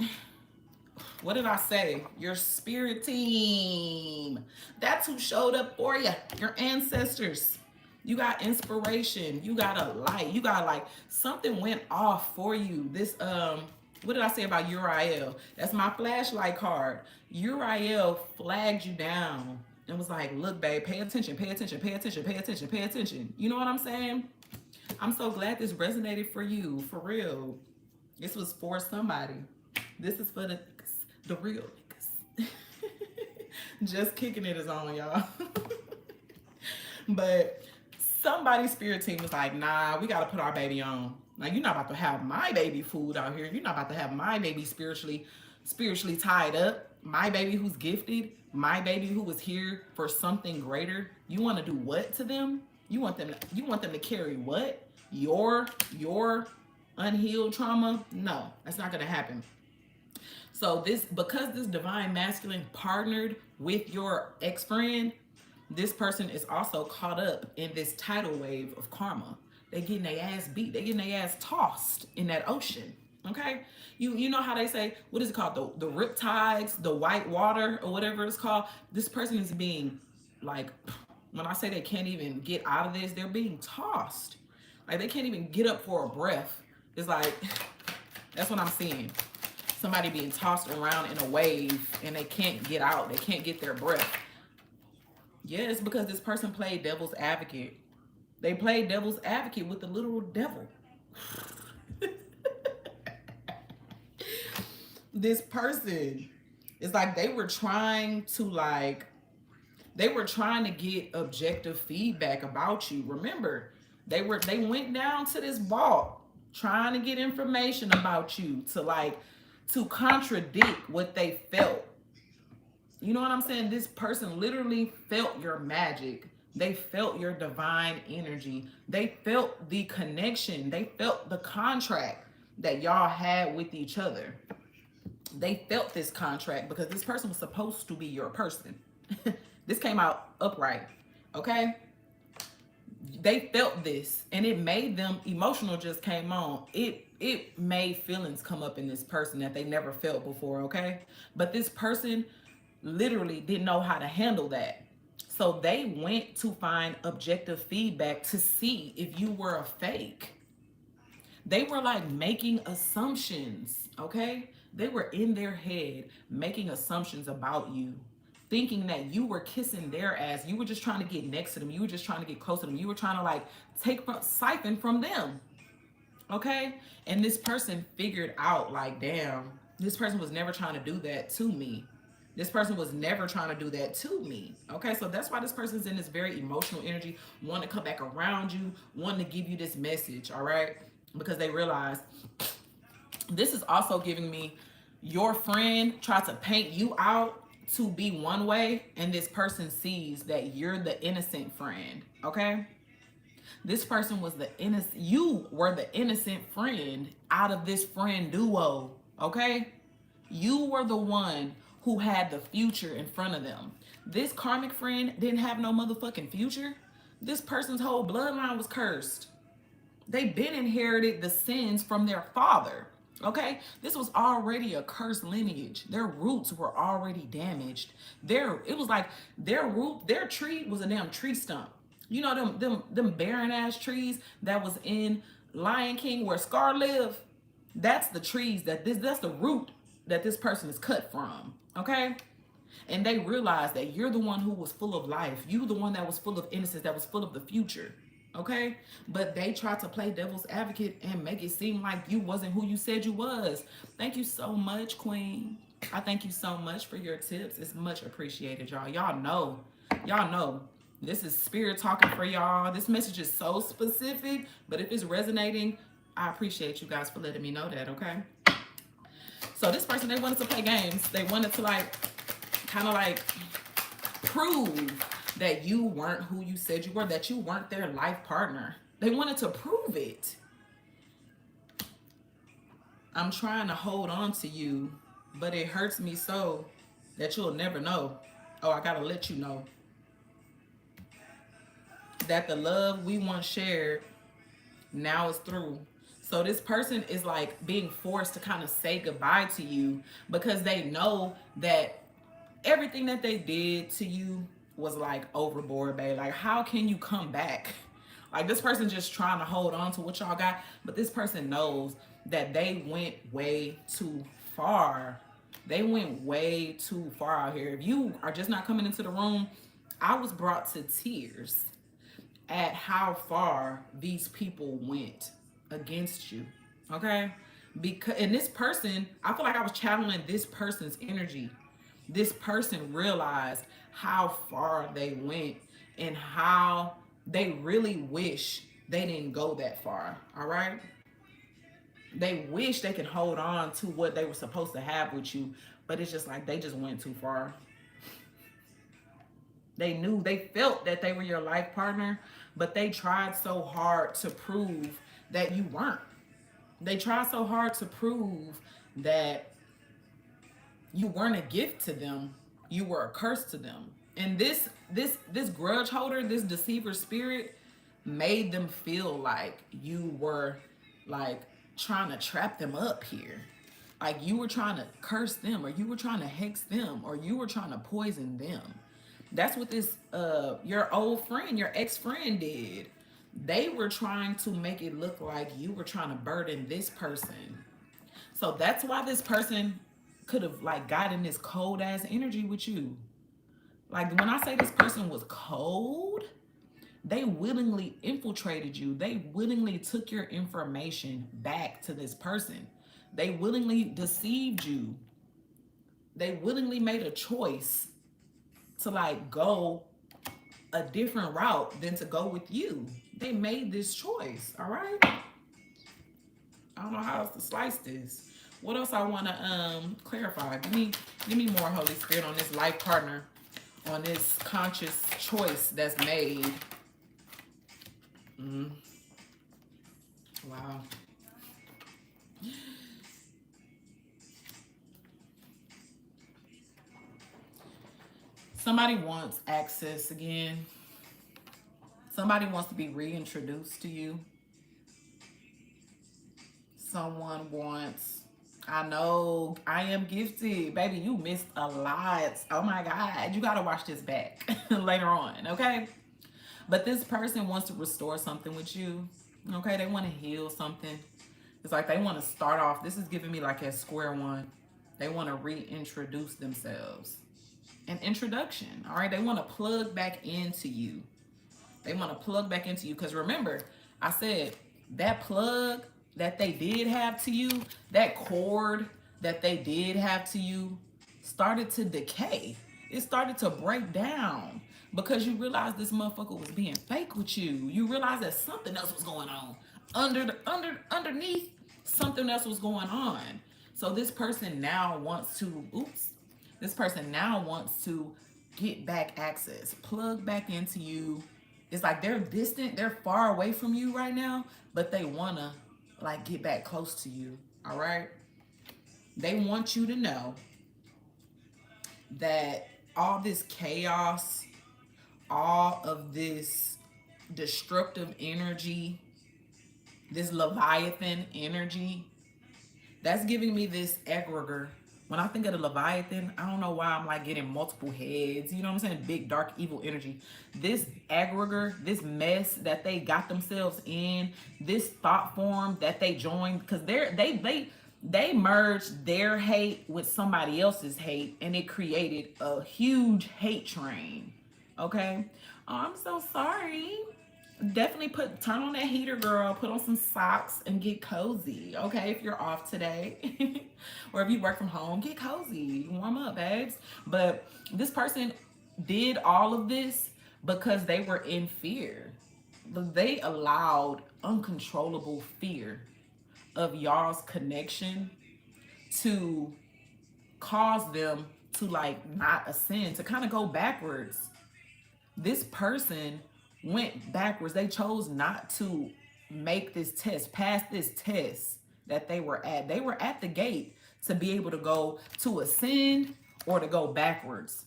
what did I say? Your spirit team. That's who showed up for you. Your ancestors. You got inspiration. You got a light. You got like, something went off for you. This, what did I say about Uriel? That's my flashlight card. Uriel flagged you down and was like, look, babe, pay attention, pay attention, pay attention, pay attention, pay attention. You know what I'm saying? I'm so glad this resonated for you, for real. This was for somebody. This is for the real niggas. Just kicking it is on, y'all. But somebody's spirit team was like, nah, we got to put our baby on. Like, you're not about to have my baby food out here. You're not about to have my baby spiritually tied up. My baby who's gifted, my baby who was here for something greater. You want to do what to them? You want them to carry what? Your unhealed trauma? No, that's not going to happen. So because this divine masculine partnered with your ex-friend, this person is also caught up in this tidal wave of karma. They getting their ass beat. They getting their ass tossed in that ocean. Okay? You know how they say, what is it called? The rip tides, the white water, or whatever it's called. This person is being, like, when I say they can't even get out of this, they're being tossed. Like, they can't even get up for a breath. It's like, that's what I'm seeing. Somebody being tossed around in a wave and they can't get out. They can't get their breath. Yes, because this person played devil's advocate. They played devil's advocate with the literal devil. This person, it's like they were trying to get objective feedback about you. Remember, they went down to this vault trying to get information about you to contradict what they felt. You know what I'm saying? This person literally felt your magic. They felt your divine energy. They felt the connection. They felt the contract that y'all had with each other. They felt this contract because this person was supposed to be your person. This came out upright, okay? They felt this and it made them emotional. Just came on. It made feelings come up in this person that they never felt before, okay? But this person literally didn't know how to handle that. So they went to find objective feedback to see if you were a fake. They were like making assumptions, okay? They were in their head making assumptions about you, thinking that you were kissing their ass. You were just trying to get next to them. You were just trying to get close to them. You were trying to siphon from them, okay? And this person figured out, like, damn, this person was never trying to do that to me. This person was never trying to do that to me. Okay, so that's why this person's in this very emotional energy, wanting to come back around you, wanting to give you this message, all right? Because they realize this is also giving me your friend tried to paint you out to be one way, and this person sees that you're the innocent friend, okay? This person was the innocent, you were the innocent friend out of this friend duo, okay? You were the one who had the future in front of them. This karmic friend didn't have no motherfucking future. This person's whole bloodline was cursed. They been inherited the sins from their father. Okay, this was already a cursed lineage. Their roots were already damaged. It was like their tree was a damn tree stump. You know them barren ass trees that was in Lion King where Scar lived. That's the trees that's the root that this person is cut from. Okay, and they realize that you're the one who was full of life. You the one that was full of innocence, that was full of the future. Okay, but they tried to play devil's advocate and make it seem like you wasn't who you said you was. Thank you so much, Queen. I thank you so much for your tips. It's much appreciated, y'all. Y'all know this is spirit talking for y'all. This message is so specific, but if it's resonating, I appreciate you guys for letting me know that. Okay, so this person, they wanted to play games. They wanted to kind of prove that you weren't who you said you were, that you weren't their life partner. They wanted to prove it. I'm trying to hold on to you, but it hurts me so that you'll never know. Oh, I gotta let you know that the love we once shared now is through. So this person is like being forced to kind of say goodbye to you because they know that everything that they did to you was like overboard, babe. Like, how can you come back? Like, this person just trying to hold on to what y'all got, but this person knows that they went way too far. They went way too far out here. If you are just not coming into the room, I was brought to tears at how far these people went against you, okay? And this person, I feel like I was channeling this person's energy. this person realized how far they went and how they really wish they didn't go that far. All right. They wish they could hold on to what they were supposed to have with you, but it's just like they just went too far. They knew, they felt that they were your life partner, but they tried so hard to prove that you weren't. They tried so hard to prove that you weren't a gift to them, you were a curse to them. And this grudge holder, this deceiver spirit made them feel like you were like trying to trap them up here. Like you were trying to curse them, or you were trying to hex them, or you were trying to poison them. That's what this your old friend, your ex-friend did. They were trying to make it look like you were trying to burden this person. So that's why this person could have like gotten this cold ass energy with you. Like when I say this person was cold, they willingly infiltrated you. They willingly took your information back to this person. They willingly deceived you. They willingly made a choice to like go a different route than to go with you. They made this choice, all right? I don't know how else to slice this. What else I want to clarify? Give me more, Holy Spirit, on this life partner, on this conscious choice that's made. Wow. Somebody wants access again. Somebody wants to be reintroduced to you. Someone wants, I know, I am gifted. Baby, you missed a lot. Oh my God. You got to watch this back later on, okay? But this person wants to restore something with you, okay? They want to heal something. It's like they want to start off. This is giving me like a square one. They want to reintroduce themselves. An introduction, all right? They want to plug back into you. They want to plug back into you. Because remember, I said that plug that they did have to you, that cord that they did have to you started to decay. It started to break down because you realized this motherfucker was being fake with you. You realized that something else was going on. Underneath, something else was going on. So this person now wants to, this person now wants to get back access, plug back into you. It's like they're distant, they're far away from you right now, but they wanna like get back close to you, all right? They want you to know that all this chaos, all of this destructive energy, this Leviathan energy, that's giving me this egregore. When I think of the Leviathan, I don't know why I'm like getting multiple heads. You know what I'm saying? Big, dark, evil energy. This egregore, this mess that they got themselves in, this thought form that they joined, because they merged their hate with somebody else's hate, and it created a huge hate train. Okay? Oh, I'm so sorry. Definitely turn on that heater, girl. Put on some socks and get cozy, okay? If you're off today, or if you work from home, get cozy, warm up, babes. But this person did all of this because they were in fear. They allowed uncontrollable fear of y'all's connection to cause them to like not ascend, to kind of go backwards. This person went backwards. They chose not to make this test, pass this test that they were at. They were at the gate to be able to go to ascend or to go backwards.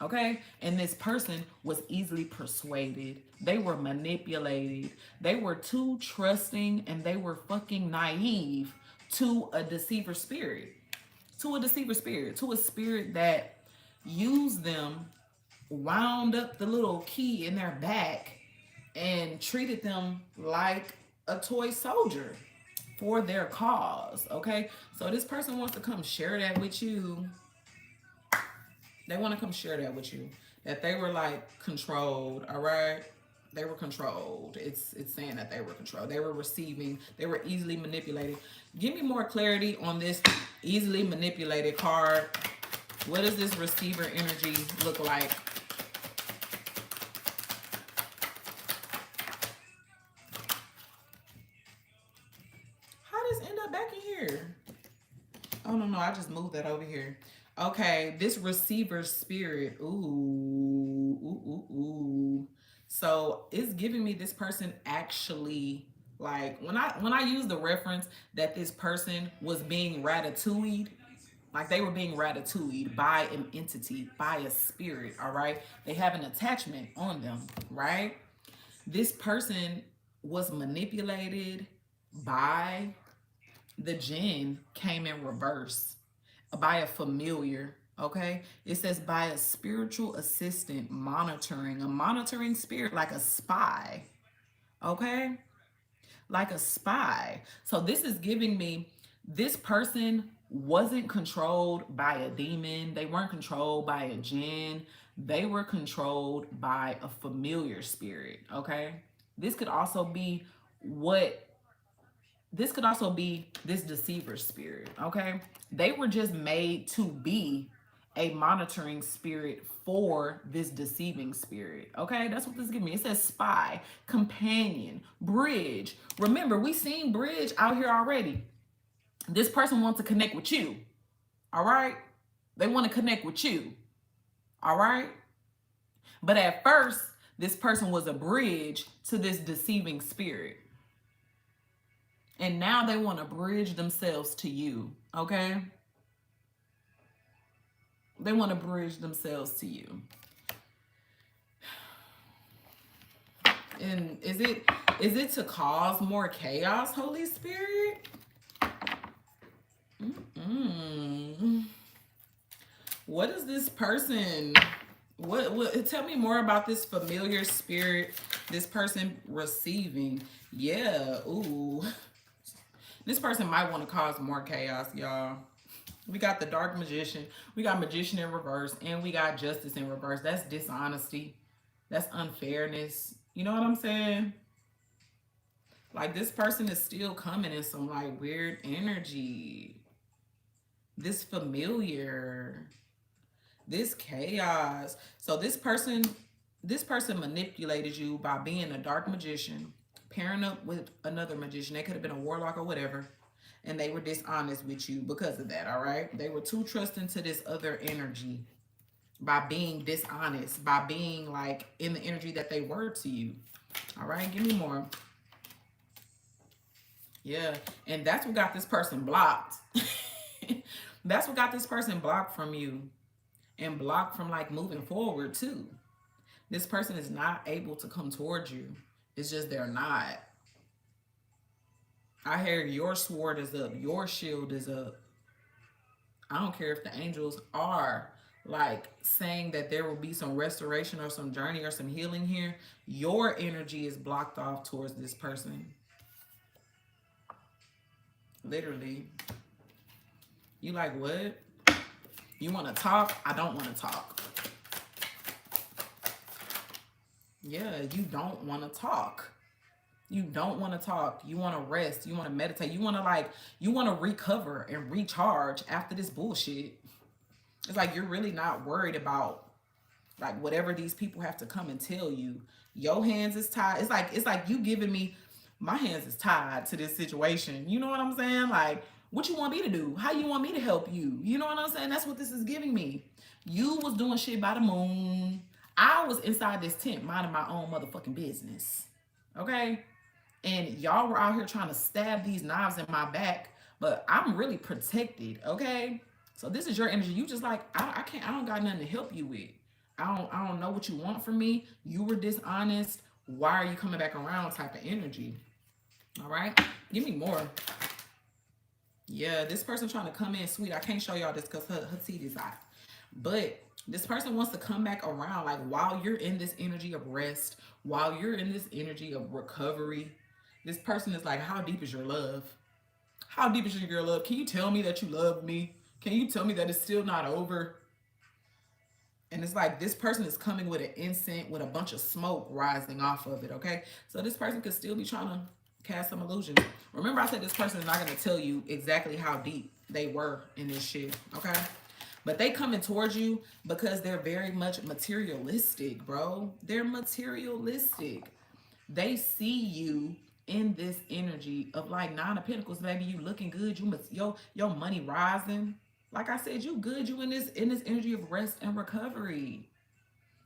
Okay? And this person was easily persuaded. They were manipulated. They were too trusting, and they were fucking naive to a deceiver spirit. To a deceiver spirit. To a spirit that used them, wound up the little key in their back, and treated them like a toy soldier for their cause, okay? So this person wants to come share that with you. They want to come share that with you. That they were like controlled, all right? They were controlled. It's saying that they were controlled. They were receiving. They were easily manipulated. Give me more clarity on this easily manipulated card. What does this receiver energy look like? How does this end up back in here? Oh, no, I just moved that over here. Okay, this receiver spirit. Ooh, ooh, ooh, ooh. So it's giving me this person actually, like, when I use the reference that this person was being ratatouilleed, like they were being ratatouilleed by an entity, by a spirit, all right? They have an attachment on them, right? This person was manipulated by the jinn, came in reverse, by a familiar, okay? It says by a spiritual assistant monitoring, a monitoring spirit, like a spy, okay? Like a spy. So this is giving me, this person wasn't controlled by a demon. They weren't controlled by a jinn. They were controlled by a familiar spirit, okay? This could also be what, this could also be this deceiver spirit, okay? They were just made to be a monitoring spirit for this deceiving spirit, okay? That's what this gives me. It says spy, companion, bridge. Remember, we seen bridge out here already. This person wants to connect with you, all right? They want to connect with you, all right? But at first, this person was a bridge to this deceiving spirit. And now they want to bridge themselves to you, okay? They want to bridge themselves to you. And is it to cause more chaos, Holy Spirit? What is this person? What tell me more about this familiar spirit, this person receiving. Yeah, ooh. This person might want to cause more chaos, y'all. We got the dark magician, we got magician in reverse, and we got justice in reverse. That's dishonesty. That's unfairness. You know what I'm saying? Like, this person is still coming in some like weird energy. This familiar. This chaos. So this person manipulated you by being a dark magician, pairing up with another magician. They could have been a warlock or whatever. And they were dishonest with you because of that, all right? They were too trusting to this other energy by being dishonest, by being like in the energy that they were to you. All right, give me more. Yeah, and that's what got this person blocked. That's what got this person blocked from you and blocked from like moving forward too. This person is not able to come towards you. It's just they're not. I hear your sword is up, your shield is up. I don't care if the angels are like saying that there will be some restoration or some journey or some healing here. Your energy is blocked off towards this person. Literally. You like, what? You want to talk? I don't want to talk. Yeah, you don't want to talk. You don't want to talk. You want to rest. You want to meditate. You want to recover and recharge after this bullshit. It's like you're really not worried about like whatever these people have to come and tell you. Your hands is tied. It's like you giving me, my hands is tied to this situation. You know what I'm saying? Like, what you want me to do? How you want me to help you? You know what I'm saying? That's what this is giving me. You was doing shit by the moon. I was inside this tent minding my own motherfucking business. Okay? And y'all were out here trying to stab these knives in my back, but I'm really protected, okay? So this is your energy. You just like, I don't got nothing to help you with. I don't know what you want from me. You were dishonest. Why are you coming back around type of energy? All right? Give me more. Yeah, this person trying to come in sweet. I can't show y'all this because her teeth is hot. But this person wants to come back around like while you're in this energy of rest, while you're in this energy of recovery. This person is like, how deep is your love? How deep is your love? Can you tell me that you love me? Can you tell me that it's still not over? And it's like this person is coming with an incense with a bunch of smoke rising off of it, okay? So this person could still be trying to cast some illusion. Remember I said this person is not going to tell you exactly how deep they were in this shit, okay? But they coming towards you because they're very much materialistic, bro. They're materialistic. They see you in this energy of like Nine of Pentacles, baby. You looking good. You must your money rising. Like I said, you good. You in this energy of rest and recovery.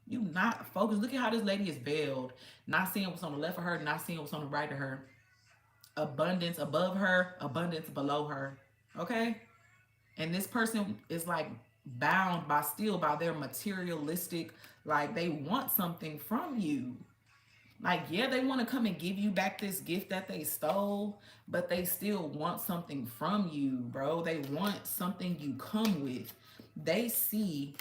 You not focused. Look at how this lady is veiled. Not seeing what's on the left of her, not seeing what's on the right of her. Abundance above her, abundance below her. Okay? And this person is like bound by still by their materialistic, like they want something from you. Like, yeah, they want to come and give you back this gift that they stole, but they still want something from you, bro. They want something you come with. They see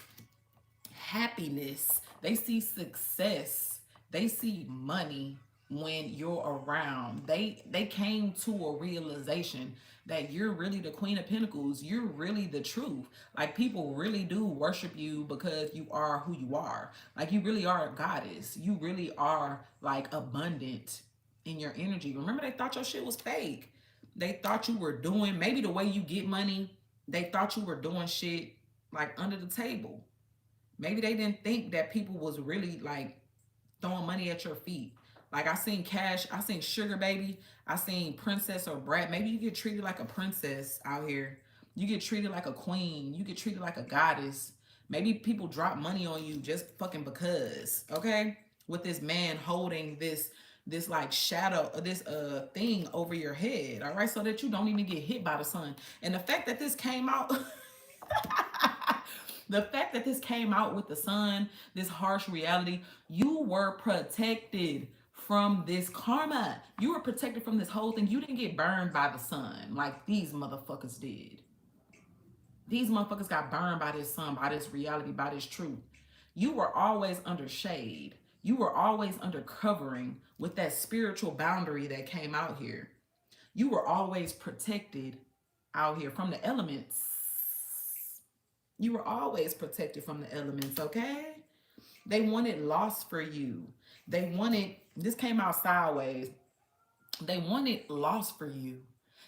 happiness, they see success, they see money when you're around. They came to a realization that you're really the Queen of Pentacles. You're really the truth. Like, people really do worship you because you are who you are. Like, you really are a goddess. You really are like abundant in your energy. Remember, they thought your shit was fake. They thought you were doing, maybe the way you get money, they thought you were doing shit like under the table. Maybe they didn't think that people was really like throwing money at your feet. Like, I seen Cash, I seen Sugar Baby, I seen Princess or Brat. Maybe you get treated like a princess out here. You get treated like a queen. You get treated like a goddess. Maybe people drop money on you just fucking because, okay? With this man holding this like shadow, this thing over your head, all right? So that you don't even get hit by the sun. And the fact that this came out the fact that this came out with the sun, this harsh reality, you were protected from this karma. You were protected from this whole thing. You didn't get burned by the sun like these motherfuckers did. These motherfuckers got burned by this sun, by this reality, by this truth. You were always under shade. You were always under covering with that spiritual boundary that came out here. You were always protected out here from the elements. You were always protected from the elements, okay? They wanted loss for you. They wanted, this came out sideways. They wanted loss for you.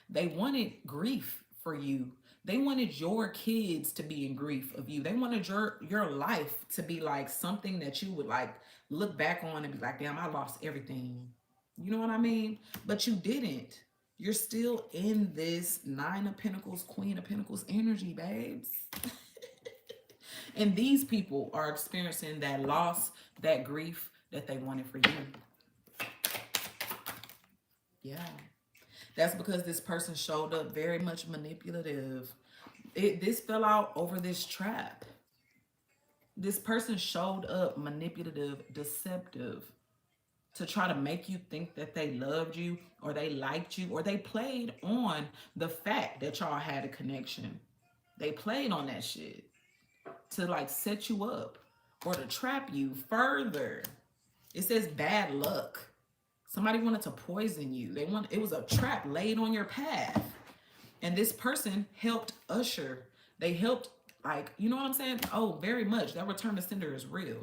They wanted grief for you. They wanted your kids to be in grief of you. They wanted your life to be like something that you would like look back on and be like, damn, I lost everything. You know what I mean? But you didn't. You're still in this Nine of Pentacles, Queen of Pentacles energy, babes. And these people are experiencing that loss, that grief that they wanted for you. Yeah. That's because this person showed up very much manipulative. This fell out over this trap. This person showed up manipulative, deceptive, to try to make you think that they loved you or they liked you, or they played on the fact that y'all had a connection. They played on that shit to like set you up or to trap you further. It says bad luck. Somebody wanted to poison you. It was a trap laid on your path. And this person helped usher. They helped, like, you know what I'm saying? Oh, very much. That return to sender is real.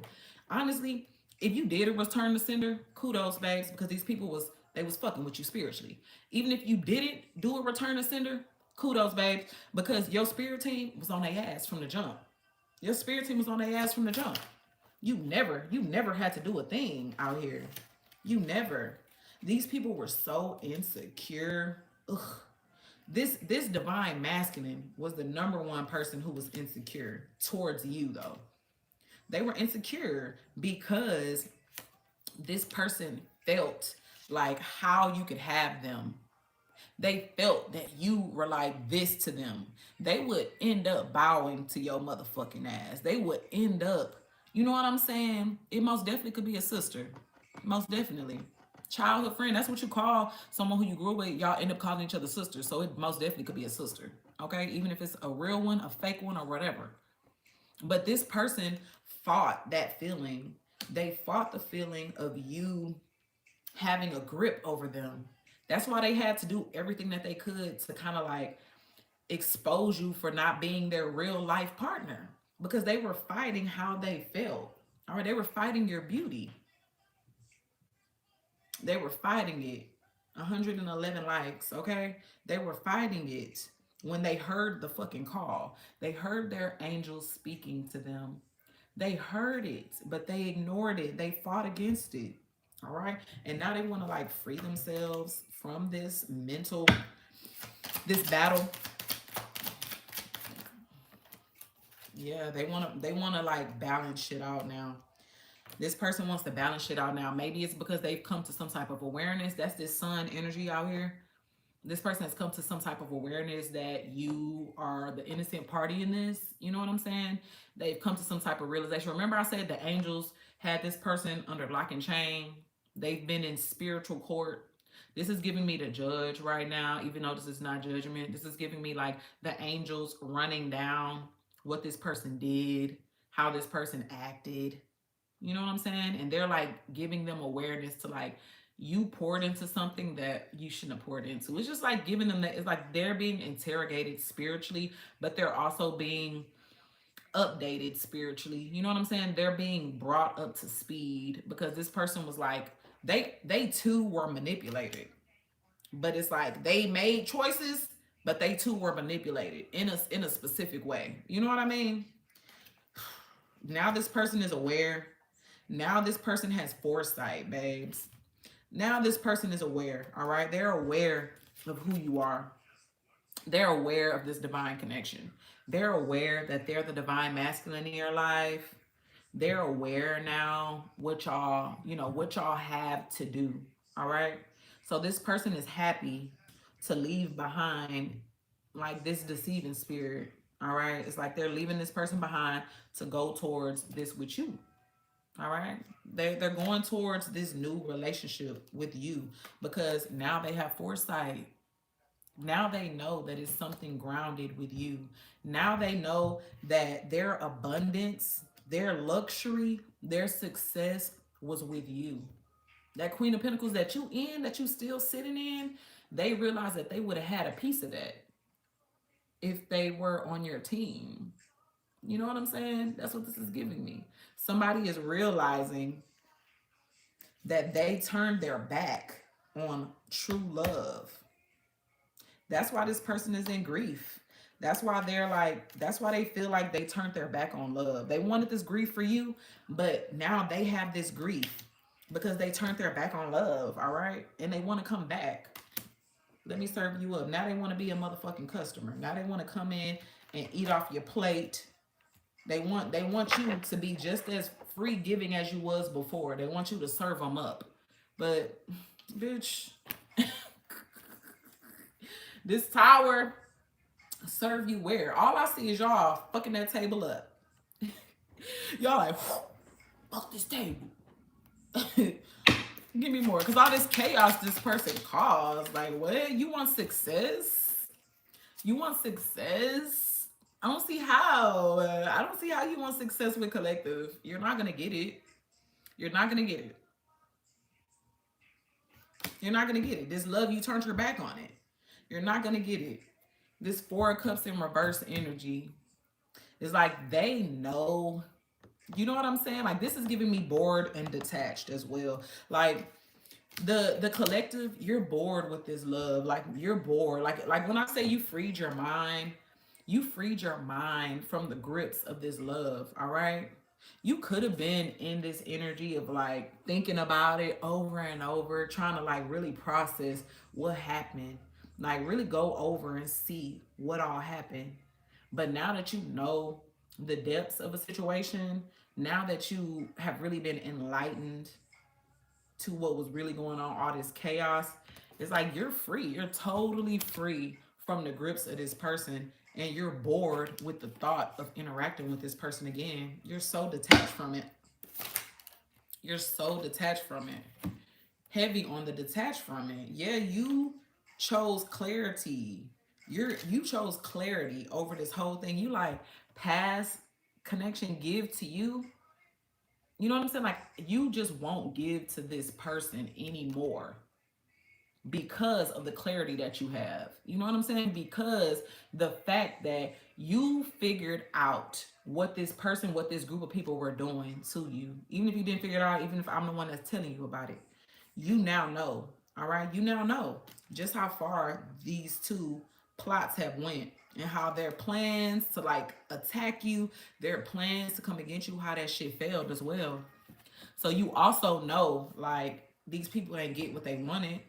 Honestly, if you did a return to sender, kudos, babes, because these people they was fucking with you spiritually. Even if you didn't do a return to sender, kudos, babes, because your spirit team was on their ass from the jump. Your spirit team was on their ass from the jump. You never had to do a thing out here. You never. These people were so insecure. Ugh. This divine masculine was the #1 person who was insecure towards you, though. They were insecure because this person felt like how you could have them. They felt that you were like this to them. They would end up bowing to your motherfucking ass. They would end up, you know what I'm saying? It most definitely could be a sister. Most definitely. Childhood friend, that's what you call someone who you grew up with. Y'all end up calling each other sisters. So it most definitely could be a sister. Okay? Even if it's a real one, a fake one, or whatever. But this person fought that feeling. They fought the feeling of you having a grip over them. That's why they had to do everything that they could to kind of like expose you for not being their real life partner, because they were fighting how they felt. All right, they were fighting your beauty. They were fighting it. 111 likes, okay? They were fighting it. when they heard the fucking call. They heard their angels speaking to them. They heard it, but they ignored it. They fought against it. All right. And now they want to like free themselves from this mental, this battle. Yeah, they want to like balance shit out now. This person wants to balance shit out now. Maybe it's because they've come to some type of awareness. That's this sun energy out here. This person has come to some type of awareness that you are the innocent party in this. You know what I'm saying? They've come to some type of realization. Remember, I said the angels had this person under lock and chain. They've been in spiritual court. This is giving me the judge right now, even though this is not judgment. This is giving me like the angels running down what this person did, how this person acted. You know what I'm saying? And they're like giving them awareness to like, you poured into something that you shouldn't have poured into. It's just like giving them that. It's like they're being interrogated spiritually, but they're also being updated spiritually. You know what I'm saying? They're being brought up to speed because this person was like, they too were manipulated. But it's like they made choices, but they too were manipulated in a specific way. You know what I mean? Now this person is aware. Now this person has foresight, babes. Now this person is aware, all right? They're aware of who you are. They're aware of this divine connection. They're aware that they're the divine masculine in your life. They're aware now what y'all have to do, all right? So this person is happy to leave behind like this deceiving spirit, all right? It's like they're leaving this person behind to go towards this with you. All right. They're going towards this new relationship with you because now they have foresight. Now they know that it's something grounded with you. Now they know that their abundance, their luxury, their success was with you. That Queen of Pentacles that you in, that you still sitting in, they realize that they would have had a piece of that if they were on your team. You know what I'm saying? That's what this is giving me. Somebody is realizing that they turned their back on true love. That's why this person is in grief. That's why they feel like they turned their back on love. They wanted this grief for you, but now they have this grief because they turned their back on love, all right? And they want to come back. Let me serve you up. Now they want to be a motherfucking customer. Now they want to come in and eat off your plate. They want you to be just as free giving as you was before. They want you to serve them up. But bitch, this tower serve you where? All I see is y'all fucking that table up. Y'all like, fuck this table. Give me more. Because all this chaos this person caused. Like, what? You want success? You want success? I don't see how. I don't see how you want success with collective. You're not going to get it. You're not going to get it. You're not going to get it. This love, you turned your back on it. You're not going to get it. This Four of Cups in reverse energy is like they know. You know what I'm saying? Like this is giving me bored and detached as well. Like the collective, you're bored with this love. Like you're bored. Like when I say you freed your mind from the grips of this love. All right. You could have been in this energy of like thinking about it over and over, trying to like really process what happened, like really go over and see what all happened. But now that you know the depths of a situation, now that you have really been enlightened to what was really going on, all this chaos, it's like you're free. You're totally free from the grips of this person, and you're bored with the thought of interacting with this person again. You're so detached from it. You're so detached from it. Heavy on the detached from it. Yeah, you chose clarity. You chose clarity over this whole thing. You like past connection give to you. You know what I'm saying? Like you just won't give to this person anymore because of the clarity that you have. You know what I'm saying? Because the fact that you figured out what this person, what this group of people were doing to you, even if you didn't figure it out, even if I'm the one that's telling you about it, you now know. All right. You now know just how far these two plots have went and how their plans to like attack you, their plans to come against you, how that shit failed as well. So you also know like these people ain't get what they wanted.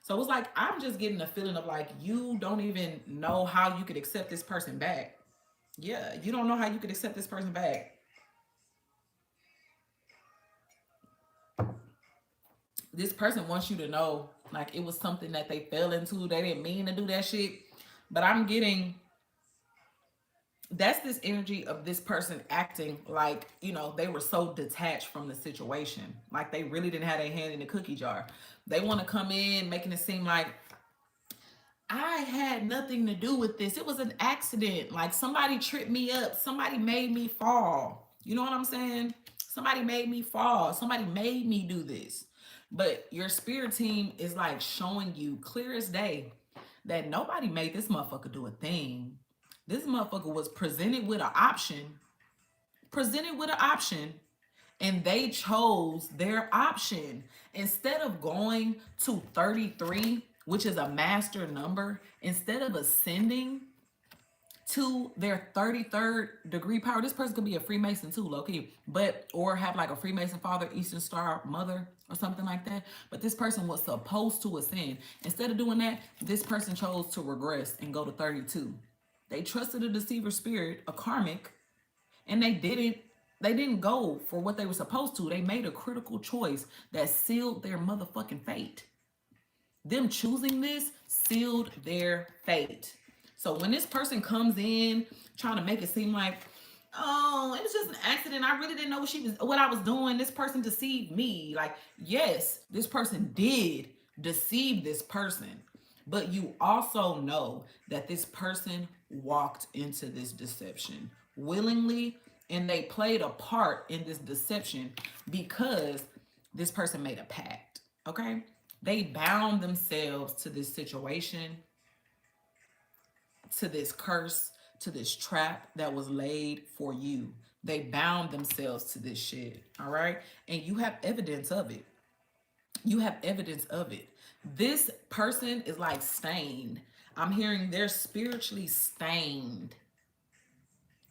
So it's like I'm just getting a feeling of like you don't even know how you could accept this person back. Yeah, you don't know how you could accept this person back. This person wants you to know like it was something that they fell into. They didn't mean to do that shit. But I'm getting that's this energy of this person acting like, you know, they were so detached from the situation. Like they really didn't have their hand in the cookie jar. They want to come in making it seem like I had nothing to do with this. It was an accident. Like somebody tripped me up. Somebody made me fall. You know what I'm saying? Somebody made me fall. Somebody made me do this. But your spirit team is like showing you clear as day that nobody made this motherfucker do a thing. This motherfucker was presented with an option, presented with an option, and they chose their option. Instead of going to 33, which is a master number, instead of ascending to their 33rd degree power, this person could be a Freemason too, low key, but or have like a Freemason father, Eastern Star mother, or something like that. But this person was supposed to ascend. Instead of doing that, this person chose to regress and go to 32. They trusted a deceiver spirit, a karmic, and they didn't go for what they were supposed to. They made a critical choice that sealed their motherfucking fate. Them choosing this sealed their fate. So when this person comes in trying to make it seem like, oh, it was just an accident, I really didn't know what I was doing, this person deceived me. Like, yes, this person did deceive this person, but you also know that this person walked into this deception willingly, and they played a part in this deception because this person made a pact. Okay, they bound themselves to this situation, to this curse, to this trap that was laid for you. They bound themselves to this shit. All right, and you have evidence of it. You have evidence of it. This person is like stained. I'm hearing they're spiritually stained.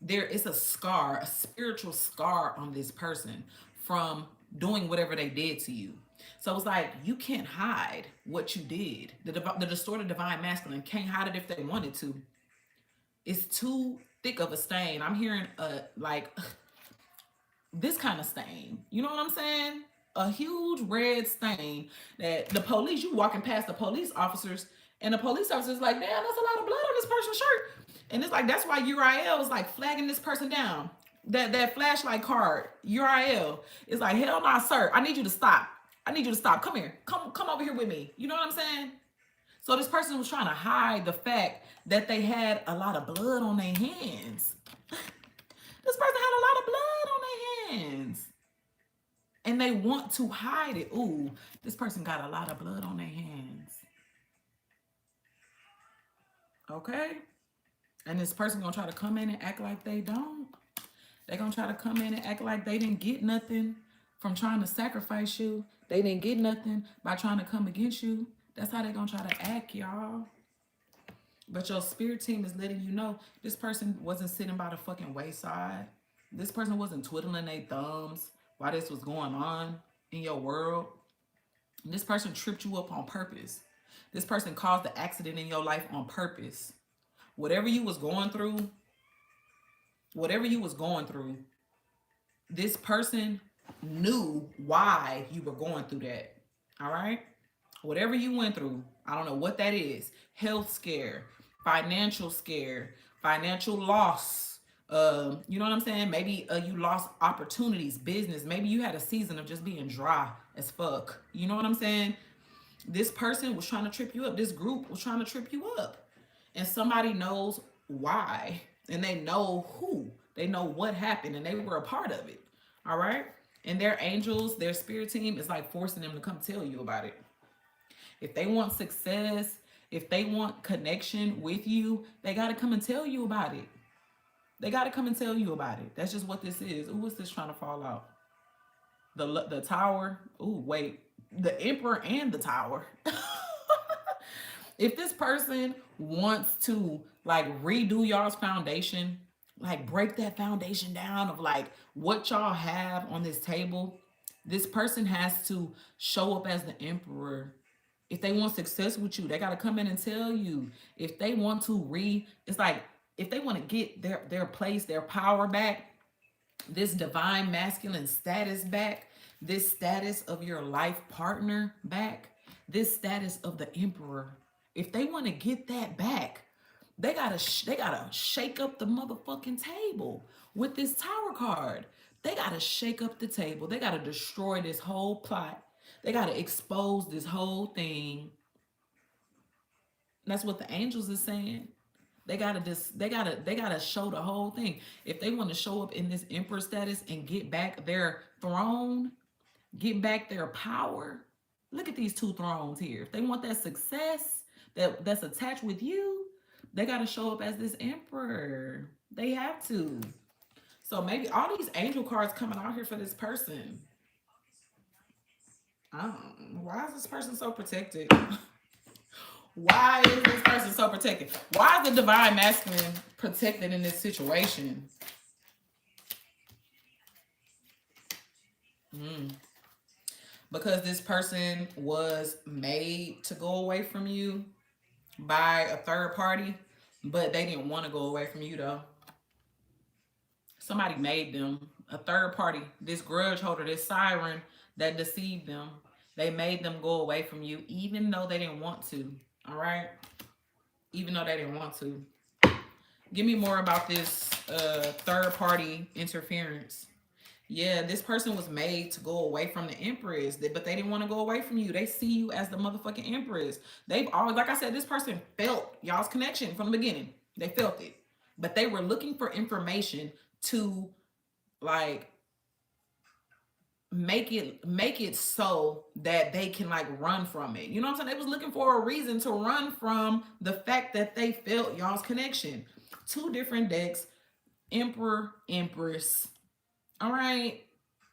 There is a scar, a spiritual scar on this person from doing whatever they did to you. So it's like you can't hide what you did. The distorted divine masculine can't hide it if they wanted to. It's too thick of a stain. I'm hearing like this kind of stain. You know what I'm saying? A huge red stain that the police, you walking past the police officers, and the police officers like, damn, that's a lot of blood on this person's shirt. And it's like, that's why URL is like flagging this person down. That flashlight card, URL, is like, hell no, sir. I need you to stop. I need you to stop. Come here. Come over here with me. You know what I'm saying? So this person was trying to hide the fact that they had a lot of blood on their hands. This person had a lot of blood on their hands. And they want to hide it. Ooh, this person got a lot of blood on their hands. Okay? And this person gonna try to come in and act like they don't. They gonna try to come in and act like they didn't get nothing from trying to sacrifice you. They didn't get nothing by trying to come against you. That's how they gonna try to act, y'all. But your spirit team is letting you know this person wasn't sitting by the fucking wayside. This person wasn't twiddling their thumbs while this was going on in your world. This person tripped you up on purpose. This person caused the accident in your life on purpose. Whatever you was going through, this person knew why you were going through that. All right? Whatever you went through, I don't know what that is. Health scare, financial loss. You know what I'm saying? Maybe you lost opportunities, business. Maybe you had a season of just being dry as fuck. You know what I'm saying? This person was trying to trip you up. This group was trying to trip you up. And somebody knows why. And they know who. They know what happened. And they were a part of it. All right? And their angels, their spirit team is like forcing them to come tell you about it. If they want success, if they want connection with you, they got to come and tell you about it. They got to come and tell you about it. That's just what this is. Ooh, what's this trying to fall out? The tower. Ooh, wait. The emperor and the tower. If this person wants to like redo y'all's foundation, like break that foundation down of like what y'all have on this table, this person has to show up as the emperor. If they want success with you, they got to come in and tell you. If they want to it's like if they want to get their place, their power back, this divine masculine status back, this status of your life partner back, this status of the emperor. If they want to get that back, they gotta shake up the motherfucking table with this tower card. They gotta shake up the table. They gotta destroy this whole plot. They gotta expose this whole thing. That's what the angels is saying. They gotta show the whole thing. If they want to show up in this emperor status and get back their throne, get back their power. Look at these two thrones here. If they want that success that's attached with you, they gotta show up as this emperor. They have to. So maybe all these angel cards coming out here for this person. Why is this person so protected? Why is this person so protected? Why is the divine masculine protected in this situation? Because this person was made to go away from you by a third party, but they didn't want to go away from you though. Somebody made them. A third party, this grudge holder, this siren that deceived them. They made them go away from you even though they didn't want to. All right? Even though they didn't want to. Give me more about this third party interference. Yeah, this person was made to go away from the empress, but they didn't want to go away from you. They see you as the motherfucking empress. They've always, like I said, this person felt y'all's connection from the beginning. They felt it. But they were looking for information to like make it so that they can like run from it. You know what I'm saying? They was looking for a reason to run from the fact that they felt y'all's connection. Two different decks, emperor, empress. All right.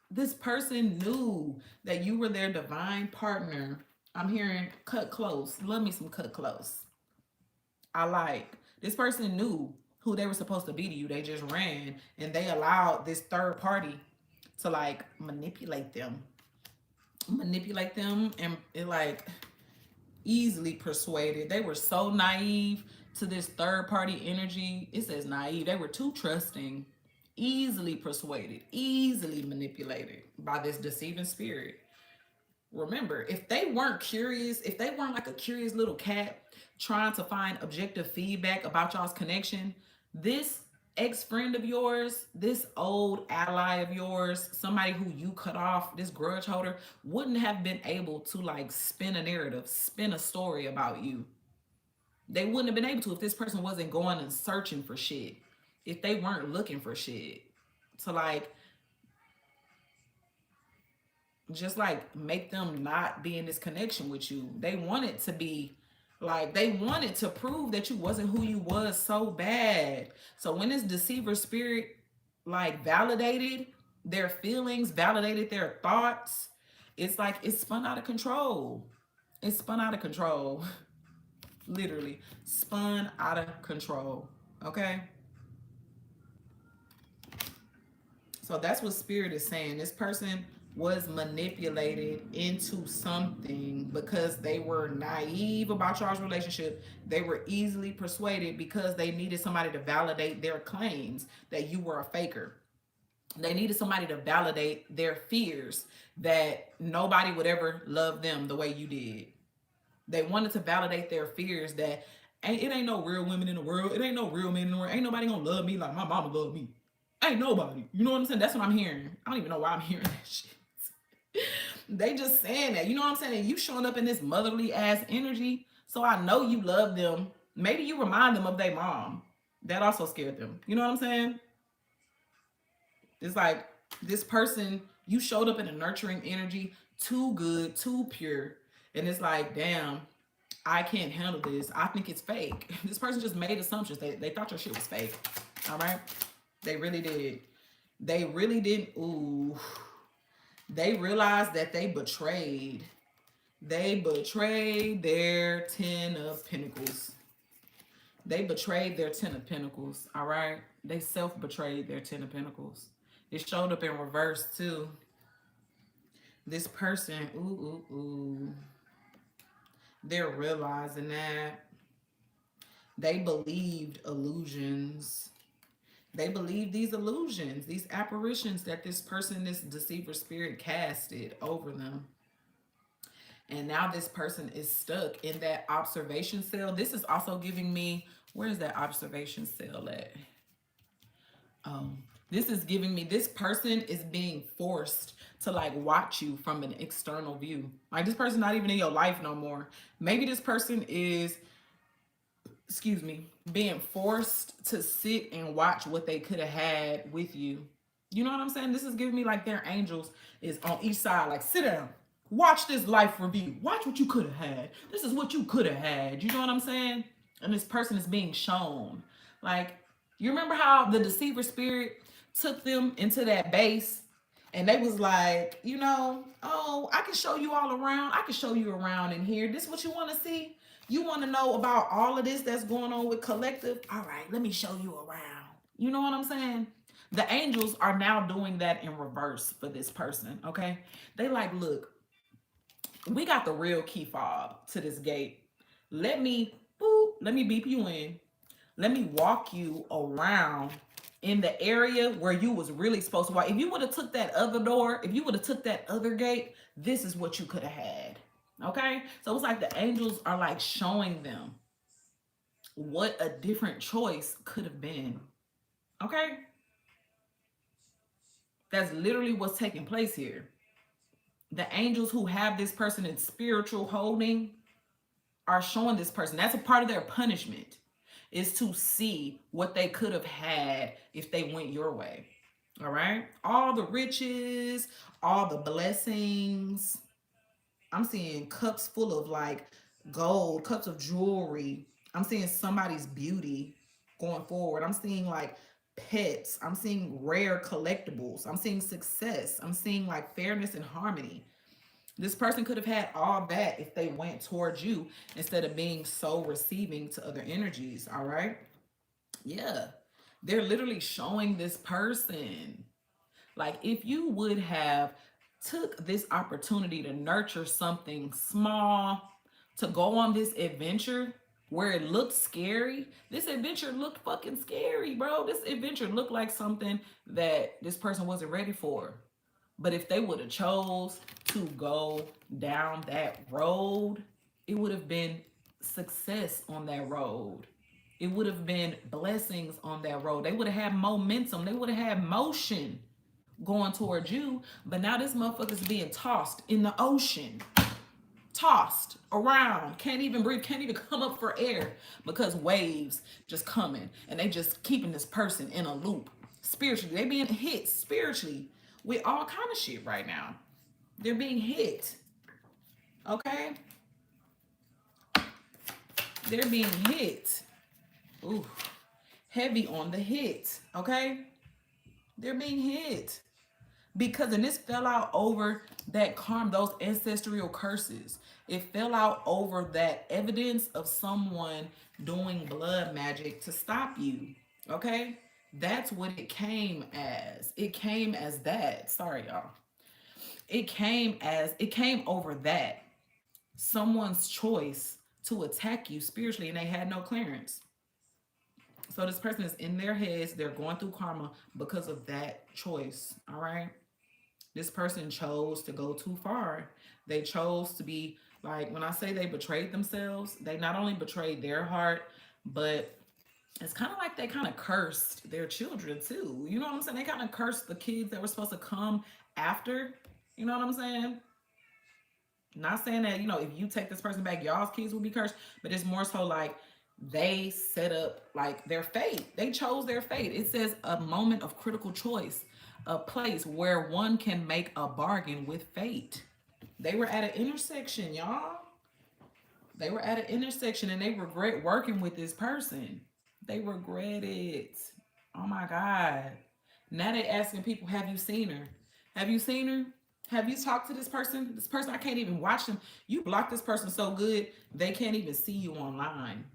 This person knew that you were their divine partner. I'm hearing cut close. Love me some cut close. I like. This person knew who they were supposed to be to you. They just ran and they allowed this third party to like manipulate them. And it like easily persuaded. They were so naive to this third party energy. It says naive. They were too trusting, easily persuaded, easily manipulated by this deceiving spirit. Remember, if they weren't curious, if they weren't like a curious little cat trying to find objective feedback about y'all's connection, this ex-friend of yours, this old ally of yours, somebody who you cut off, this grudge holder, wouldn't have been able to like spin a narrative, spin a story about you. They wouldn't have been able to if this person wasn't going and searching for shit. If they weren't looking for shit to like just like make them not be in this connection with you. They wanted to be like, they wanted to prove that you wasn't who you was so bad. So when this deceiver spirit like validated their feelings, validated their thoughts, it's like it spun out of control. It spun out of control. Literally spun out of control. Okay? So that's what spirit is saying. This person was manipulated into something because they were naive about y'all's relationship. They were easily persuaded because they needed somebody to validate their claims that you were a faker. They needed somebody to validate their fears that nobody would ever love them the way you did. They wanted to validate their fears that it ain't no real women in the world. It ain't no real men in the world. Ain't nobody gonna love me like my mama loved me. Ain't nobody. You know what I'm saying? That's what I'm hearing. I don't even know why I'm hearing that shit. They just saying that. You know what I'm saying? And you showing up in this motherly ass energy. So I know you love them. Maybe you remind them of their mom. That also scared them. You know what I'm saying? It's like this person, you showed up in a nurturing energy, too good, too pure. And it's like, damn, I can't handle this. I think it's fake. This person just made assumptions. They thought your shit was fake. All right? They really did. They really didn't. Ooh. They realized that they betrayed. They betrayed their 10 of Pentacles. They betrayed their 10 of Pentacles, all right? They self-betrayed their 10 of Pentacles. It showed up in reverse, too. This person, they're realizing that they believed illusions. They believed these illusions, these apparitions that this person, this deceiver spirit casted over them. And now this person is stuck in that observation cell. This is also giving me, where's that observation cell at? This is giving me, this person is being forced to like watch you from an external view. Like this person not even in your life no more. Maybe this person is, excuse me, being forced to sit and watch what they could have had with you. You know what I'm saying? This is giving me like their angels is on each side. Like, sit down, watch this life review. Watch what you could have had. This is what you could have had. You know what I'm saying? And this person is being shown. Like, you remember how the deceiver spirit took them into that base and they was like, you know, oh, I can show you all around. I can show you around in here. This is what you want to see? You want to know about all of this that's going on with collective? All right, let me show you around. You know what I'm saying? The angels are now doing that in reverse for this person, okay? They like, look, we got the real key fob to this gate. Let me, let me beep you in. Let me walk you around in the area where you was really supposed to walk. If you would have took that other door, if you would have took that other gate, this is what you could have had. Okay? So it's like the angels are like showing them what a different choice could have been. Okay? That's literally what's taking place here. The angels who have this person in spiritual holding are showing this person. That's a part of their punishment, is to see what they could have had if they went your way. All right? All the riches, all the blessings. I'm seeing cups full of like gold, cups of jewelry. I'm seeing somebody's beauty going forward. I'm seeing like pets. I'm seeing rare collectibles. I'm seeing success. I'm seeing like fairness and harmony. This person could have had all that if they went towards you instead of being so receiving to other energies. All right. Yeah. They're literally showing this person. Like if you would have took this opportunity to nurture something small, to go on this adventure where it looked scary. This adventure looked fucking scary, bro. This adventure looked like something that this person wasn't ready for. But if they would have chose to go down that road, it would have been success on that road. It would have been blessings on that road. They would have had momentum. They would have had motion going towards you. But now this motherfucker's being tossed in the ocean. Tossed around. Can't even breathe. Can't even come up for air because waves just coming. And they just keeping this person in a loop. Spiritually. They being hit spiritually with all kind of shit right now. They're being hit. Okay? They're being hit. Ooh. Heavy on the hit. Okay? They're being hit. Because, and this fell out over that karma, those ancestral curses. It fell out over that evidence of someone doing blood magic to stop you. Okay? That's what it came as. It came as that. Sorry, y'all. It came over that. Someone's choice to attack you spiritually and they had no clearance. So this person is in their heads. They're going through karma because of that choice. All right? This person chose to go too far. They chose to be like, when I say they betrayed themselves, they not only betrayed their heart, but it's kind of like they kind of cursed their children too. You know what I'm saying? They kind of cursed the kids that were supposed to come after. You know what I'm saying? Not saying that, you know, if you take this person back, y'all's kids will be cursed, but it's more so like they set up like their fate. They chose their fate. It says a moment of critical choice, a place where one can make a bargain with fate. They were at an intersection, y'all. They were at an intersection and they regret working with this person. They regret it. Oh my God. Now they asking people, have you seen her? Have you seen her? Have you talked to this person? This person, I can't even watch them. You block this person so good, they can't even see you online.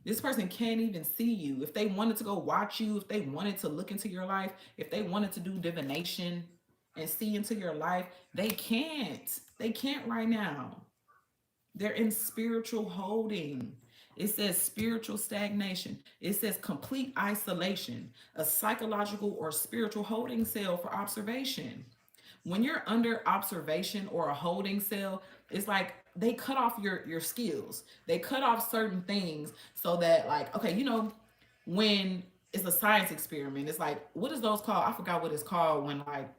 This person can't even see you. If they wanted to go watch you, if they wanted to look into your life, if they wanted to do divination and see into your life, they can't. They can't right now. They're in spiritual holding. It says spiritual stagnation. It says complete isolation, a psychological or spiritual holding cell for observation. When you're under observation or a holding cell, it's like they cut off your skills. They cut off certain things so that, like, okay, when it's a science experiment, it's like, what is those called? I forgot what it's called when, like,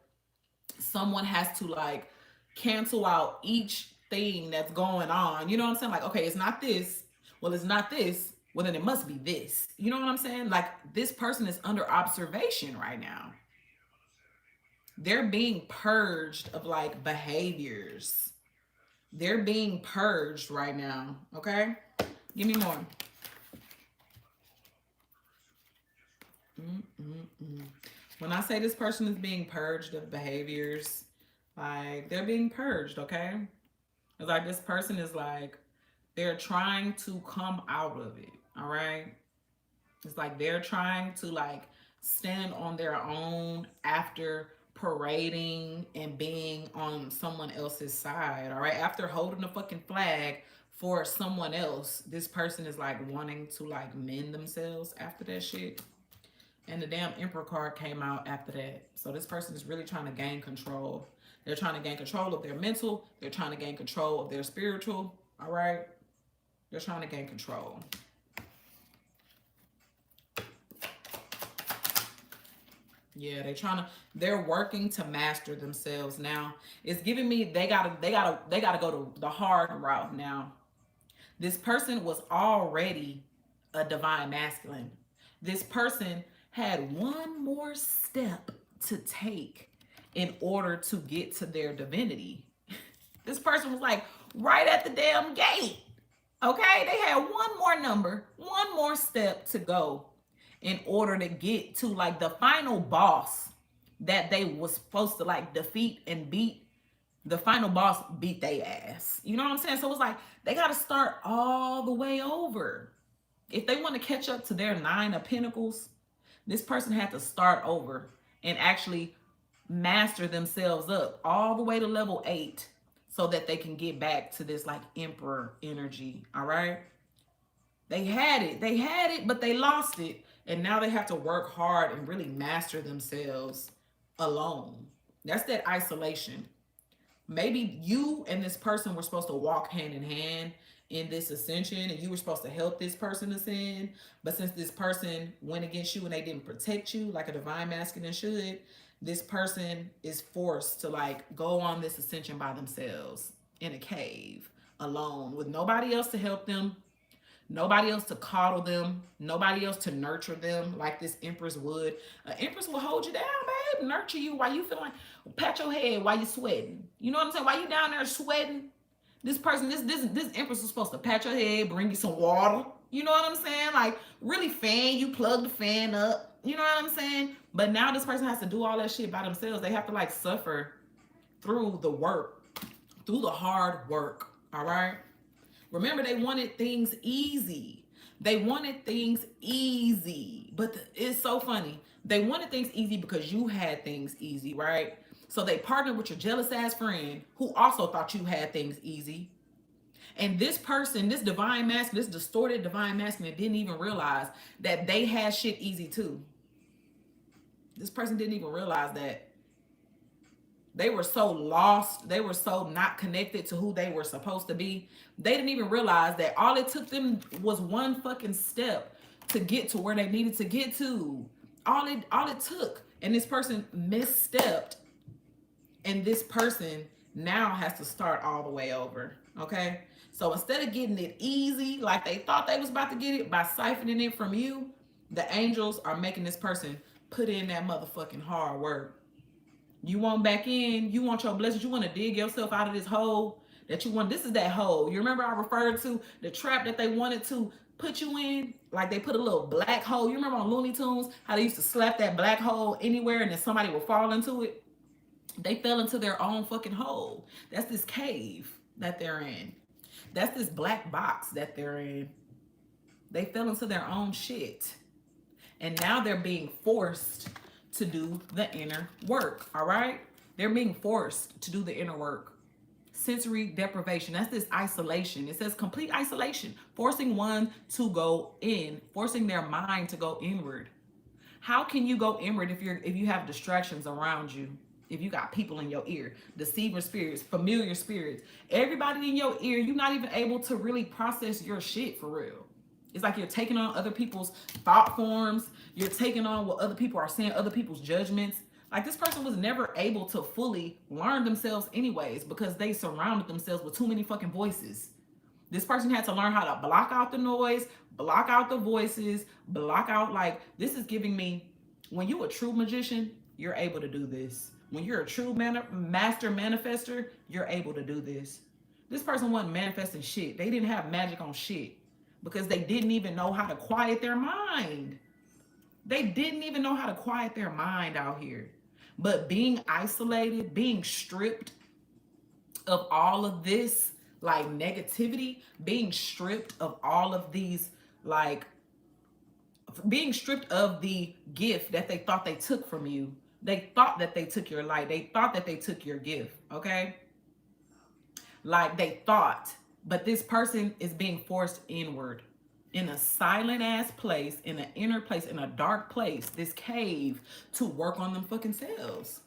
someone has to, like, cancel out each thing that's going on. You know what I'm saying? Like, okay, it's not this. Well, it's not this. Well, then it must be this. You know what I'm saying? Like, this person is under observation right now. They're being purged of, like, behaviors. They're being purged right now. Okay? Give me more. Mm-mm-mm. When I say this person is being purged of behaviors, like, they're being purged, okay? It's like this person is like, they're trying to come out of it, all right? It's like they're trying to, like, stand on their own after parading and being on someone else's side, all right? After holding a fucking flag for someone else, this person is, like, wanting to, like, mend themselves after that shit. And the damn Emperor card came out after that. So this person is really trying to gain control. They're trying to gain control of their mental. They're trying to gain control of their spiritual. All right? They're trying to gain control. Yeah, they're working to master themselves now. It's giving me they gotta go to the hard route now. This person was already a divine masculine. This person had one more step to take in order to get to their divinity. This person was, like, right at the damn gate. Okay? They had one more number, one more step to go in order to get to, like, the final boss that they was supposed to, like, defeat and beat. The final boss beat their ass. You know what I'm saying? So it's like they got to start all the way over. If they want to catch up to their 9 of Pentacles, this person had to start over and actually master themselves up all the way to level 8 so that they can get back to this, like, Emperor energy. All right? They had it, but they lost it. And now they have to work hard and really master themselves alone. That's that isolation. Maybe you and this person were supposed to walk hand in hand in this ascension, and you were supposed to help this person ascend. But since this person went against you and they didn't protect you like a divine masculine should, this person is forced to, like, go on this ascension by themselves in a cave alone with nobody else to help them, nobody else to coddle them, nobody else to nurture them like this Empress would. An Empress will hold you down, babe, nurture you while you feel like, pat your head while you sweating. You know what I'm saying? While you down there sweating, this person, this Empress is supposed to pat your head, bring you some water. You know what I'm saying? Like, really fan you, plug the fan up. You know what I'm saying? But now this person has to do all that shit by themselves. They have to, like, suffer through the work, through the hard work. All right? Remember, they wanted things easy. They wanted things easy. But it's so funny. They wanted things easy because you had things easy, right? So they partnered with your jealous ass friend who also thought you had things easy. And this person, this divine masculine, this distorted divine masculine, didn't even realize that they had shit easy too. This person didn't even realize that. They were so lost. They were so not connected to who they were supposed to be. They didn't even realize that all it took them was one fucking step to get to where they needed to get to. All it took. And this person misstepped. And this person now has to start all the way over. Okay? So instead of getting it easy, like they thought they was about to get it by siphoning it from you, the angels are making this person put in that motherfucking hard work. You want back in, you want your blessings, you want to dig yourself out of this hole that you want. This is that hole. You remember I referred to the trap that they wanted to put you in? Like they put a little black hole. You remember on Looney Tunes how they used to slap that black hole anywhere and then somebody would fall into it? They fell into their own fucking hole. That's this cave that they're in. That's this black box that they're in. They fell into their own shit. And now they're being forced to do the inner work. All right? They're being forced to do the inner work. Sensory deprivation. That's this isolation. It says complete isolation, forcing one to go in, forcing their mind to go inward. How can you go inward if you have distractions around you? If you got people in your ear, deceiver spirits, familiar spirits, everybody in your ear, you're not even able to really process your shit for real. It's like you're taking on other people's thought forms. You're taking on what other people are saying, other people's judgments. Like this person was never able to fully learn themselves anyways because they surrounded themselves with too many fucking voices. This person had to learn how to block out the noise, block out the voices, block out, like, this is giving me, when you a true magician, you're able to do this. When you're a true master manifester, you're able to do this. This person wasn't manifesting shit. They didn't have magic on shit because they didn't even know how to quiet their mind. They didn't even know how to quiet their mind out here. But being isolated, being stripped of all of this, like negativity, being stripped of all of these, like being stripped of the gift that they thought they took from you. They thought that they took your light. They thought that they took your gift. Okay. Like they thought, but this person is being forced inward in a silent ass place, in an inner place, in a dark place, this cave, to work on them fucking selves.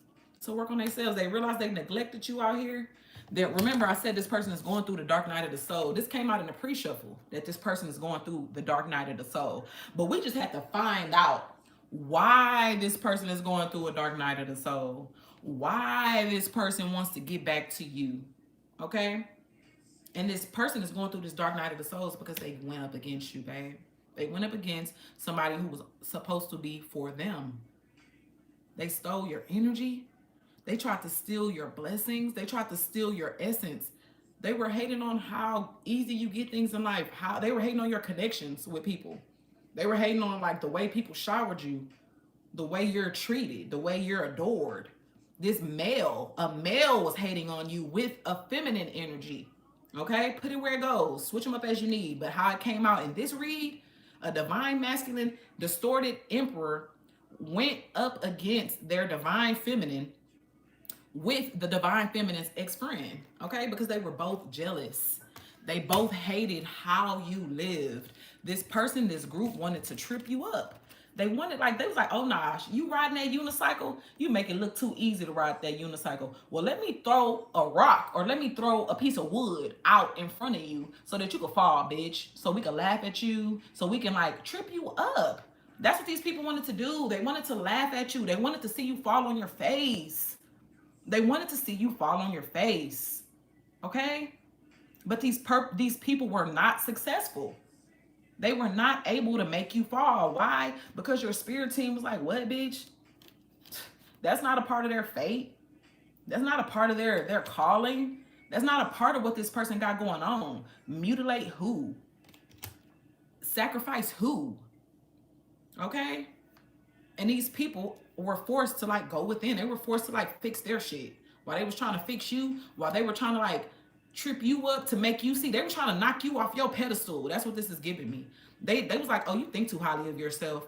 To work on themselves. They realize they neglected you out here. That, remember, I said this person is going through the dark night of the soul. This came out in the pre-shuffle that this person is going through the dark night of the soul. But we just had to find out why this person is going through a dark night of the soul. Why this person wants to get back to you. Okay? And this person is going through this dark night of the souls because they went up against you, babe. They went up against somebody who was supposed to be for them. They stole your energy. They tried to steal your blessings. They tried to steal your essence. They were hating on how easy you get things in life. How they were hating on your connections with people. They were hating on like the way people showered you, the way you're treated, the way you're adored. This male, a male was hating on you with a feminine energy. Okay, put it where it goes. Switch them up as you need. But how it came out in this read, a divine masculine distorted emperor went up against their divine feminine with the divine feminine's ex-friend. Okay, because they were both jealous. They both hated how you lived. This person, this group wanted to trip you up. They wanted, like, they was like, oh, nah, you riding that unicycle? You make it look too easy to ride that unicycle. Well, let me throw a rock or let me throw a piece of wood out in front of you so that you can fall, bitch. So we can laugh at you, so we can, like, trip you up. That's what these people wanted to do. They wanted to laugh at you. They wanted to see you fall on your face. They wanted to see you fall on your face. Okay? But these people were not successful. They were not able to make you fall. Why? Because your spirit team was like, what, bitch? That's not a part of their fate. That's not a part of their calling. That's not a part of what this person got going on. Mutilate who? Sacrifice who? Okay? And these people were forced to like go within. They were forced to like fix their shit. While they was trying to fix you, while they were trying to like trip you up to make you see. They were trying to knock you off your pedestal. That's what this is giving me. They was like, oh, you think too highly of yourself.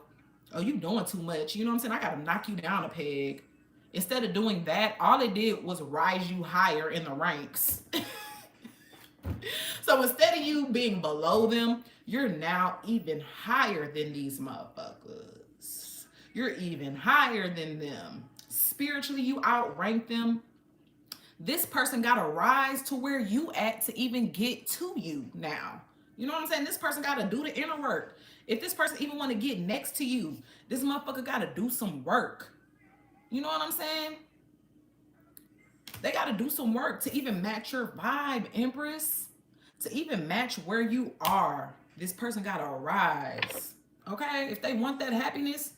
Oh, you doing too much. You know what I'm saying? I got to knock you down a peg. Instead of doing that, all it did was rise you higher in the ranks. So instead of you being below them, you're now even higher than these motherfuckers. You're even higher than them. Spiritually, you outrank them. This person got to rise to where you at to even get to you now. You know what I'm saying? This person got to do the inner work. If this person even want to get next to you, this motherfucker got to do some work. You know what I'm saying? They got to do some work to even match your vibe, Empress. To even match where you are, this person got to rise. Okay? If they want that happiness,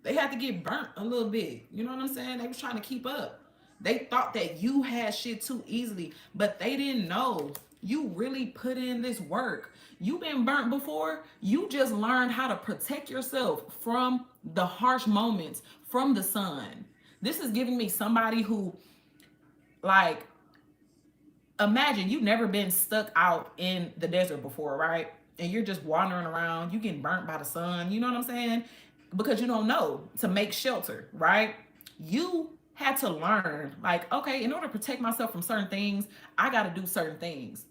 they had to get burnt a little bit. You know what I'm saying? They was trying to keep up. They thought that you had shit too easily, but they didn't know you really put in this work. You've been burnt before. You just learned how to protect yourself from the harsh moments, from the sun. This is giving me somebody who Like, imagine you never been stuck out in the desert before, right? And you're just wandering around, you getting burnt by the sun, you know what I'm saying? Because you don't know to make shelter, right? You had to learn, like, okay, in order to protect myself from certain things, I got to do certain things.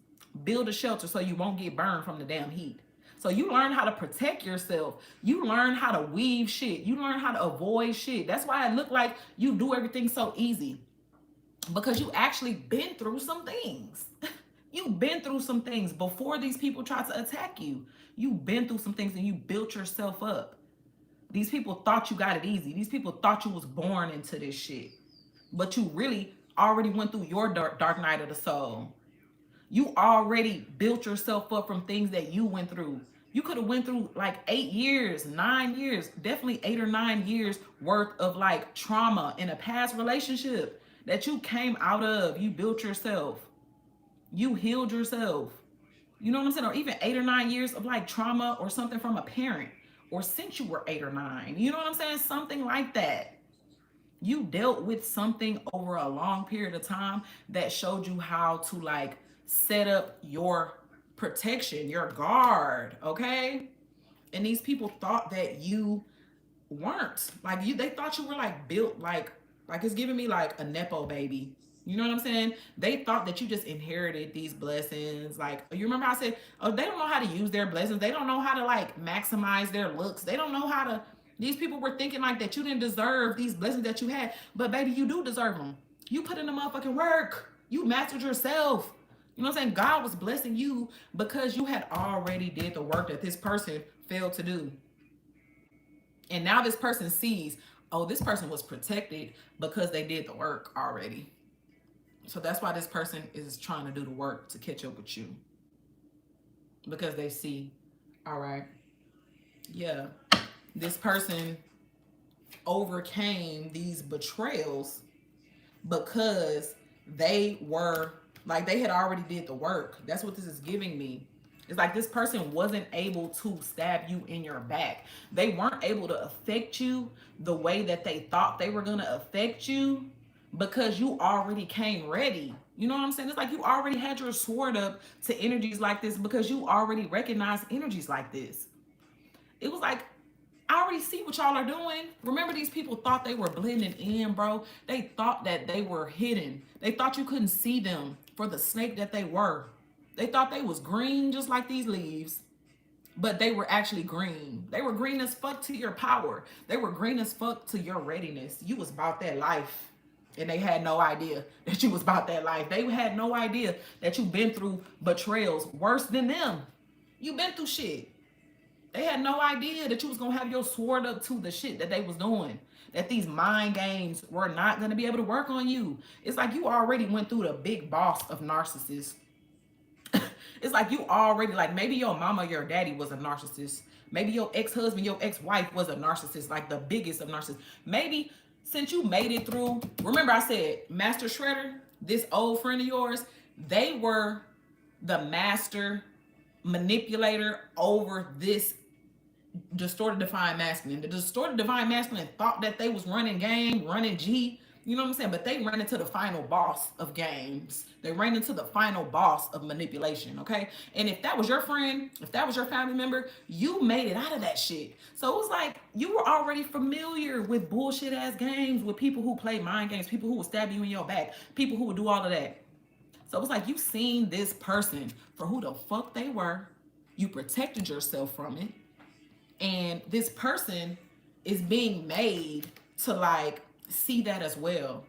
Build a shelter so you won't get burned from the damn heat. So you learn how to protect yourself. You learn how to weave shit. You learn how to avoid shit. That's why it looked like you do everything so easy, because you actually been through some things. You've been through some things before these people tried to attack you. You've been through some things and you built yourself up. These people thought you got it easy. These people thought you was born into this shit. But you really already went through your dark night of the soul. You already built yourself up from things that you went through. You could have went through like 8 years, 9 years, definitely 8 or 9 years worth of like trauma in a past relationship that you came out of. You built yourself. You healed yourself. You know what I'm saying? Or even 8 or 9 years of like trauma or something from a parent, or since you were 8 or 9. You know what I'm saying? Something like that. You dealt with something over a long period of time that showed you how to like set up your protection, your guard, okay? And these people thought that you weren't. Like, they thought you were like built like it's giving me like a nepo baby. You know what I'm saying? They thought that you just inherited these blessings. Like, you remember I said, oh, they don't know how to use their blessings. They don't know how to like maximize their looks. They don't know how to. These people were thinking like that you didn't deserve these blessings that you had. But baby, you do deserve them. You put in the motherfucking work. You mastered yourself. You know what I'm saying? God was blessing you because you had already did the work that this person failed to do. And now this person sees, oh, this person was protected because they did the work already. So that's why this person is trying to do the work to catch up with you. Because they see, all right, yeah, this person overcame these betrayals because they were, like, they had already did the work. That's what this is giving me. It's like this person wasn't able to stab you in your back. They weren't able to affect you the way that they thought they were going to affect you because you already came ready. You know what I'm saying? It's like you already had your sword up to energies like this because you already recognize energies like this. It was like, I already see what y'all are doing. Remember, these people thought they were blending in, bro. They thought that they were hidden. They thought you couldn't see them for the snake that they were. They thought they was green just like these leaves, but they were actually green. They were green as fuck to your power. They were green as fuck to your readiness. You was about that life, and they had no idea that you was about that life. They had no idea that you've been through betrayals worse than them. You've been through shit. They had no idea that you was going to have your sword up to the shit that they was doing. That these mind games were not going to be able to work on you. It's like you already went through the big boss of narcissists. It's like you already, like, maybe your mama, your daddy was a narcissist. Maybe your ex-husband, your ex-wife was a narcissist, like the biggest of narcissists. Maybe since you made it through, remember I said, Master Shredder, this old friend of yours, they were the master manipulator over this distorted divine masculine. The distorted divine masculine thought that they was running game, running G, you know what I'm saying? But they ran into the final boss of games. They ran into the final boss of manipulation, okay? And if that was your friend, if that was your family member, you made it out of that shit. So it was like you were already familiar with bullshit ass games, with people who play mind games, people who would stab you in your back, people who would do all of that. So it was like you seen this person for who the fuck they were. You protected yourself from it. And this person is being made to like see that as well.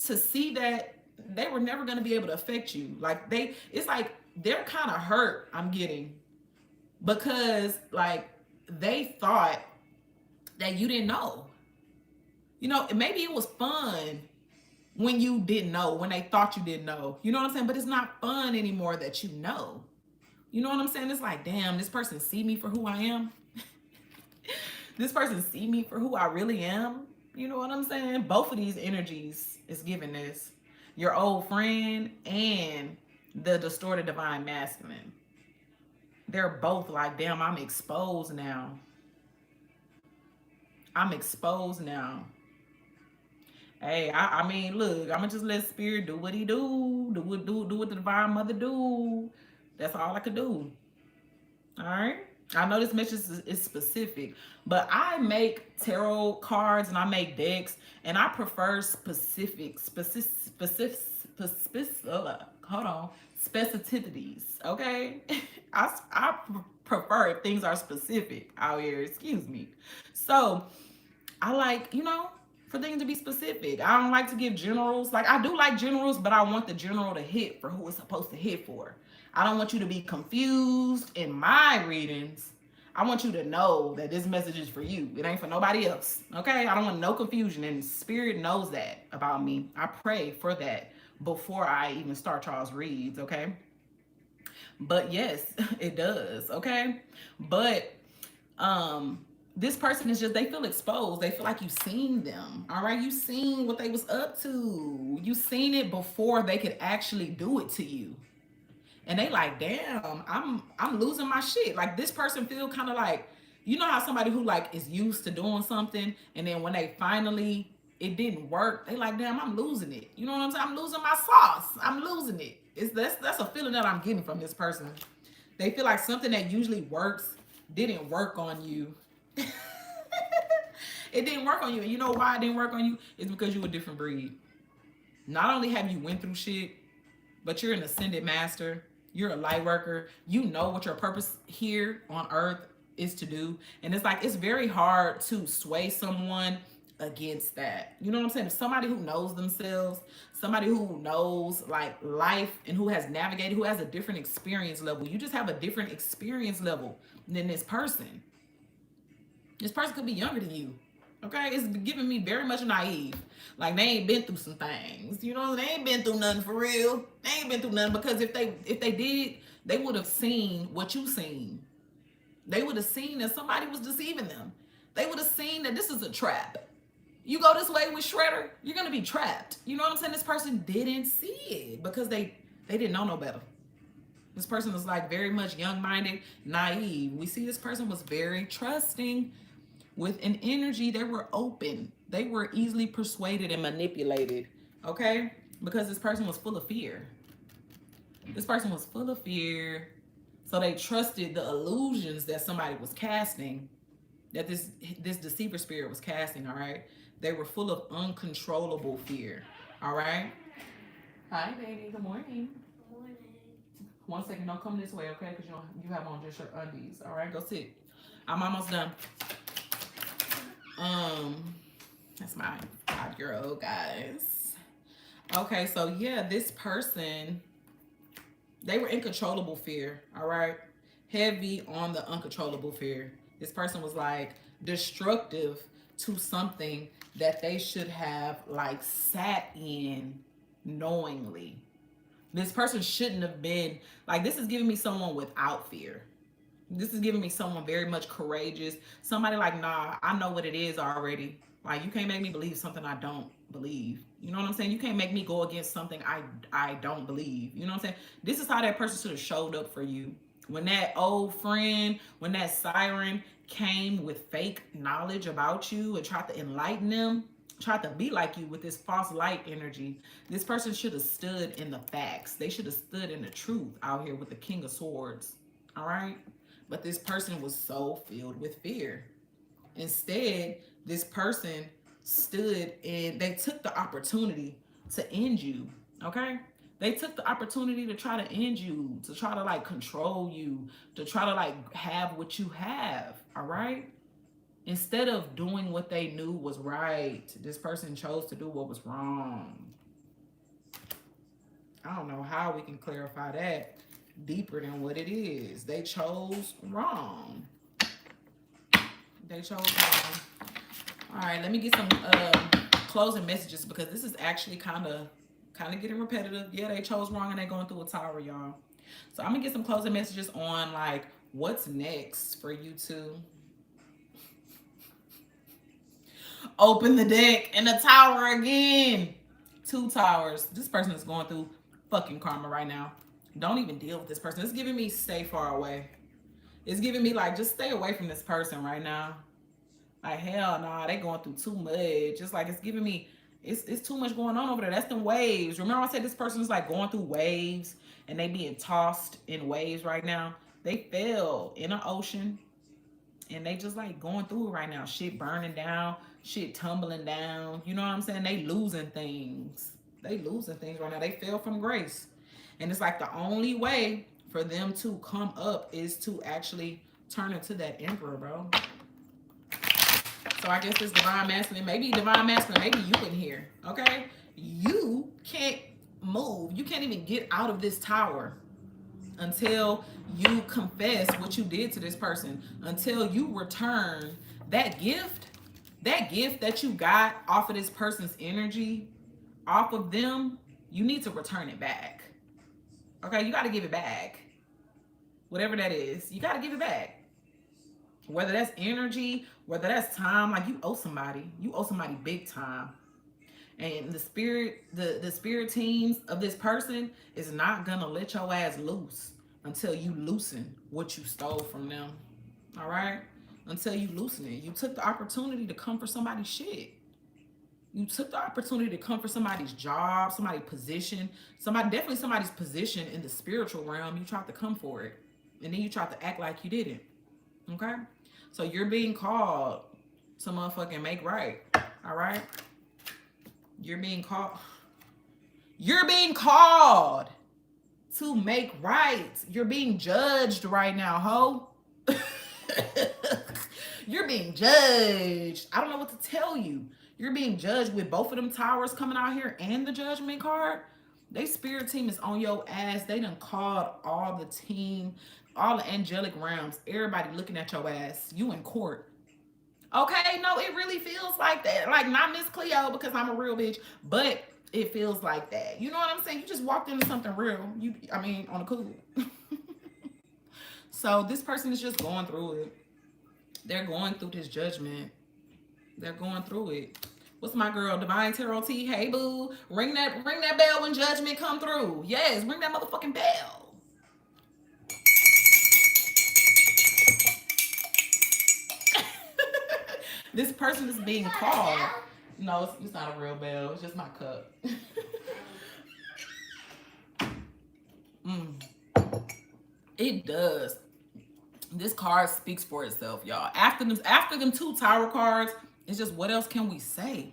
To see that they were never going to be able to affect you. Like it's like they're kind of hurt, I'm getting. Because like they thought that you didn't know. You know, maybe it was fun when you didn't know, when they thought you didn't know. You know what I'm saying? But it's not fun anymore that you know. You know what I'm saying? It's like, damn, this person see me for who I am. This person see me for who I really am. You know what I'm saying? Both of these energies is giving this. Your old friend and the distorted divine masculine. They're both like, damn, I'm exposed now. I'm exposed now. Hey, I mean, look, I'ma just let spirit do what he do what the divine mother do. That's all I could do. All right. I know this message is specific, but I make tarot cards and I make decks, and I prefer hold on, specificities. Okay, I prefer if things are specific out here. Excuse me. So I like, for things to be specific. I don't like to give generals. Like, I do like generals, but I want the general to hit for who it's supposed to hit for. I don't want you to be confused in my readings. I want you to know that this message is for you. It ain't for nobody else. Okay? I don't want no confusion. And Spirit knows that about me. I pray for that before I even start y'all's reads. Okay? But yes, it does. Okay? But this person is just, they feel exposed. They feel like you've seen them. All right, you seen what they was up to. You seen it before they could actually do it to you. And they like, damn, I'm losing my shit. Like, this person feel kind of like, you know how somebody who like is used to doing something, and then when they finally, it didn't work, they like, damn, I'm losing it. You know what I'm saying? I'm losing my sauce. I'm losing it. That's a feeling that I'm getting from this person. They feel like something that usually works didn't work on you. It didn't work on you. And you know why it didn't work on you? It's because you're a different breed. Not only have you went through shit, but you're an ascended master. You're a light worker. You know what your purpose here on earth is to do. And it's like, it's very hard to sway someone against that. You know what I'm saying? If somebody who knows themselves, somebody who knows like life and who has navigated, who has a different experience level, you just have a different experience level than this person. This person could be younger than you. Okay, it's giving me very much naive. Like, they ain't been through some things. You know, they ain't been through nothing for real. They ain't been through nothing, because if they did, they would have seen what you seen. They would have seen that somebody was deceiving them. They would have seen that this is a trap. You go this way with Shredder, you're gonna be trapped. You know what I'm saying? This person didn't see it because they didn't know no better. This person was like very much young-minded, naive. We see this person was very trusting. With an energy, they were open. They were easily persuaded and manipulated, okay? Because this person was full of fear. This person was full of fear. So they trusted the illusions that somebody was casting, that this deceiver spirit was casting, all right? They were full of uncontrollable fear, all right? Hi, baby. Good morning. Good morning. 1 second. Don't come this way, okay? Because you have on just your undies, all right? Go sit. I'm almost done. That's my 5-year-old, guys. Okay, so yeah, this person, they were in controllable fear, all right? Heavy on the uncontrollable fear. This person was like destructive to something that they should have like sat in knowingly. This person shouldn't have been, like, this is giving me someone without fear. This is giving me someone very much courageous. Somebody like, nah, I know what it is already. Like, you can't make me believe something I don't believe. You know what I'm saying? You can't make me go against something I don't believe. You know what I'm saying? This is how that person should have showed up for you. When that old friend, when that siren came with fake knowledge about you and tried to enlighten them, tried to be like you with this false light energy, this person should have stood in the facts. They should have stood in the truth out here with the King of Swords. All right? But this person was so filled with fear. Instead, this person stood and they took the opportunity to end you, okay? They took the opportunity to try to end you, to try to like control you, to try to like have what you have, all right? Instead of doing what they knew was right, this person chose to do what was wrong. I don't know how we can clarify that deeper than what it is. They chose wrong. They chose wrong. All right, let me get some closing messages, because this is actually kind of getting repetitive. Yeah, they chose wrong and they're going through a tower, y'all. So I'm gonna get some closing messages on like what's next for you two. Open the deck and the tower again. 2 towers. This person is going through fucking karma right now. Don't even deal with this person. It's giving me stay far away. It's giving me like, just stay away from this person right now. Like, hell nah, they going through too much. Just like, it's giving me It's too much going on over there. That's them waves. Remember I said this person is like going through waves and they being tossed in waves right now. They fell in an ocean and they just like going through it right now. Shit burning down, shit tumbling down. You know what I'm saying? They losing things. They losing things right now. They fell from grace. And it's like the only way for them to come up is to actually turn into that emperor, bro. So I guess this divine masculine, maybe divine masculine, maybe you in here, okay? You can't move. You can't even get out of this tower until you confess what you did to this person, until you return that gift that you got off of this person's energy, off of them, you need to return it back. Okay, you got to give it back. Whatever that is, you got to give it back. Whether that's energy, whether that's time, like you owe somebody big time. And the spirit teams of this person is not gonna let your ass loose until you loosen what you stole from them. All right? Until you loosen it. You took the opportunity to come for somebody's shit. You took the opportunity to come for somebody's job, somebody's position, definitely somebody's position in the spiritual realm. You tried to come for it. And then you tried to act like you didn't. Okay? So you're being called to motherfucking make right. All right? You're being called to make right. You're being judged right now, ho. You're being judged. I don't know what to tell you. You're being judged with both of them towers coming out here and the judgment card. They spirit team is on your ass. They done called all the team, all the angelic realms, everybody looking at your ass. You in court. Okay, no, it really feels like that. Like, not Miss Cleo because I'm a real bitch, but it feels like that. You know what I'm saying? You just walked into something real. On a cool. So this person is just going through it. They're going through this judgment. They're going through it. What's my girl, Divine Tarot T? Hey, boo. Ring that bell when judgment come through. Yes, ring that motherfucking bell. This person is being called. No, it's not a real bell. It's just my cup. It does. This card speaks for itself, y'all. After them two tower cards, it's just what else can we say?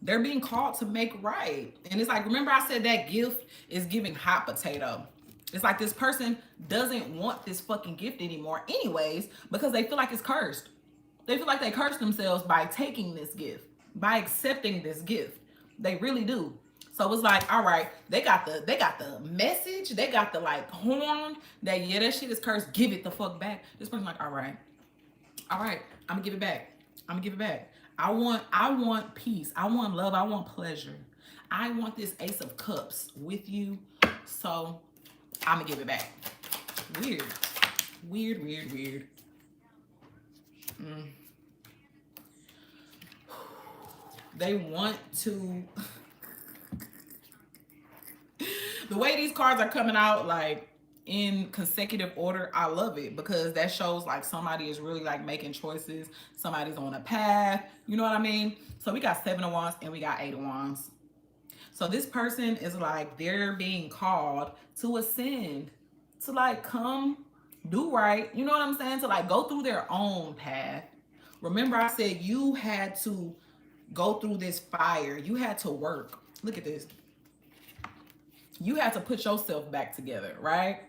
They're being called to make right. And it's like, remember I said that gift is giving hot potato. It's like this person doesn't want this fucking gift anymore anyways because they feel like it's cursed. They feel like they cursed themselves by taking this gift, by accepting this gift. They really do. So it's like, all right, they got the message, they got the like horn that yeah, that shit is cursed. Give it the fuck back. This person like, all right, I'm gonna give it back. I'm gonna give it back. I want peace. I want love. I want pleasure. I want this Ace of Cups with you. So I'm gonna give it back. Weird. They want to. The way these cards are coming out, like in consecutive order, I love it because that shows like somebody is really like making choices. Somebody's on a path. You know what I mean? So we got 7 of Wands and we got 8 of Wands. So this person is like, they're being called to ascend, to like come do right. You know what I'm saying? To like go through their own path. Remember I said you had to go through this fire. You had to work. Look at this. You had to put yourself back together, right?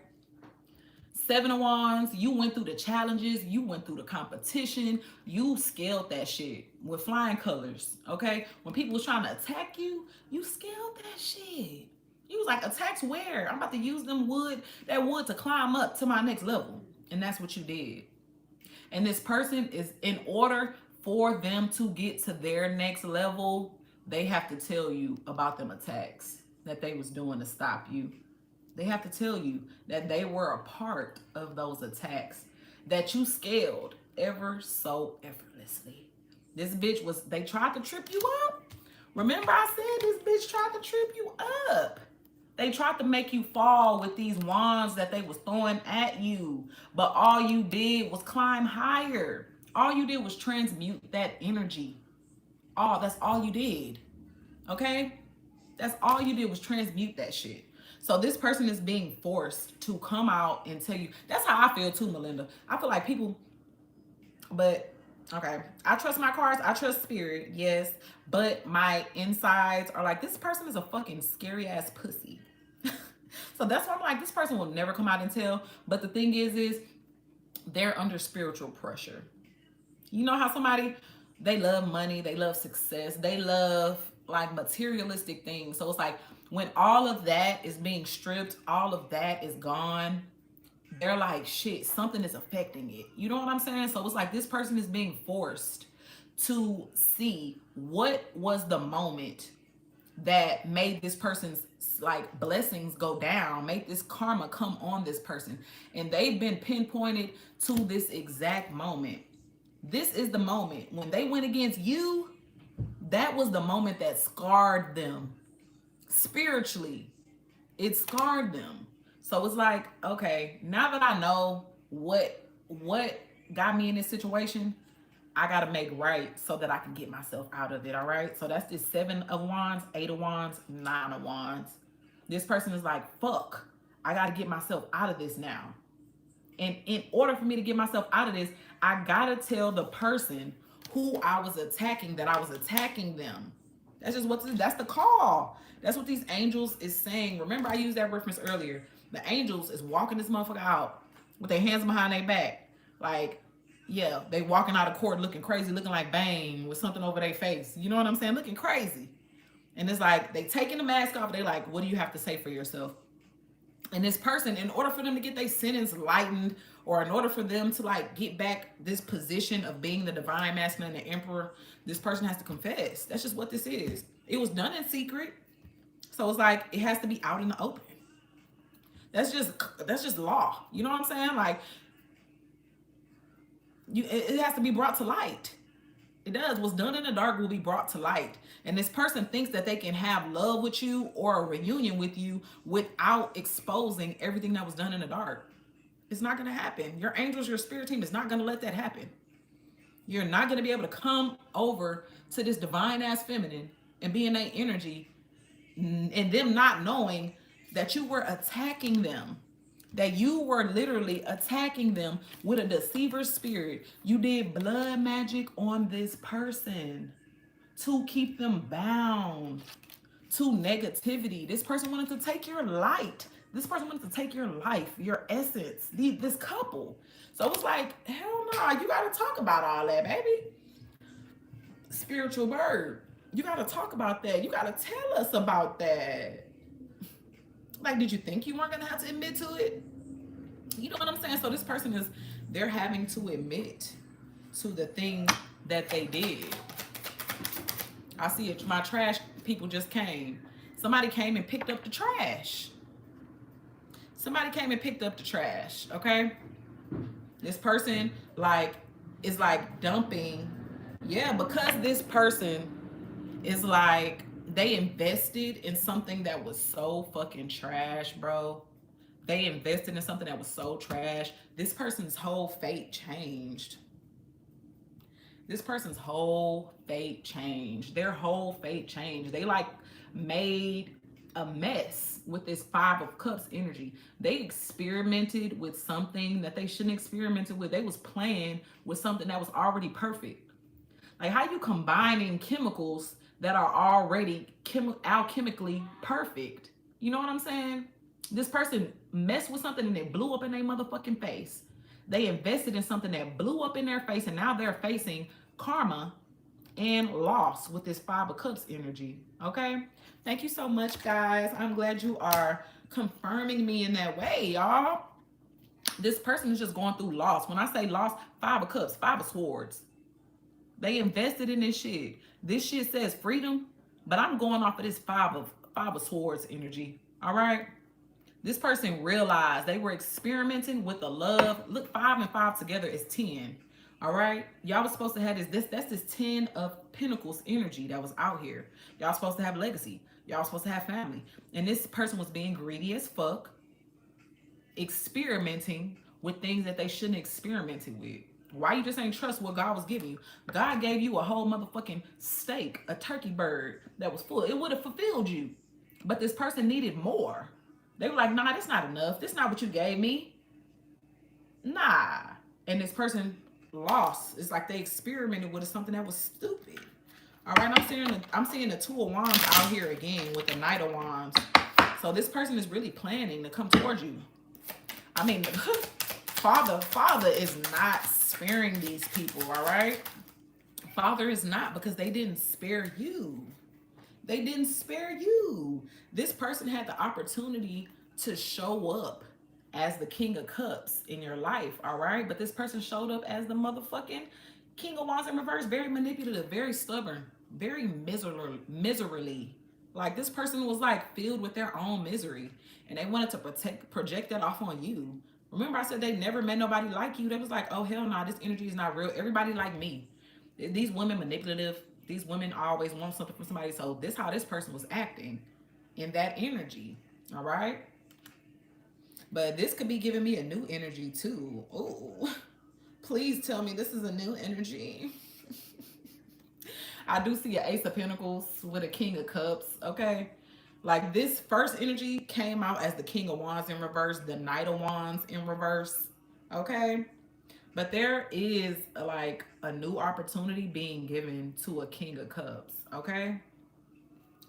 7 of Wands, you went through the challenges, you went through the competition, you scaled that shit with flying colors, okay? When people was trying to attack you, you scaled that shit. You was like, attacks where? I'm about to use that wood to climb up to my next level. And that's what you did. And this person is, in order for them to get to their next level, they have to tell you about them attacks that they was doing to stop you. They have to tell you that they were a part of those attacks that you scaled ever so effortlessly. This bitch they tried to trip you up. Remember I said this bitch tried to trip you up. They tried to make you fall with these wands that they was throwing at you. But all you did was climb higher. All you did was transmute that energy. That's all you did. Okay? That's all you did was transmute that shit. So this person is being forced to come out and tell you. That's how I feel too, Melinda. I feel like people, but okay. I trust my cards. I trust spirit, yes. But my insides are like, this person is a fucking scary ass pussy. So that's why I'm like, this person will never come out and tell. But the thing is they're under spiritual pressure. You know how somebody, they love money, they love success, they love like materialistic things. So it's like when all of that is being stripped, all of that is gone, they're like, shit, something is affecting it. You know what I'm saying? So it's like this person is being forced to see what was the moment that made this person's like blessings go down, make this karma come on this person. And they've been pinpointed to this exact moment. This is the moment when they went against you. That was the moment that scarred them spiritually. It scarred them. So it's like, okay, now that I know what got me in this situation, I gotta make right so that I can get myself out of it. All right. So that's this 7 of Wands, 8 of Wands, 9 of Wands. This person is like, fuck, I gotta get myself out of this now. And in order for me to get myself out of this, I gotta tell the person who I was attacking that I was attacking them. That's just that's the call. That's what these angels is saying. Remember, I used that reference earlier. The angels is walking this motherfucker out with their hands behind their back. Like, yeah, they walking out of court looking crazy, looking like Bane with something over their face. You know what I'm saying? Looking crazy. And it's like they taking the mask off. They like, what do you have to say for yourself? And this person, in order for them to get their sentence lightened, or in order for them to like get back this position of being the divine masculine, the emperor, this person has to confess. That's just what this is. It was done in secret. So it's like it has to be out in the open. That's just law. You know what I'm saying? Like it has to be brought to light. It does. What's done in the dark will be brought to light. And this person thinks that they can have love with you or a reunion with you without exposing everything that was done in the dark. It's not going to happen. Your angels, your spirit team is not going to let that happen. You're not going to be able to come over to this divine ass feminine and be in their energy and them not knowing that you were attacking them. That you were literally attacking them with a deceiver spirit. You did blood magic on this person to keep them bound to negativity. This person wanted to take your light. This person wanted to take your life, your essence, this couple. So it's like, hell no, you got to talk about all that, baby. Spiritual bird, you got to talk about that. You got to tell us about that. Like, did you think you weren't going to have to admit to it? You know what I'm saying? So this person is, they're having to admit to the thing that they did. I see it. My trash people just came. Somebody came and picked up the trash. Somebody came and picked up the trash, okay? This person, like, is like dumping. Yeah, because this person is like, they invested in something that was so fucking trash, bro. They invested in something that was so trash. This person's whole fate changed. This person's whole fate changed. Their whole fate changed. They like made a mess with this 5 of Cups energy. They experimented with something that they shouldn't experimented with. They was playing with something that was already perfect. Like, how you combining chemicals that are already alchemically perfect? You know what I'm saying? This person messed with something and it blew up in their motherfucking face. They invested in something that blew up in their face, and now they're facing karma and loss with this 5 of Cups energy. Okay? Thank you so much, guys. I'm glad you are confirming me in that way, y'all. This person is just going through loss. When I say loss, 5 of Cups, 5 of Swords. They invested in this shit. This shit says freedom, but I'm going off of this 5 of Swords energy. All right? This person realized they were experimenting with the love. Look, 5 and 5 together is 10. All right? Y'all was supposed to have that's this 10 of Pentacles energy that was out here. Y'all supposed to have legacy. Y'all supposed to have family. And this person was being greedy as fuck, experimenting with things that they shouldn't have experimented with. Why you just ain't trust what God was giving you? God gave you a whole motherfucking steak, a turkey bird that was full. It would have fulfilled you. But this person needed more. They were like, nah, that's not enough. That's not what you gave me. Nah. And this person lost. It's like they experimented with something that was stupid. All right, I'm seeing the Two of Wands out here again with the Knight of Wands. So this person is really planning to come towards you. I mean, Father is not sparing these people, all right? Father is not, because they didn't spare you. They didn't spare you. This person had the opportunity to show up as the King of Cups in your life, all right? But this person showed up as the motherfucking King of Wands in reverse, very manipulative, very stubborn, very miserly. Like, this person was like filled with their own misery, and they wanted to project that off on you. Remember, I said they never met nobody like you. They was like, oh, hell no, nah, this energy is not real. Everybody like me. These women manipulative. These women always want something from somebody. So this how this person was acting in that energy. All right. But this could be giving me a new energy too. Oh, please tell me this is a new energy. I do see an Ace of Pentacles with a King of Cups. Okay. Like, this first energy came out as the King of Wands in reverse, the Knight of Wands in reverse. Okay. But there is like a new opportunity being given to a King of Cups. Okay.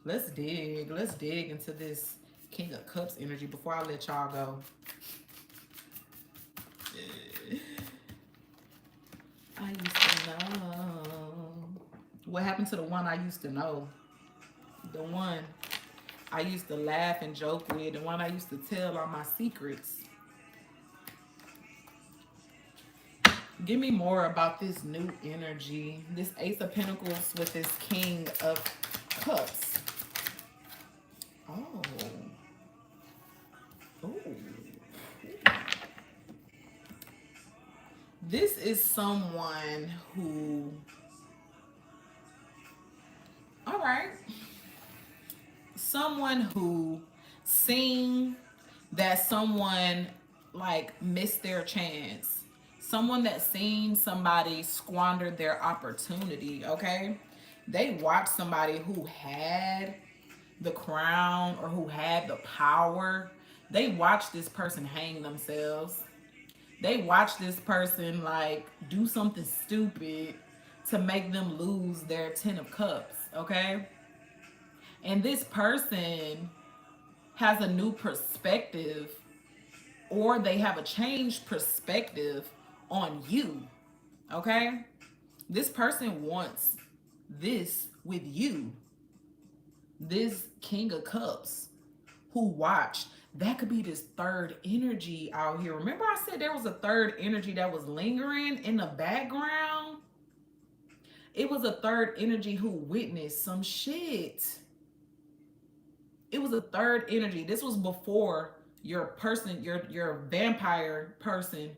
Let's dig into this King of Cups energy before I let y'all go. I used to know. What happened to the one I used to know? The one I used to laugh and joke with. The one I used to tell all my secrets. Give me more about this new energy. This Ace of Pentacles with this King of Cups. Oh. Ooh. This is someone who... All right. Someone who seen that someone like missed their chance. Someone that seen somebody squander their opportunity, okay? They watched somebody who had the crown or who had the power. They watched this person hang themselves. They watched this person like do something stupid to make them lose their 10 of cups, okay? And this person has a new perspective, or they have a changed perspective on you, okay? This person wants this with you. This King of Cups who watched. That could be this third energy out here. Remember I said there was a third energy that was lingering in the background? It was a third energy who witnessed some shit. It was a third energy. This was before your person, your vampire person,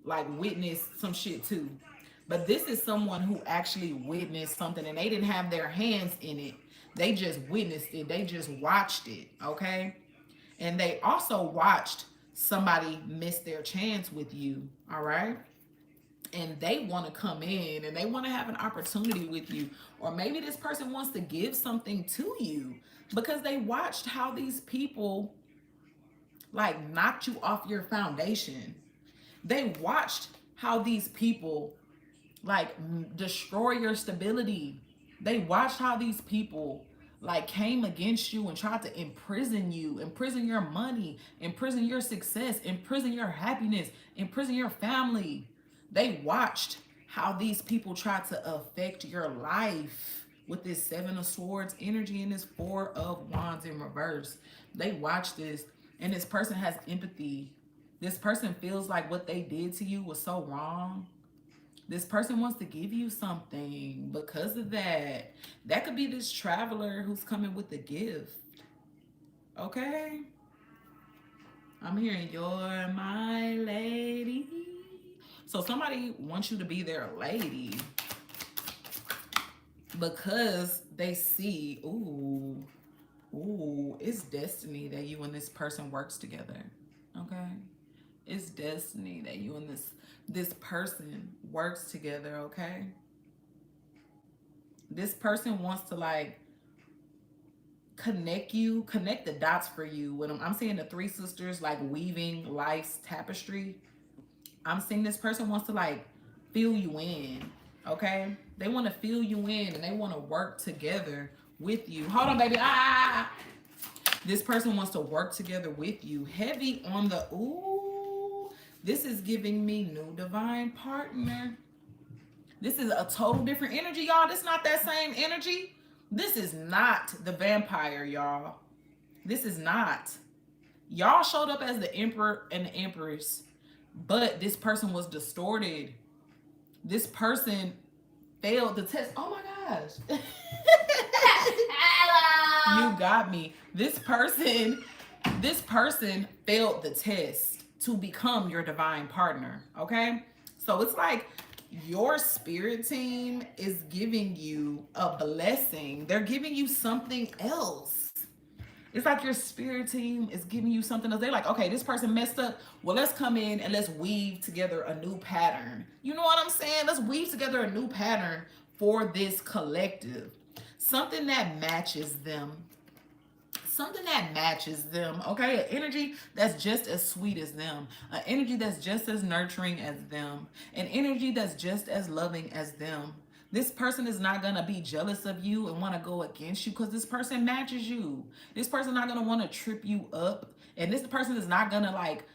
like witnessed some shit too. But this is someone who actually witnessed something and they didn't have their hands in it. They just witnessed it. They just watched it, okay? And they also watched somebody miss their chance with you, all right? And they want to come in and they want to have an opportunity with you. Or maybe this person wants to give something to you because they watched how these people like knocked you off your foundation. They watched how these people like destroy your stability. They watched how these people like came against you and tried to imprison you, imprison your money, imprison your success, imprison your happiness, imprison your family. They watched how these people tried to affect your life with this 7 of Swords energy and this 4 of Wands in reverse. They watched this, and this person has empathy. This person feels like what they did to you was so wrong. This person wants to give you something because of that. That could be this traveler who's coming with a gift. Okay? I'm hearing you're my lady. So somebody wants you to be their lady because they see, ooh, it's destiny that you and this person works together. Okay? It's destiny that you and this person works together, okay? This person wants to like connect the dots for you. When I'm seeing the three sisters like weaving life's tapestry, I'm seeing this person wants to like fill you in, okay? They want to fill you in and they want to work together with you. Hold on, baby. This person wants to work together with you. Heavy on the, ooh, this is giving me new divine partner. This is a total different energy, y'all. This is not that same energy. This is not the vampire, y'all. This is not. Y'all showed up as the emperor and the empress, but this person was distorted. This person failed the test. Oh my gosh. You got me. This person failed the test to become your divine partner, okay? So it's like your spirit team is giving you a blessing. They're giving you something else. It's like your spirit team is giving you something else. They're like, okay, this person messed up. Well, let's come in and let's weave together a new pattern. You know what I'm saying? Let's weave together a new pattern for this collective. Something that matches them. Something that matches them, okay? An energy that's just as sweet as them. An energy that's just as nurturing as them. An energy that's just as loving as them. This person is not going to be jealous of you and want to go against you because this person matches you. This person not going to want to trip you up. And this person is not going to like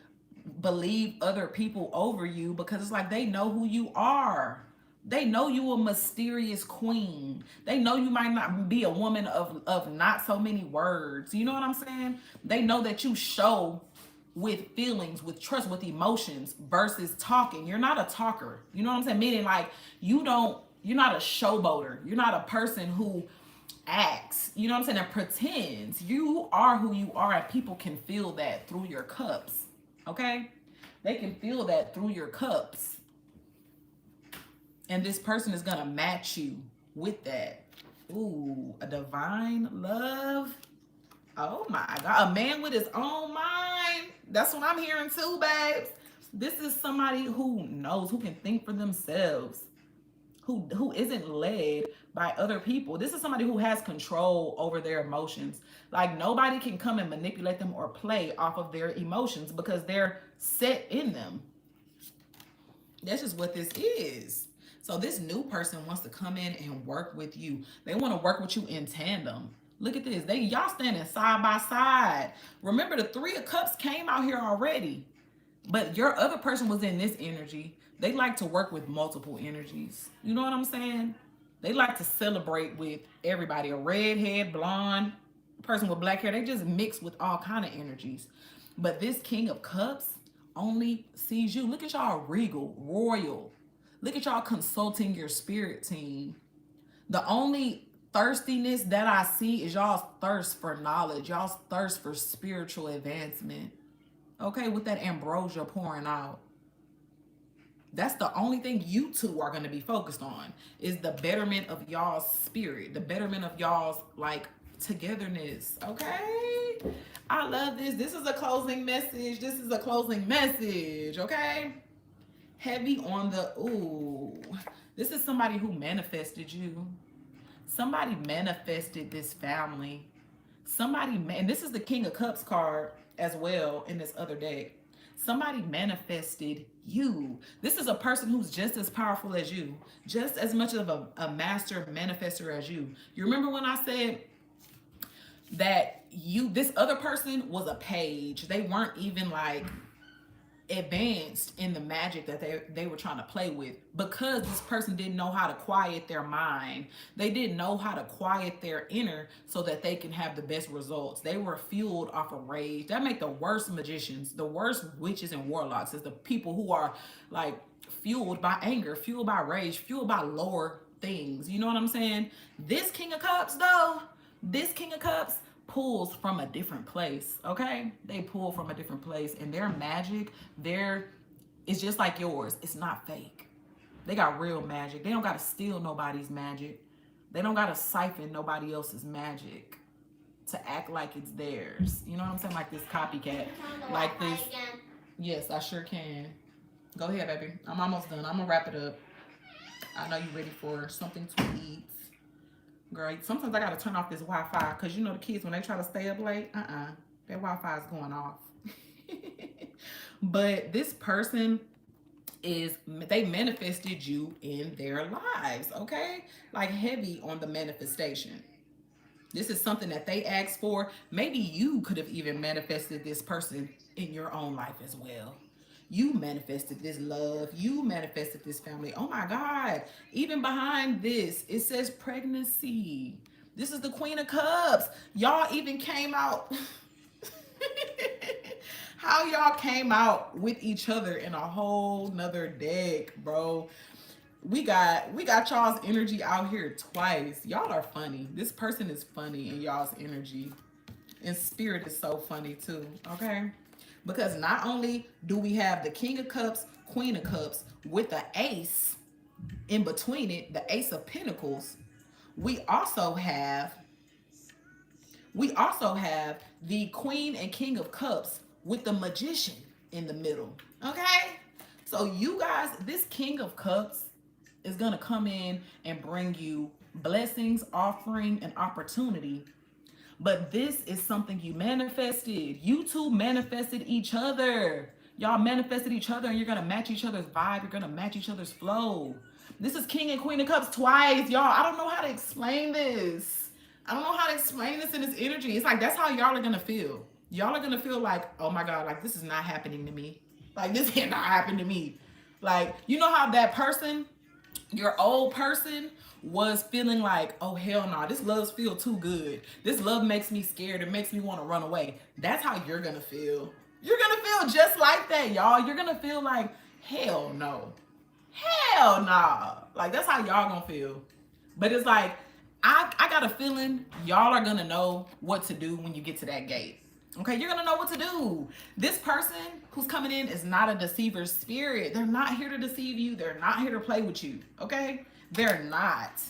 believe other people over you because it's like they know who you are. They know you a mysterious queen. They know you might not be a woman of not so many words. You know what I'm saying? They know that you show with feelings, with trust, with emotions versus talking. You're not a talker. You know what I'm saying? Meaning like you're not a showboater. You're not a person who acts, you know what I'm saying, and pretends. You are who you are, and people can feel that through your cups. Okay? They can feel that through your cups. And this person is gonna match you with that. Ooh, a divine love. Oh my God, a man with his own mind. That's what I'm hearing too, babes. This is somebody who knows, who can think for themselves, who isn't led by other people. This is somebody who has control over their emotions. Like nobody can come and manipulate them or play off of their emotions because they're set in them. That's just what this is. So this new person wants to come in and work with you. They want to work with you in tandem. Look at this. Y'all standing side by side. Remember, the Three of Cups came out here already. But your other person was in this energy. They like to work with multiple energies. You know what I'm saying? They like to celebrate with everybody. A redhead, blonde, person with black hair. They just mix with all kind of energies. But this King of Cups only sees you. Look at y'all regal, royal. Look at y'all consulting your spirit team. The only thirstiness that I see is y'all's thirst for knowledge. Y'all's thirst for spiritual advancement. Okay, with that ambrosia pouring out. That's the only thing you two are going to be focused on is the betterment of y'all's spirit. The betterment of y'all's like togetherness. Okay? I love this. This is a closing message. This is a closing message. Okay? Heavy on the, ooh, this is somebody who manifested you. Somebody manifested this family. And this is the King of Cups card as well in this other deck. Somebody manifested you. This is a person who's just as powerful as you, just as much of a master manifester as you. You remember when I said that this other person was a page. They weren't even like advanced in the magic that they were trying to play with because this person didn't know how to quiet their mind. They didn't know how to quiet their inner so that they can have the best results. They were fueled off of rage. That make the worst magicians, the worst witches and warlocks is the people who are like fueled by anger, fueled by rage, fueled by lower things. You know what I'm saying? This King of Cups though, this King of Cups pulls from a different place, okay? They pull from a different place, and their magic, it's just like yours. It's not fake. They got real magic. They don't got to steal nobody's magic. They don't got to siphon nobody else's magic to act like it's theirs. You know what I'm saying? Like this copycat, like this. Yes, I sure can. Go ahead, baby. I'm almost done. I'm gonna wrap it up. I know you're ready for something to eat. Girl, sometimes I gotta turn off this Wi-Fi because you know the kids when they try to stay up late, that Wi-Fi is going off. But this person they manifested you in their lives, okay? Like heavy on the manifestation. This is something that they asked for. Maybe you could have even manifested this person in your own life as well. You manifested this love. You manifested this family. Oh my God. Even behind this, it says pregnancy. This is the Queen of Cups. Y'all even came out. How y'all came out with each other in a whole nother deck, bro. We got y'all's energy out here twice. Y'all are funny. This person is funny in y'all's energy. And spirit is so funny too, okay? Because not only do we have the King of Cups, Queen of Cups with the ace in between it, the Ace of Pentacles, we also have the Queen and King of Cups with the Magician in the middle. Okay? So you guys, this King of Cups is going to come in and bring you blessings, offering, and opportunity. But this is something you manifested. You two manifested each other. Y'all manifested each other and you're going to match each other's vibe. You're going to match each other's flow. This is King and Queen of Cups twice. Y'all, I don't know how to explain this. I don't know how to explain this in this energy. It's like, that's how y'all are going to feel. Y'all are going to feel like, oh my God, like this is not happening to me. Like this cannot happen to me. Like, you know how that person, your old person, was feeling like, oh hell no, this love feels too good. This love makes me scared. It makes me want to run away. That's how you're gonna feel. You're gonna feel just like that, y'all. You're gonna feel like, hell no. Hell nah. Like that's how y'all gonna feel. But it's like, I got a feeling y'all are gonna know what to do when you get to that gate. Okay, you're gonna know what to do. This person who's coming in is not a deceiver spirit. They're not here to deceive you. They're not here to play with you. Okay, they're not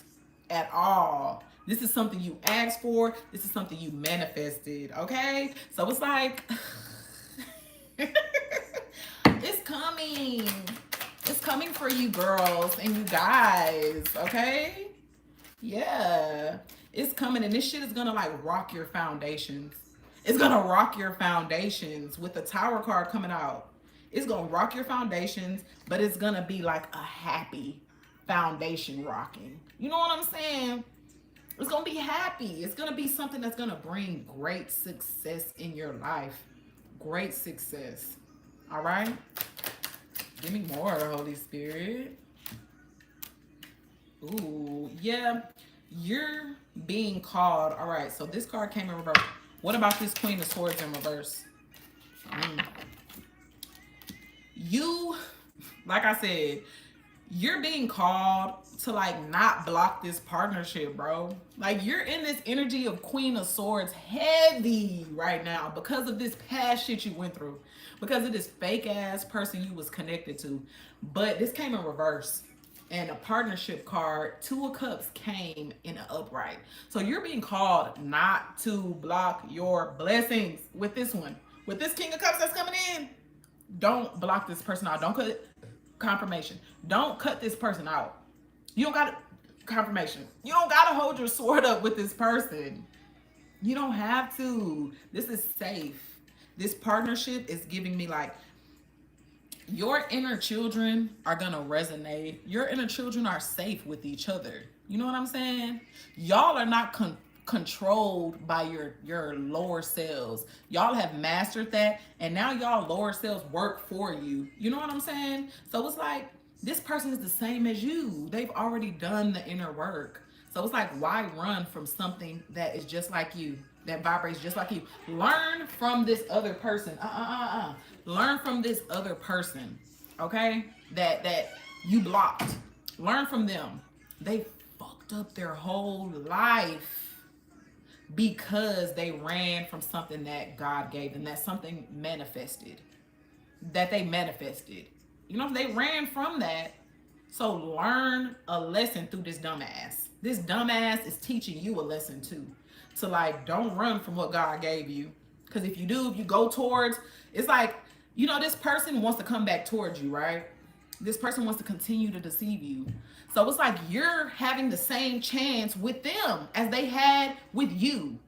at all. This is something you asked for. This is something you manifested. Okay, so it's like it's coming. It's coming for you girls and you guys. Okay, yeah, it's coming, and this shit is gonna like rock your foundations. It's gonna rock your foundations with the Tower card coming out. It's gonna rock your foundations, but it's gonna be like a happy foundation rocking. You know what I'm saying? It's gonna be happy. It's gonna be something that's gonna bring great success in your life. Great success. All right? Give me more, Holy Spirit. Ooh, yeah. You're being called. All right, so this card came in reverse. What about this Queen of Swords in reverse? You, like I said, you're being called to like not block this partnership, bro. Like you're in this energy of Queen of Swords heavy right now because of this past shit you went through, because of this fake ass person you was connected to. But this came in reverse. And a partnership card, Two of Cups, came in an upright. So you're being called not to block your blessings with this one. With this King of Cups that's coming in, don't block this person out. Don't cut confirmation. Don't cut this person out. You don't got confirmation. You don't got to hold your sword up with this person. You don't have to. This is safe. This partnership is giving me like, your inner children are gonna resonate. Your inner children are safe with each other. You know what I'm saying? Y'all are not controlled by your lower selves. Y'all have mastered that, and now y'all lower selves work for you. You know what I'm saying? So it's like this person is the same as you. They've already done the inner work. So it's like, why run from something that is just like you, that vibrates just like you? Learn from this other person. Learn from this other person, okay? That you blocked. Learn from them. They fucked up their whole life because they ran from something that God gave them, that something manifested, that they manifested. You know, they ran from that. So learn a lesson through this dumbass. This dumbass is teaching you a lesson too. So like, don't run from what God gave you. Because if you do, if you go towards, it's like You know, this person wants to come back towards you, right? This person wants to continue to deceive you. So it's like you're having the same chance with them as they had with you.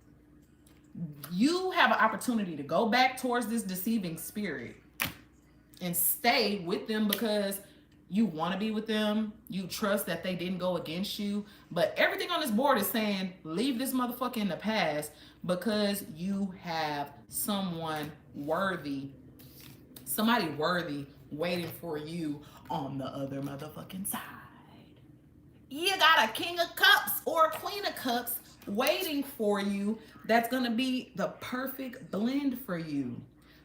You have an opportunity to go back towards this deceiving spirit and stay with them because you want to be with them. You trust that they didn't go against you. But everything on this board is saying, leave this motherfucker in the past because you have someone worthy, somebody worthy waiting for you on the other motherfucking side. You got a King of Cups or a Queen of Cups waiting for you that's going to be the perfect blend for you,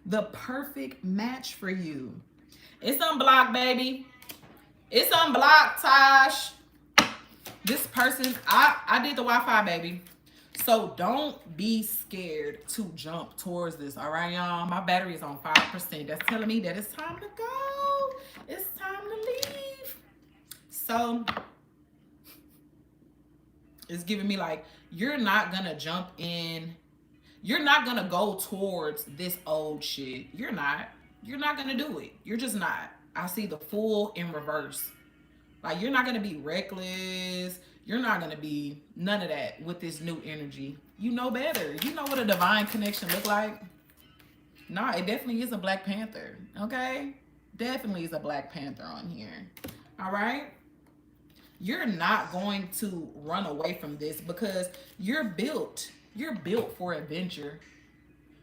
the perfect match for you. It's unblocked, baby. It's unblocked, Tosh. This person, I did the Wi-Fi, baby. So don't be scared to jump towards this, all right, y'all? My battery is on 5%. That's telling me that it's time to go. It's time to leave. So it's giving me like, you're not gonna jump in. You're not gonna go towards this old shit. You're not gonna do it. You're just not. I see the Fool in reverse. Like, you're not gonna be reckless. You're not gonna be none of that with this new energy. You know better. You know what a divine connection look like. Nah, it definitely is a Black Panther. Okay? Definitely is a Black Panther on here. All right? You're not going to run away from this because you're built. You're built for adventure.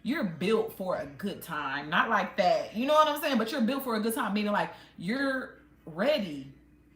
You're built for a good time. Not like that. You know what I'm saying? But you're built for a good time. Meaning like you're ready.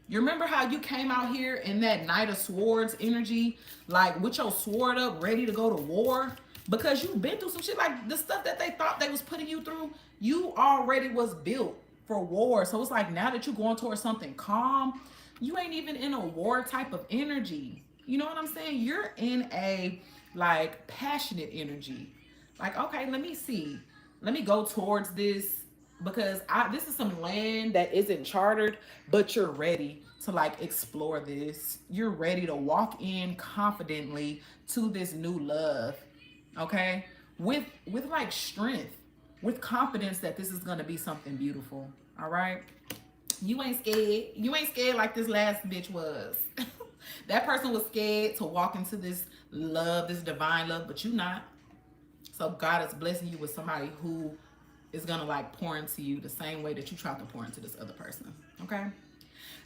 You remember how you came out here in that Knight of Swords energy? Like with your sword up, ready to go to war? Because you've been through some shit. Like the stuff that they thought they was putting you through, you already was built for war. So it's like now that you're going towards something calm, you ain't even in a war type of energy. You know what I'm saying? You're in a like passionate energy. Like, okay, let me see. Let me go towards this because this is some land that isn't chartered, but you're ready to like explore this. You're ready to walk in confidently to this new love. Okay? With like strength, with confidence that this is going to be something beautiful. All right? You ain't scared. You ain't scared like this last bitch was. That person was scared to walk into this love, this divine love, but you not. So God is blessing you with somebody who is going to like pour into you the same way that you tried to pour into this other person. Okay?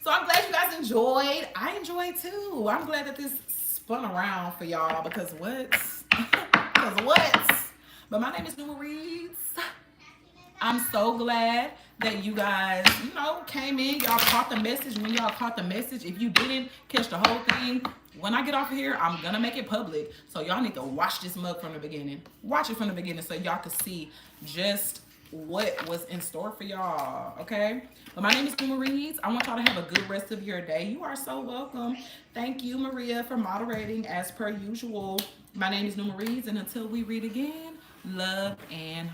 So I'm glad you guys enjoyed. I enjoyed too. I'm glad that this spun around for y'all because what? Because what? But my name is Neuma Reads. I'm so glad that you guys, you know, came in. Y'all caught the message when y'all caught the message. If you didn't catch the whole thing, when I get off of here, I'm going to make it public. So y'all need to watch this mug from the beginning. Watch it from the beginning so y'all can see just what was in store for y'all, okay? But my name is Neuma Reads. I want y'all to have a good rest of your day. You are so welcome. Thank you, Maria, for moderating as per usual. My name is Neuma Reads, and until we read again, love and